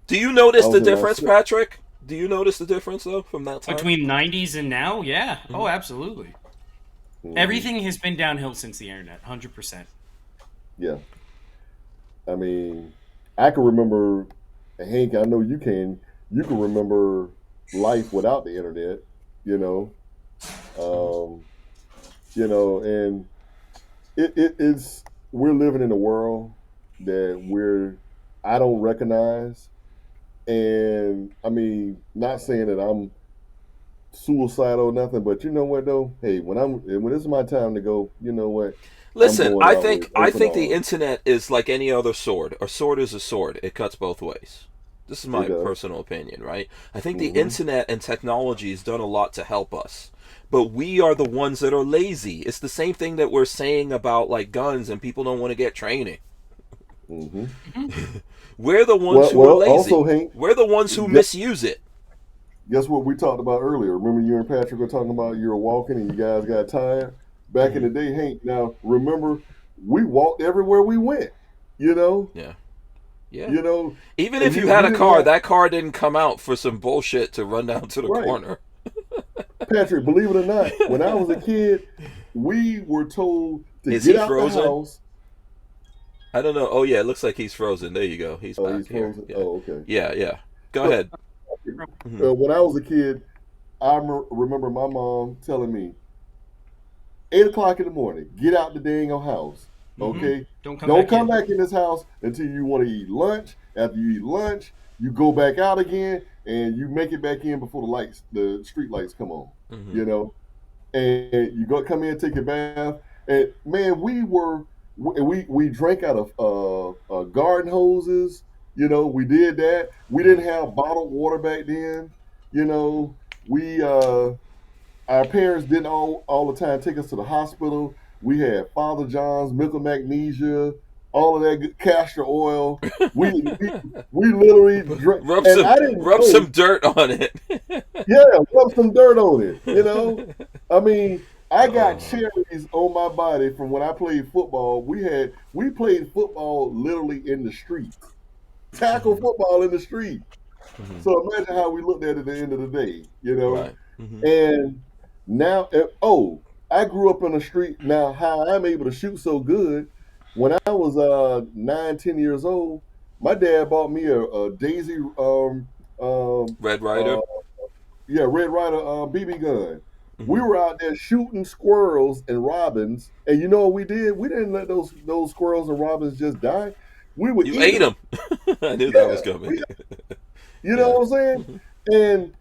Do you notice the difference, Patrick? Do you notice the difference, though, from that time?
Between 90s and now? Yeah. Oh, absolutely. Everything has been downhill since the internet, 100%.
Yeah. I mean, I can remember, Hank, I know you can remember life without the internet, and it's, we're living in a world that I don't recognize. And I mean, not saying that I'm suicidal or nothing, but you know what though? Hey, when it's my time to go, you know what?
Listen, I think the internet is like any other sword. A sword is a sword. It cuts both ways. This is my personal opinion, right? I think the internet and technology has done a lot to help us. But we are the ones that are lazy. It's the same thing that we're saying about like guns and people don't want to get training. We're the ones who are lazy.
Also, Hank,
we're the ones who misuse it.
Guess what we talked about earlier? Remember you and Patrick were talking about you were walking and you guys got tired? Back in the day, Hank, now remember, we walked everywhere we went, you know?
Yeah.
You know?
Even if you had a car, that car didn't come out for some bullshit to run down to the corner.
Patrick, believe it or not, when I was a kid, we were told to get out the house.
I don't know. Oh, yeah, it looks like he's frozen. There you go. He's back here.
Frozen? Yeah. Oh, okay.
Yeah. Go ahead.
When I was a kid, I remember my mom telling me, 8 o'clock in the morning, get out the dang house, okay? Don't come back in this house until you want to eat lunch. After you eat lunch, you go back out again, and you make it back in before the street lights come on, you know? And you come in, take a bath, and man, we drank out of garden hoses. You know, we did that. We didn't have bottled water back then. You know, our parents didn't all the time take us to the hospital. We had Father John's, milk of magnesia, all of that good castor oil. We literally drank.
Rub some dirt on it.
Yeah, rub some dirt on it. You know, I mean, I got cherries on my body from when I played football. We played football literally in the street. Tackle football in the street. So imagine how we looked at the end of the day, you know.
Right.
And now, I grew up in the street. Now, how I'm able to shoot so good? When I was 9, 10 years old, my dad bought me a Daisy
Red Ryder.
Red Ryder BB gun. We were out there shooting squirrels and robins, and you know what we did? We didn't let those squirrels and robins just die. We would
ate them. I knew that was coming.
You know what I'm saying? And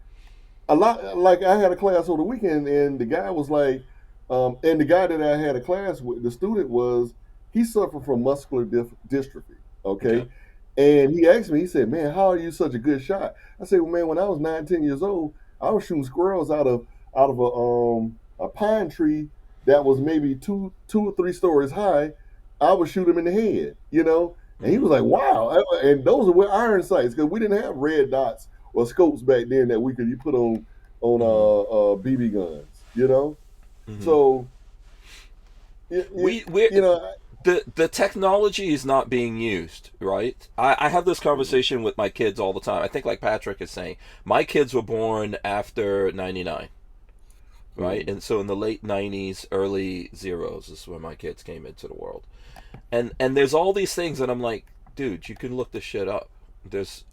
a lot, like I had a class over the weekend, and the guy was like, and the guy that I had a class with, the student he suffered from muscular dystrophy. Okay. And he asked me, he said, "Man, how are you such a good shot?" I said, "Well, man, when I was 9, 10 years old, I was shooting squirrels out of a pine tree that was maybe two or 3 stories high. I would shoot him in the head, you know." And he was like, "Wow!" And those are with iron sights because we didn't have red dots or scopes back then that you put on BB guns, you know. So
the technology is not being used, right? I have this conversation with my kids all the time. I think, like Patrick is saying, my kids were born after '99, right? And so in the late '90s, early zeros is when my kids came into the world. And there's all these things that I'm like, dude, you can look this shit up. That's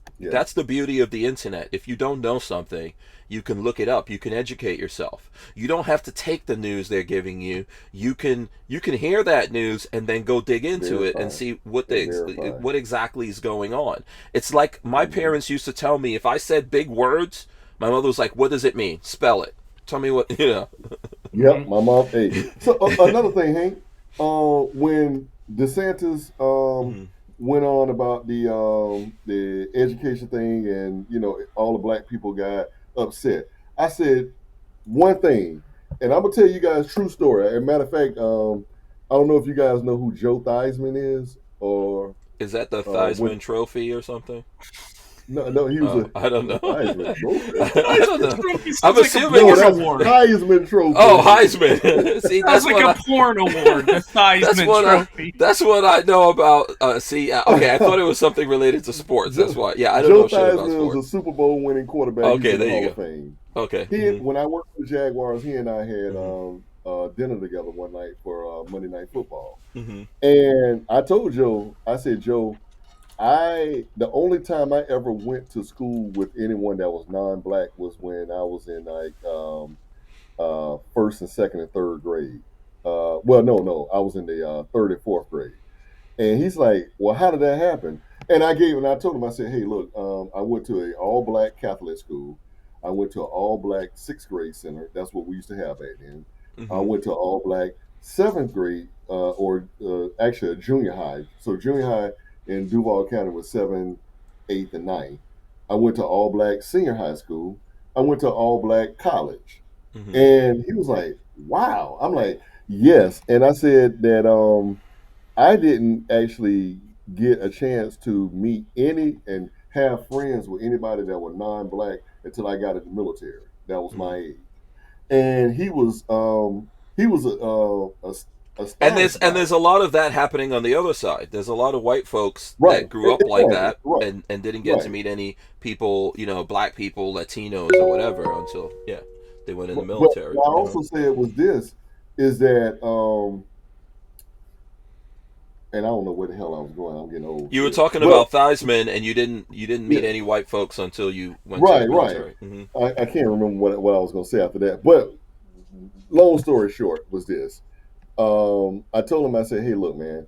the beauty of the internet. If you don't know something, you can look it up. You can educate yourself. You don't have to take the news they're giving you. You can hear that news and then go dig into it and see what exactly is going on. It's like my parents used to tell me if I said big words, my mother was like, "What does it mean? Spell it. Tell me what, you know."
Yep, my mom. Hey. So another thing, Hank, when DeSantis went on about the education thing, and you know all the black people got upset. I said one thing, and I'm gonna tell you guys a true story. As a matter of fact, I don't know if you guys know who Joe Theismann is, or
is that the Theismann Trophy or something?
No, he was
I don't know.
Heisman Trophy.
I don't know. I'm assuming
it's Heisman Trophy.
Oh, Heisman. See,
that's like a porn award. The Heisman Trophy.
That's what I know about. Okay, I thought it was something related to sports. That's why. Yeah, I don't know shit about sports.
Joe Theismann was a Super Bowl winning quarterback.
Okay, there you
go. Fame.
Okay.
When I worked for the Jaguars, he and I had dinner together one night for Monday Night Football. And I told Joe, I said, "Joe, the only time I ever went to school with anyone that was non-black was when I was in like first and second and third grade. No, I was in the third and fourth grade." And he's like, "Well, how did that happen?" And I told him, I said, "Hey, look, I went to an all-black Catholic school. I went to an all-black 6th grade center. That's what we used to have back then. I went to all-black 7th grade, actually a junior high. So junior high in Duval County was 7th, 8th, and 9th. I went to all black senior high school. I went to all black college.
Mm-hmm.
And he was like, wow. I'm like, yes. And I said that I didn't actually get a chance to meet any and have friends with anybody that were non-black until I got in the military. That was my age. And he was
And
astonished by
there's
it.
a lot of that happening on the other side. There's a lot of white folks
Right.
that grew up like
Exactly.
that
Right.
and didn't get to
Right.
meet any people, black people, Latinos or whatever until they went in the
But
military.
what I also said was this is that and I don't know where the hell I was going. I'm getting old.
You were
Shit.
talking
But
about Theismann, and you didn't meet
yeah,
any white folks until you went to the
right.
military. Mm-hmm.
I can't remember what I was going to say after that. But long story short was this. I told him, I said, hey, look, man,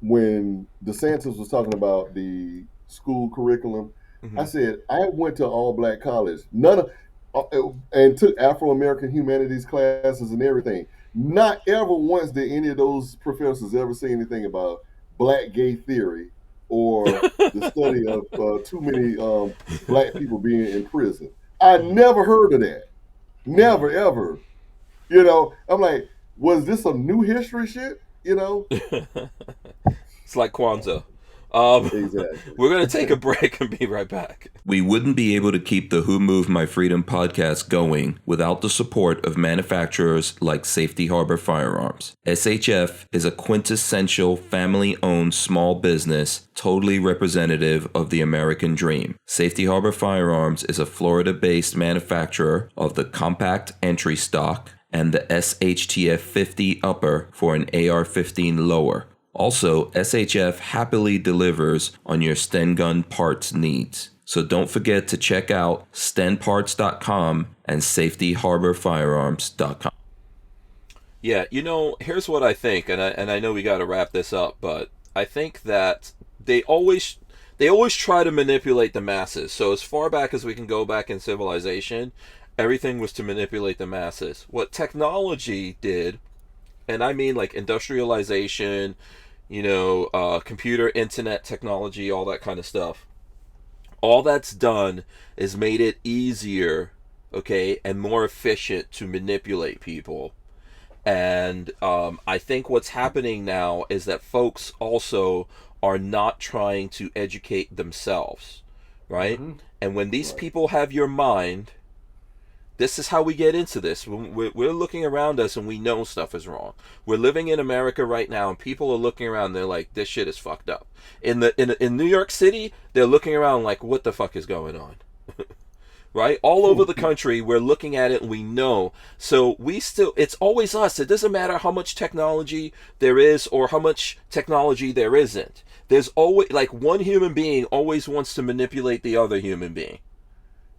when DeSantis was talking about the school curriculum,
Mm-hmm.
I said, I went to all black college, and took Afro-American humanities classes and everything. Not ever once did any of those professors ever say anything about black gay theory or the study of too many black people being in prison. I never heard of that. Never, ever. I'm like, was this some new history shit?
It's like Kwanzaa.
Exactly.
We're going to take a break and be right back.
We wouldn't be able to keep the Who Moved My Freedom podcast going without the support of manufacturers like Safety Harbor Firearms. SHF is a quintessential family-owned small business, totally representative of the American dream. Safety Harbor Firearms is a Florida-based manufacturer of the compact entry stock and the SHTF 50 upper for an AR-15 lower. Also, SHF happily delivers on your Sten gun parts needs. So don't forget to check out stenparts.com and safetyharborfirearms.com.
Yeah, here's what I think, and I know we got to wrap this up, but I think that they always try to manipulate the masses. So as far back as we can go back in civilization, everything was to manipulate the masses. What technology did, and I mean like industrialization, computer, internet technology, all that kind of stuff. All that's done is made it easier, okay, and more efficient to manipulate people. And I think what's happening now is that folks also are not trying to educate themselves, right?
Mm-hmm.
And when these people have your mind, this is how we get into this. We're looking around us and we know stuff is wrong. We're living in America right now, and people are looking around. And they're like, "This shit is fucked up." In New York City, they're looking around like, "What the fuck is going on?" Right? All over the country, we're looking at it and we know. So it's always us. It doesn't matter how much technology there is or how much technology there isn't. There's always, like, one human being always wants to manipulate the other human being,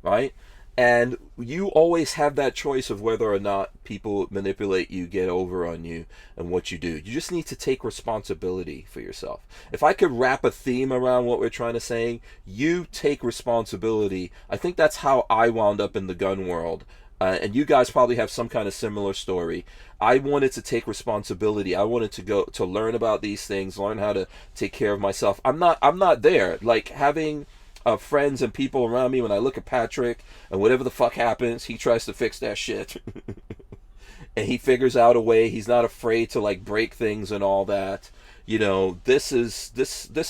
right? And you always have that choice of whether or not people manipulate you, get over on you, and what you do. You just need to take responsibility for yourself. If I could wrap a theme around what we're trying to say, you take responsibility. I think that's how I wound up in the gun world. And you guys probably have some kind of similar story. I wanted to take responsibility. I wanted to go to learn about these things, learn how to take care of myself. I'm not there. Like, having friends and people around me, when I look at Patrick and whatever the fuck happens, he tries to fix that shit. And he figures out a way. He's not afraid to, like, break things and all that. This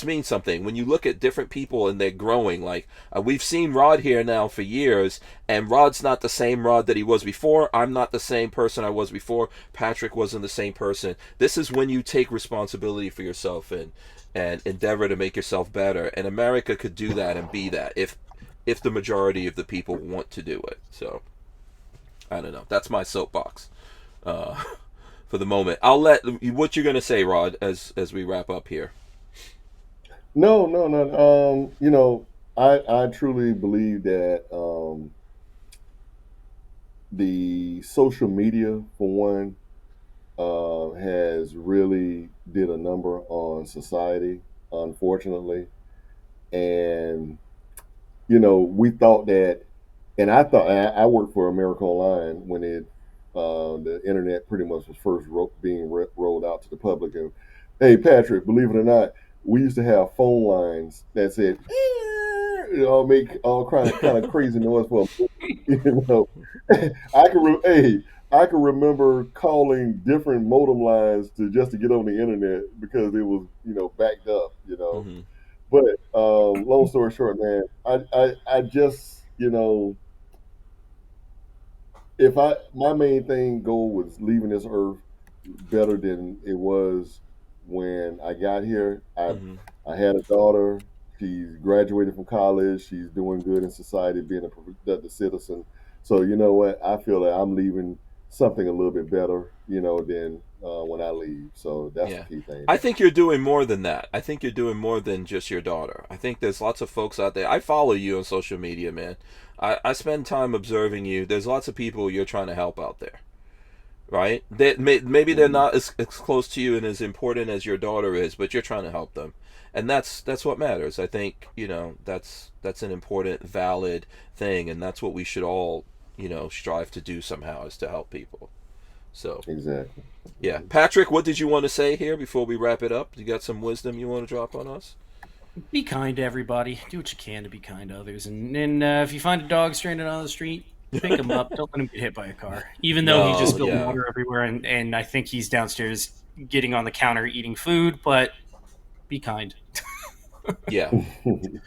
means something. When you look at different people and they're growing, like, we've seen Rod here now for years, and Rod's not the same Rod that he was before. I'm not the same person I was before. Patrick wasn't the same person. This is when you take responsibility for yourself and endeavor to make yourself better. And America could do that and be that if the majority of the people want to do it. So I don't know. That's my soapbox for the moment. I'll let what you're gonna say, Rod, as we wrap up here.
No. I truly believe that the social media, for one, has really did a number on society, unfortunately. And we thought that, and I worked for America Online when the internet pretty much was first being rolled out to the public. And hey, Patrick, believe it or not, we used to have phone lines that said make all kind of crazy noise for a you know. I can remember calling different modem lines to get on the internet because it was backed up,
Hmm.
But long story short, man, I just if my main thing goal was leaving this earth better than it was when I got here.
Hmm.
I had a daughter. She's graduated from college. She's doing good in society, being a productive citizen. So you know what? I feel that I'm leaving something a little bit better, than when I leave. So that's the
Yeah.
key thing.
I think you're doing more than that. I think you're doing more than just your daughter. I think there's lots of folks out there. I follow you on social media, man. I spend time observing you. There's lots of people you're trying to help out there, right? Maybe they're
Mhm.
not as close to you and as important as your daughter is, but you're trying to help them, and that's what matters. I think that's an important, valid thing, and that's what we should all strive to do somehow, is to help people. So
Exactly.
yeah, Patrick, what did you want to say here before we wrap it up? You got some wisdom you want to drop on us?
Be kind to everybody. Do what you can to be kind to others. And if you find a dog stranded on the street, pick him up. Don't let him get hit by a car. Even though he just
No,
spilled
yeah.
water everywhere, and I think he's downstairs getting on the counter eating food, but be kind.
Yeah,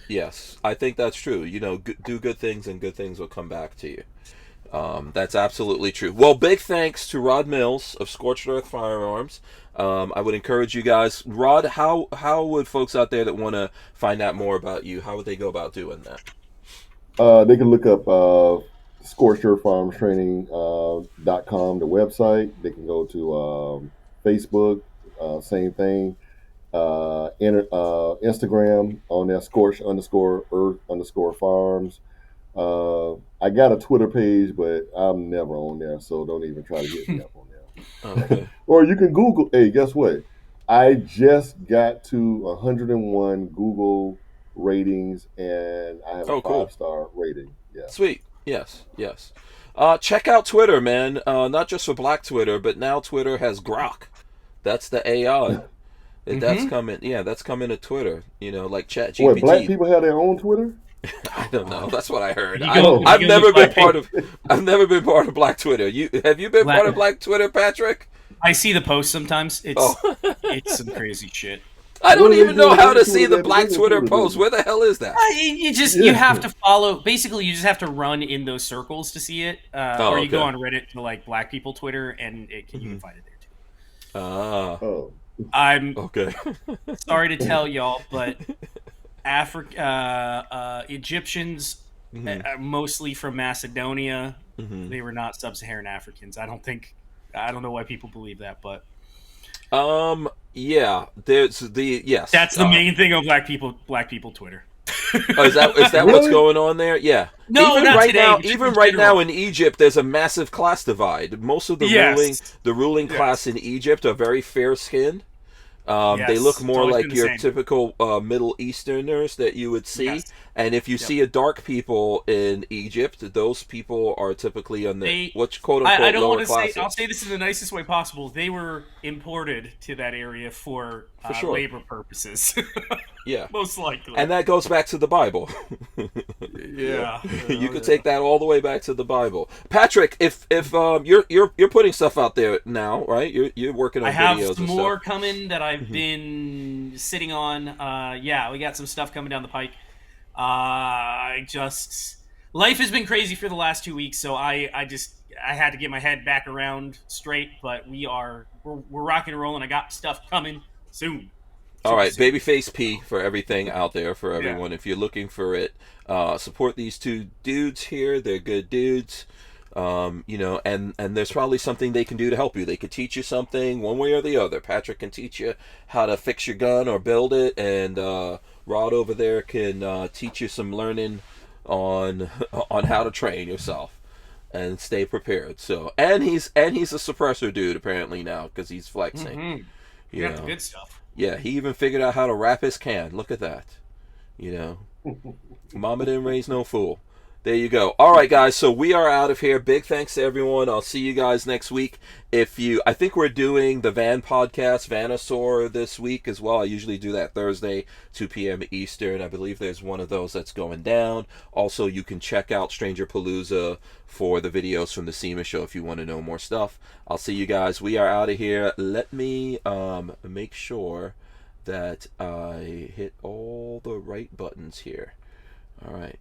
yes, I think that's true. Do good things, and good things will come back to you. That's absolutely true. Well, big thanks to Rod Mills of Scorched Earth Firearms. I would encourage you guys. Rod, how would folks out there that want to find out more about you, how would they go about doing that?
They can look up Scorched Earth Farms Training .com, the website. They can go to Facebook, same thing. Instagram on that Scorch_Earth_Farms. I got a Twitter page, but I'm never on there, so don't even try to hit me up on there.
Okay.
Or you can Google. Hey, guess what? I just got to 101 Google ratings, and I have a
Oh, cool.
five-star rating. Yeah.
Sweet. Yes. Yes. Check out Twitter, man. Not just for Black Twitter, but now Twitter has Grok. That's the AI. That's
Mm-hmm.
coming. Yeah, that's coming to Twitter. Like
What, black
ChatGPT.
people have their own Twitter?
I don't know. That's what I heard.
You go,
Oh,
you
I've
go
never
look
been
like
part of. I've never been part of Black Twitter. Have you been part of Black Twitter, Patrick?
I see the posts sometimes. It's
Oh,
it's some crazy shit.
I don't
what do they
even
do
know
on
how
their
to see
Twitter
the
that
Black
regular
Twitter
Twitter
post.
doesn't?
Where the hell is that?
You
Yeah.
have to follow. Basically, you just have to run in those circles to see it,
Oh,
or you go
okay.
on Reddit to like Black people Twitter, and you
Mhm.
can find it there too.
Ah,
Oh.
I'm
okay.
sorry to tell y'all, but Egyptians,
Mhm.
mostly from Macedonia,
Mhm.
they were not sub-Saharan Africans. I don't know why people believe that, but
Yeah. There's the yes.
that's the main thing on Black people Twitter.
Oh, is that what's
Really?
going on there? Yeah.
No,
Even
not
right
today,
now,
but just
even
in
right now
general.
in Egypt, there's a massive class divide. Most of the
Yes.
ruling
Yes.
class in Egypt are very fair skinned. They
Yes,
look
it's
more
always
like
been the
your
same.
typical Middle Easterners that you would see.
Yes.
And if you
Yep.
see a dark people in Egypt, those people are typically on the
They,
what's quote
I
unquote
don't
lower
want to say.
classes.
I'll say this in the nicest way possible. They were imported to that area for
sure.
labor purposes,
Yeah.
most likely.
And that goes back to the Bible.
yeah,
You could take that all the way back to the Bible. Patrick, if you're putting stuff out there now, right? You're working on
I have
videos
some
and
more
stuff.
coming that I've been sitting on. Yeah, we got some stuff coming down the pike. Life has been crazy for the last 2 weeks, so I had to get my head back around straight. But we're rocking and rolling. I got stuff coming soon.
All right,
Soon.
BabyFace P for everything out there for
Yeah.
everyone. If you're looking for it, support these two dudes here. They're good dudes. And there's probably something they can do to help you. They could teach you something one way or the other. Patrick can teach you how to fix your gun or build it, and Rod over there can teach you some learning on how to train yourself and stay prepared. So, and he's a suppressor dude apparently now because he's flexing.
Mm-hmm. You got the good stuff.
Yeah, he even figured out how to wrap his can. Look at that. Mama didn't raise no fool. There you go. All right, guys. So we are out of here. Big thanks to everyone. I'll see you guys next week. I think we're doing the Van podcast, Vanasaur, this week as well. I usually do that Thursday, 2 p.m. Eastern. I believe there's one of those that's going down. Also, you can check out Stranger Palooza for the videos from the SEMA show if you want to know more stuff. I'll see you guys. We are out of here. Let me make sure that I hit all the right buttons here. All right.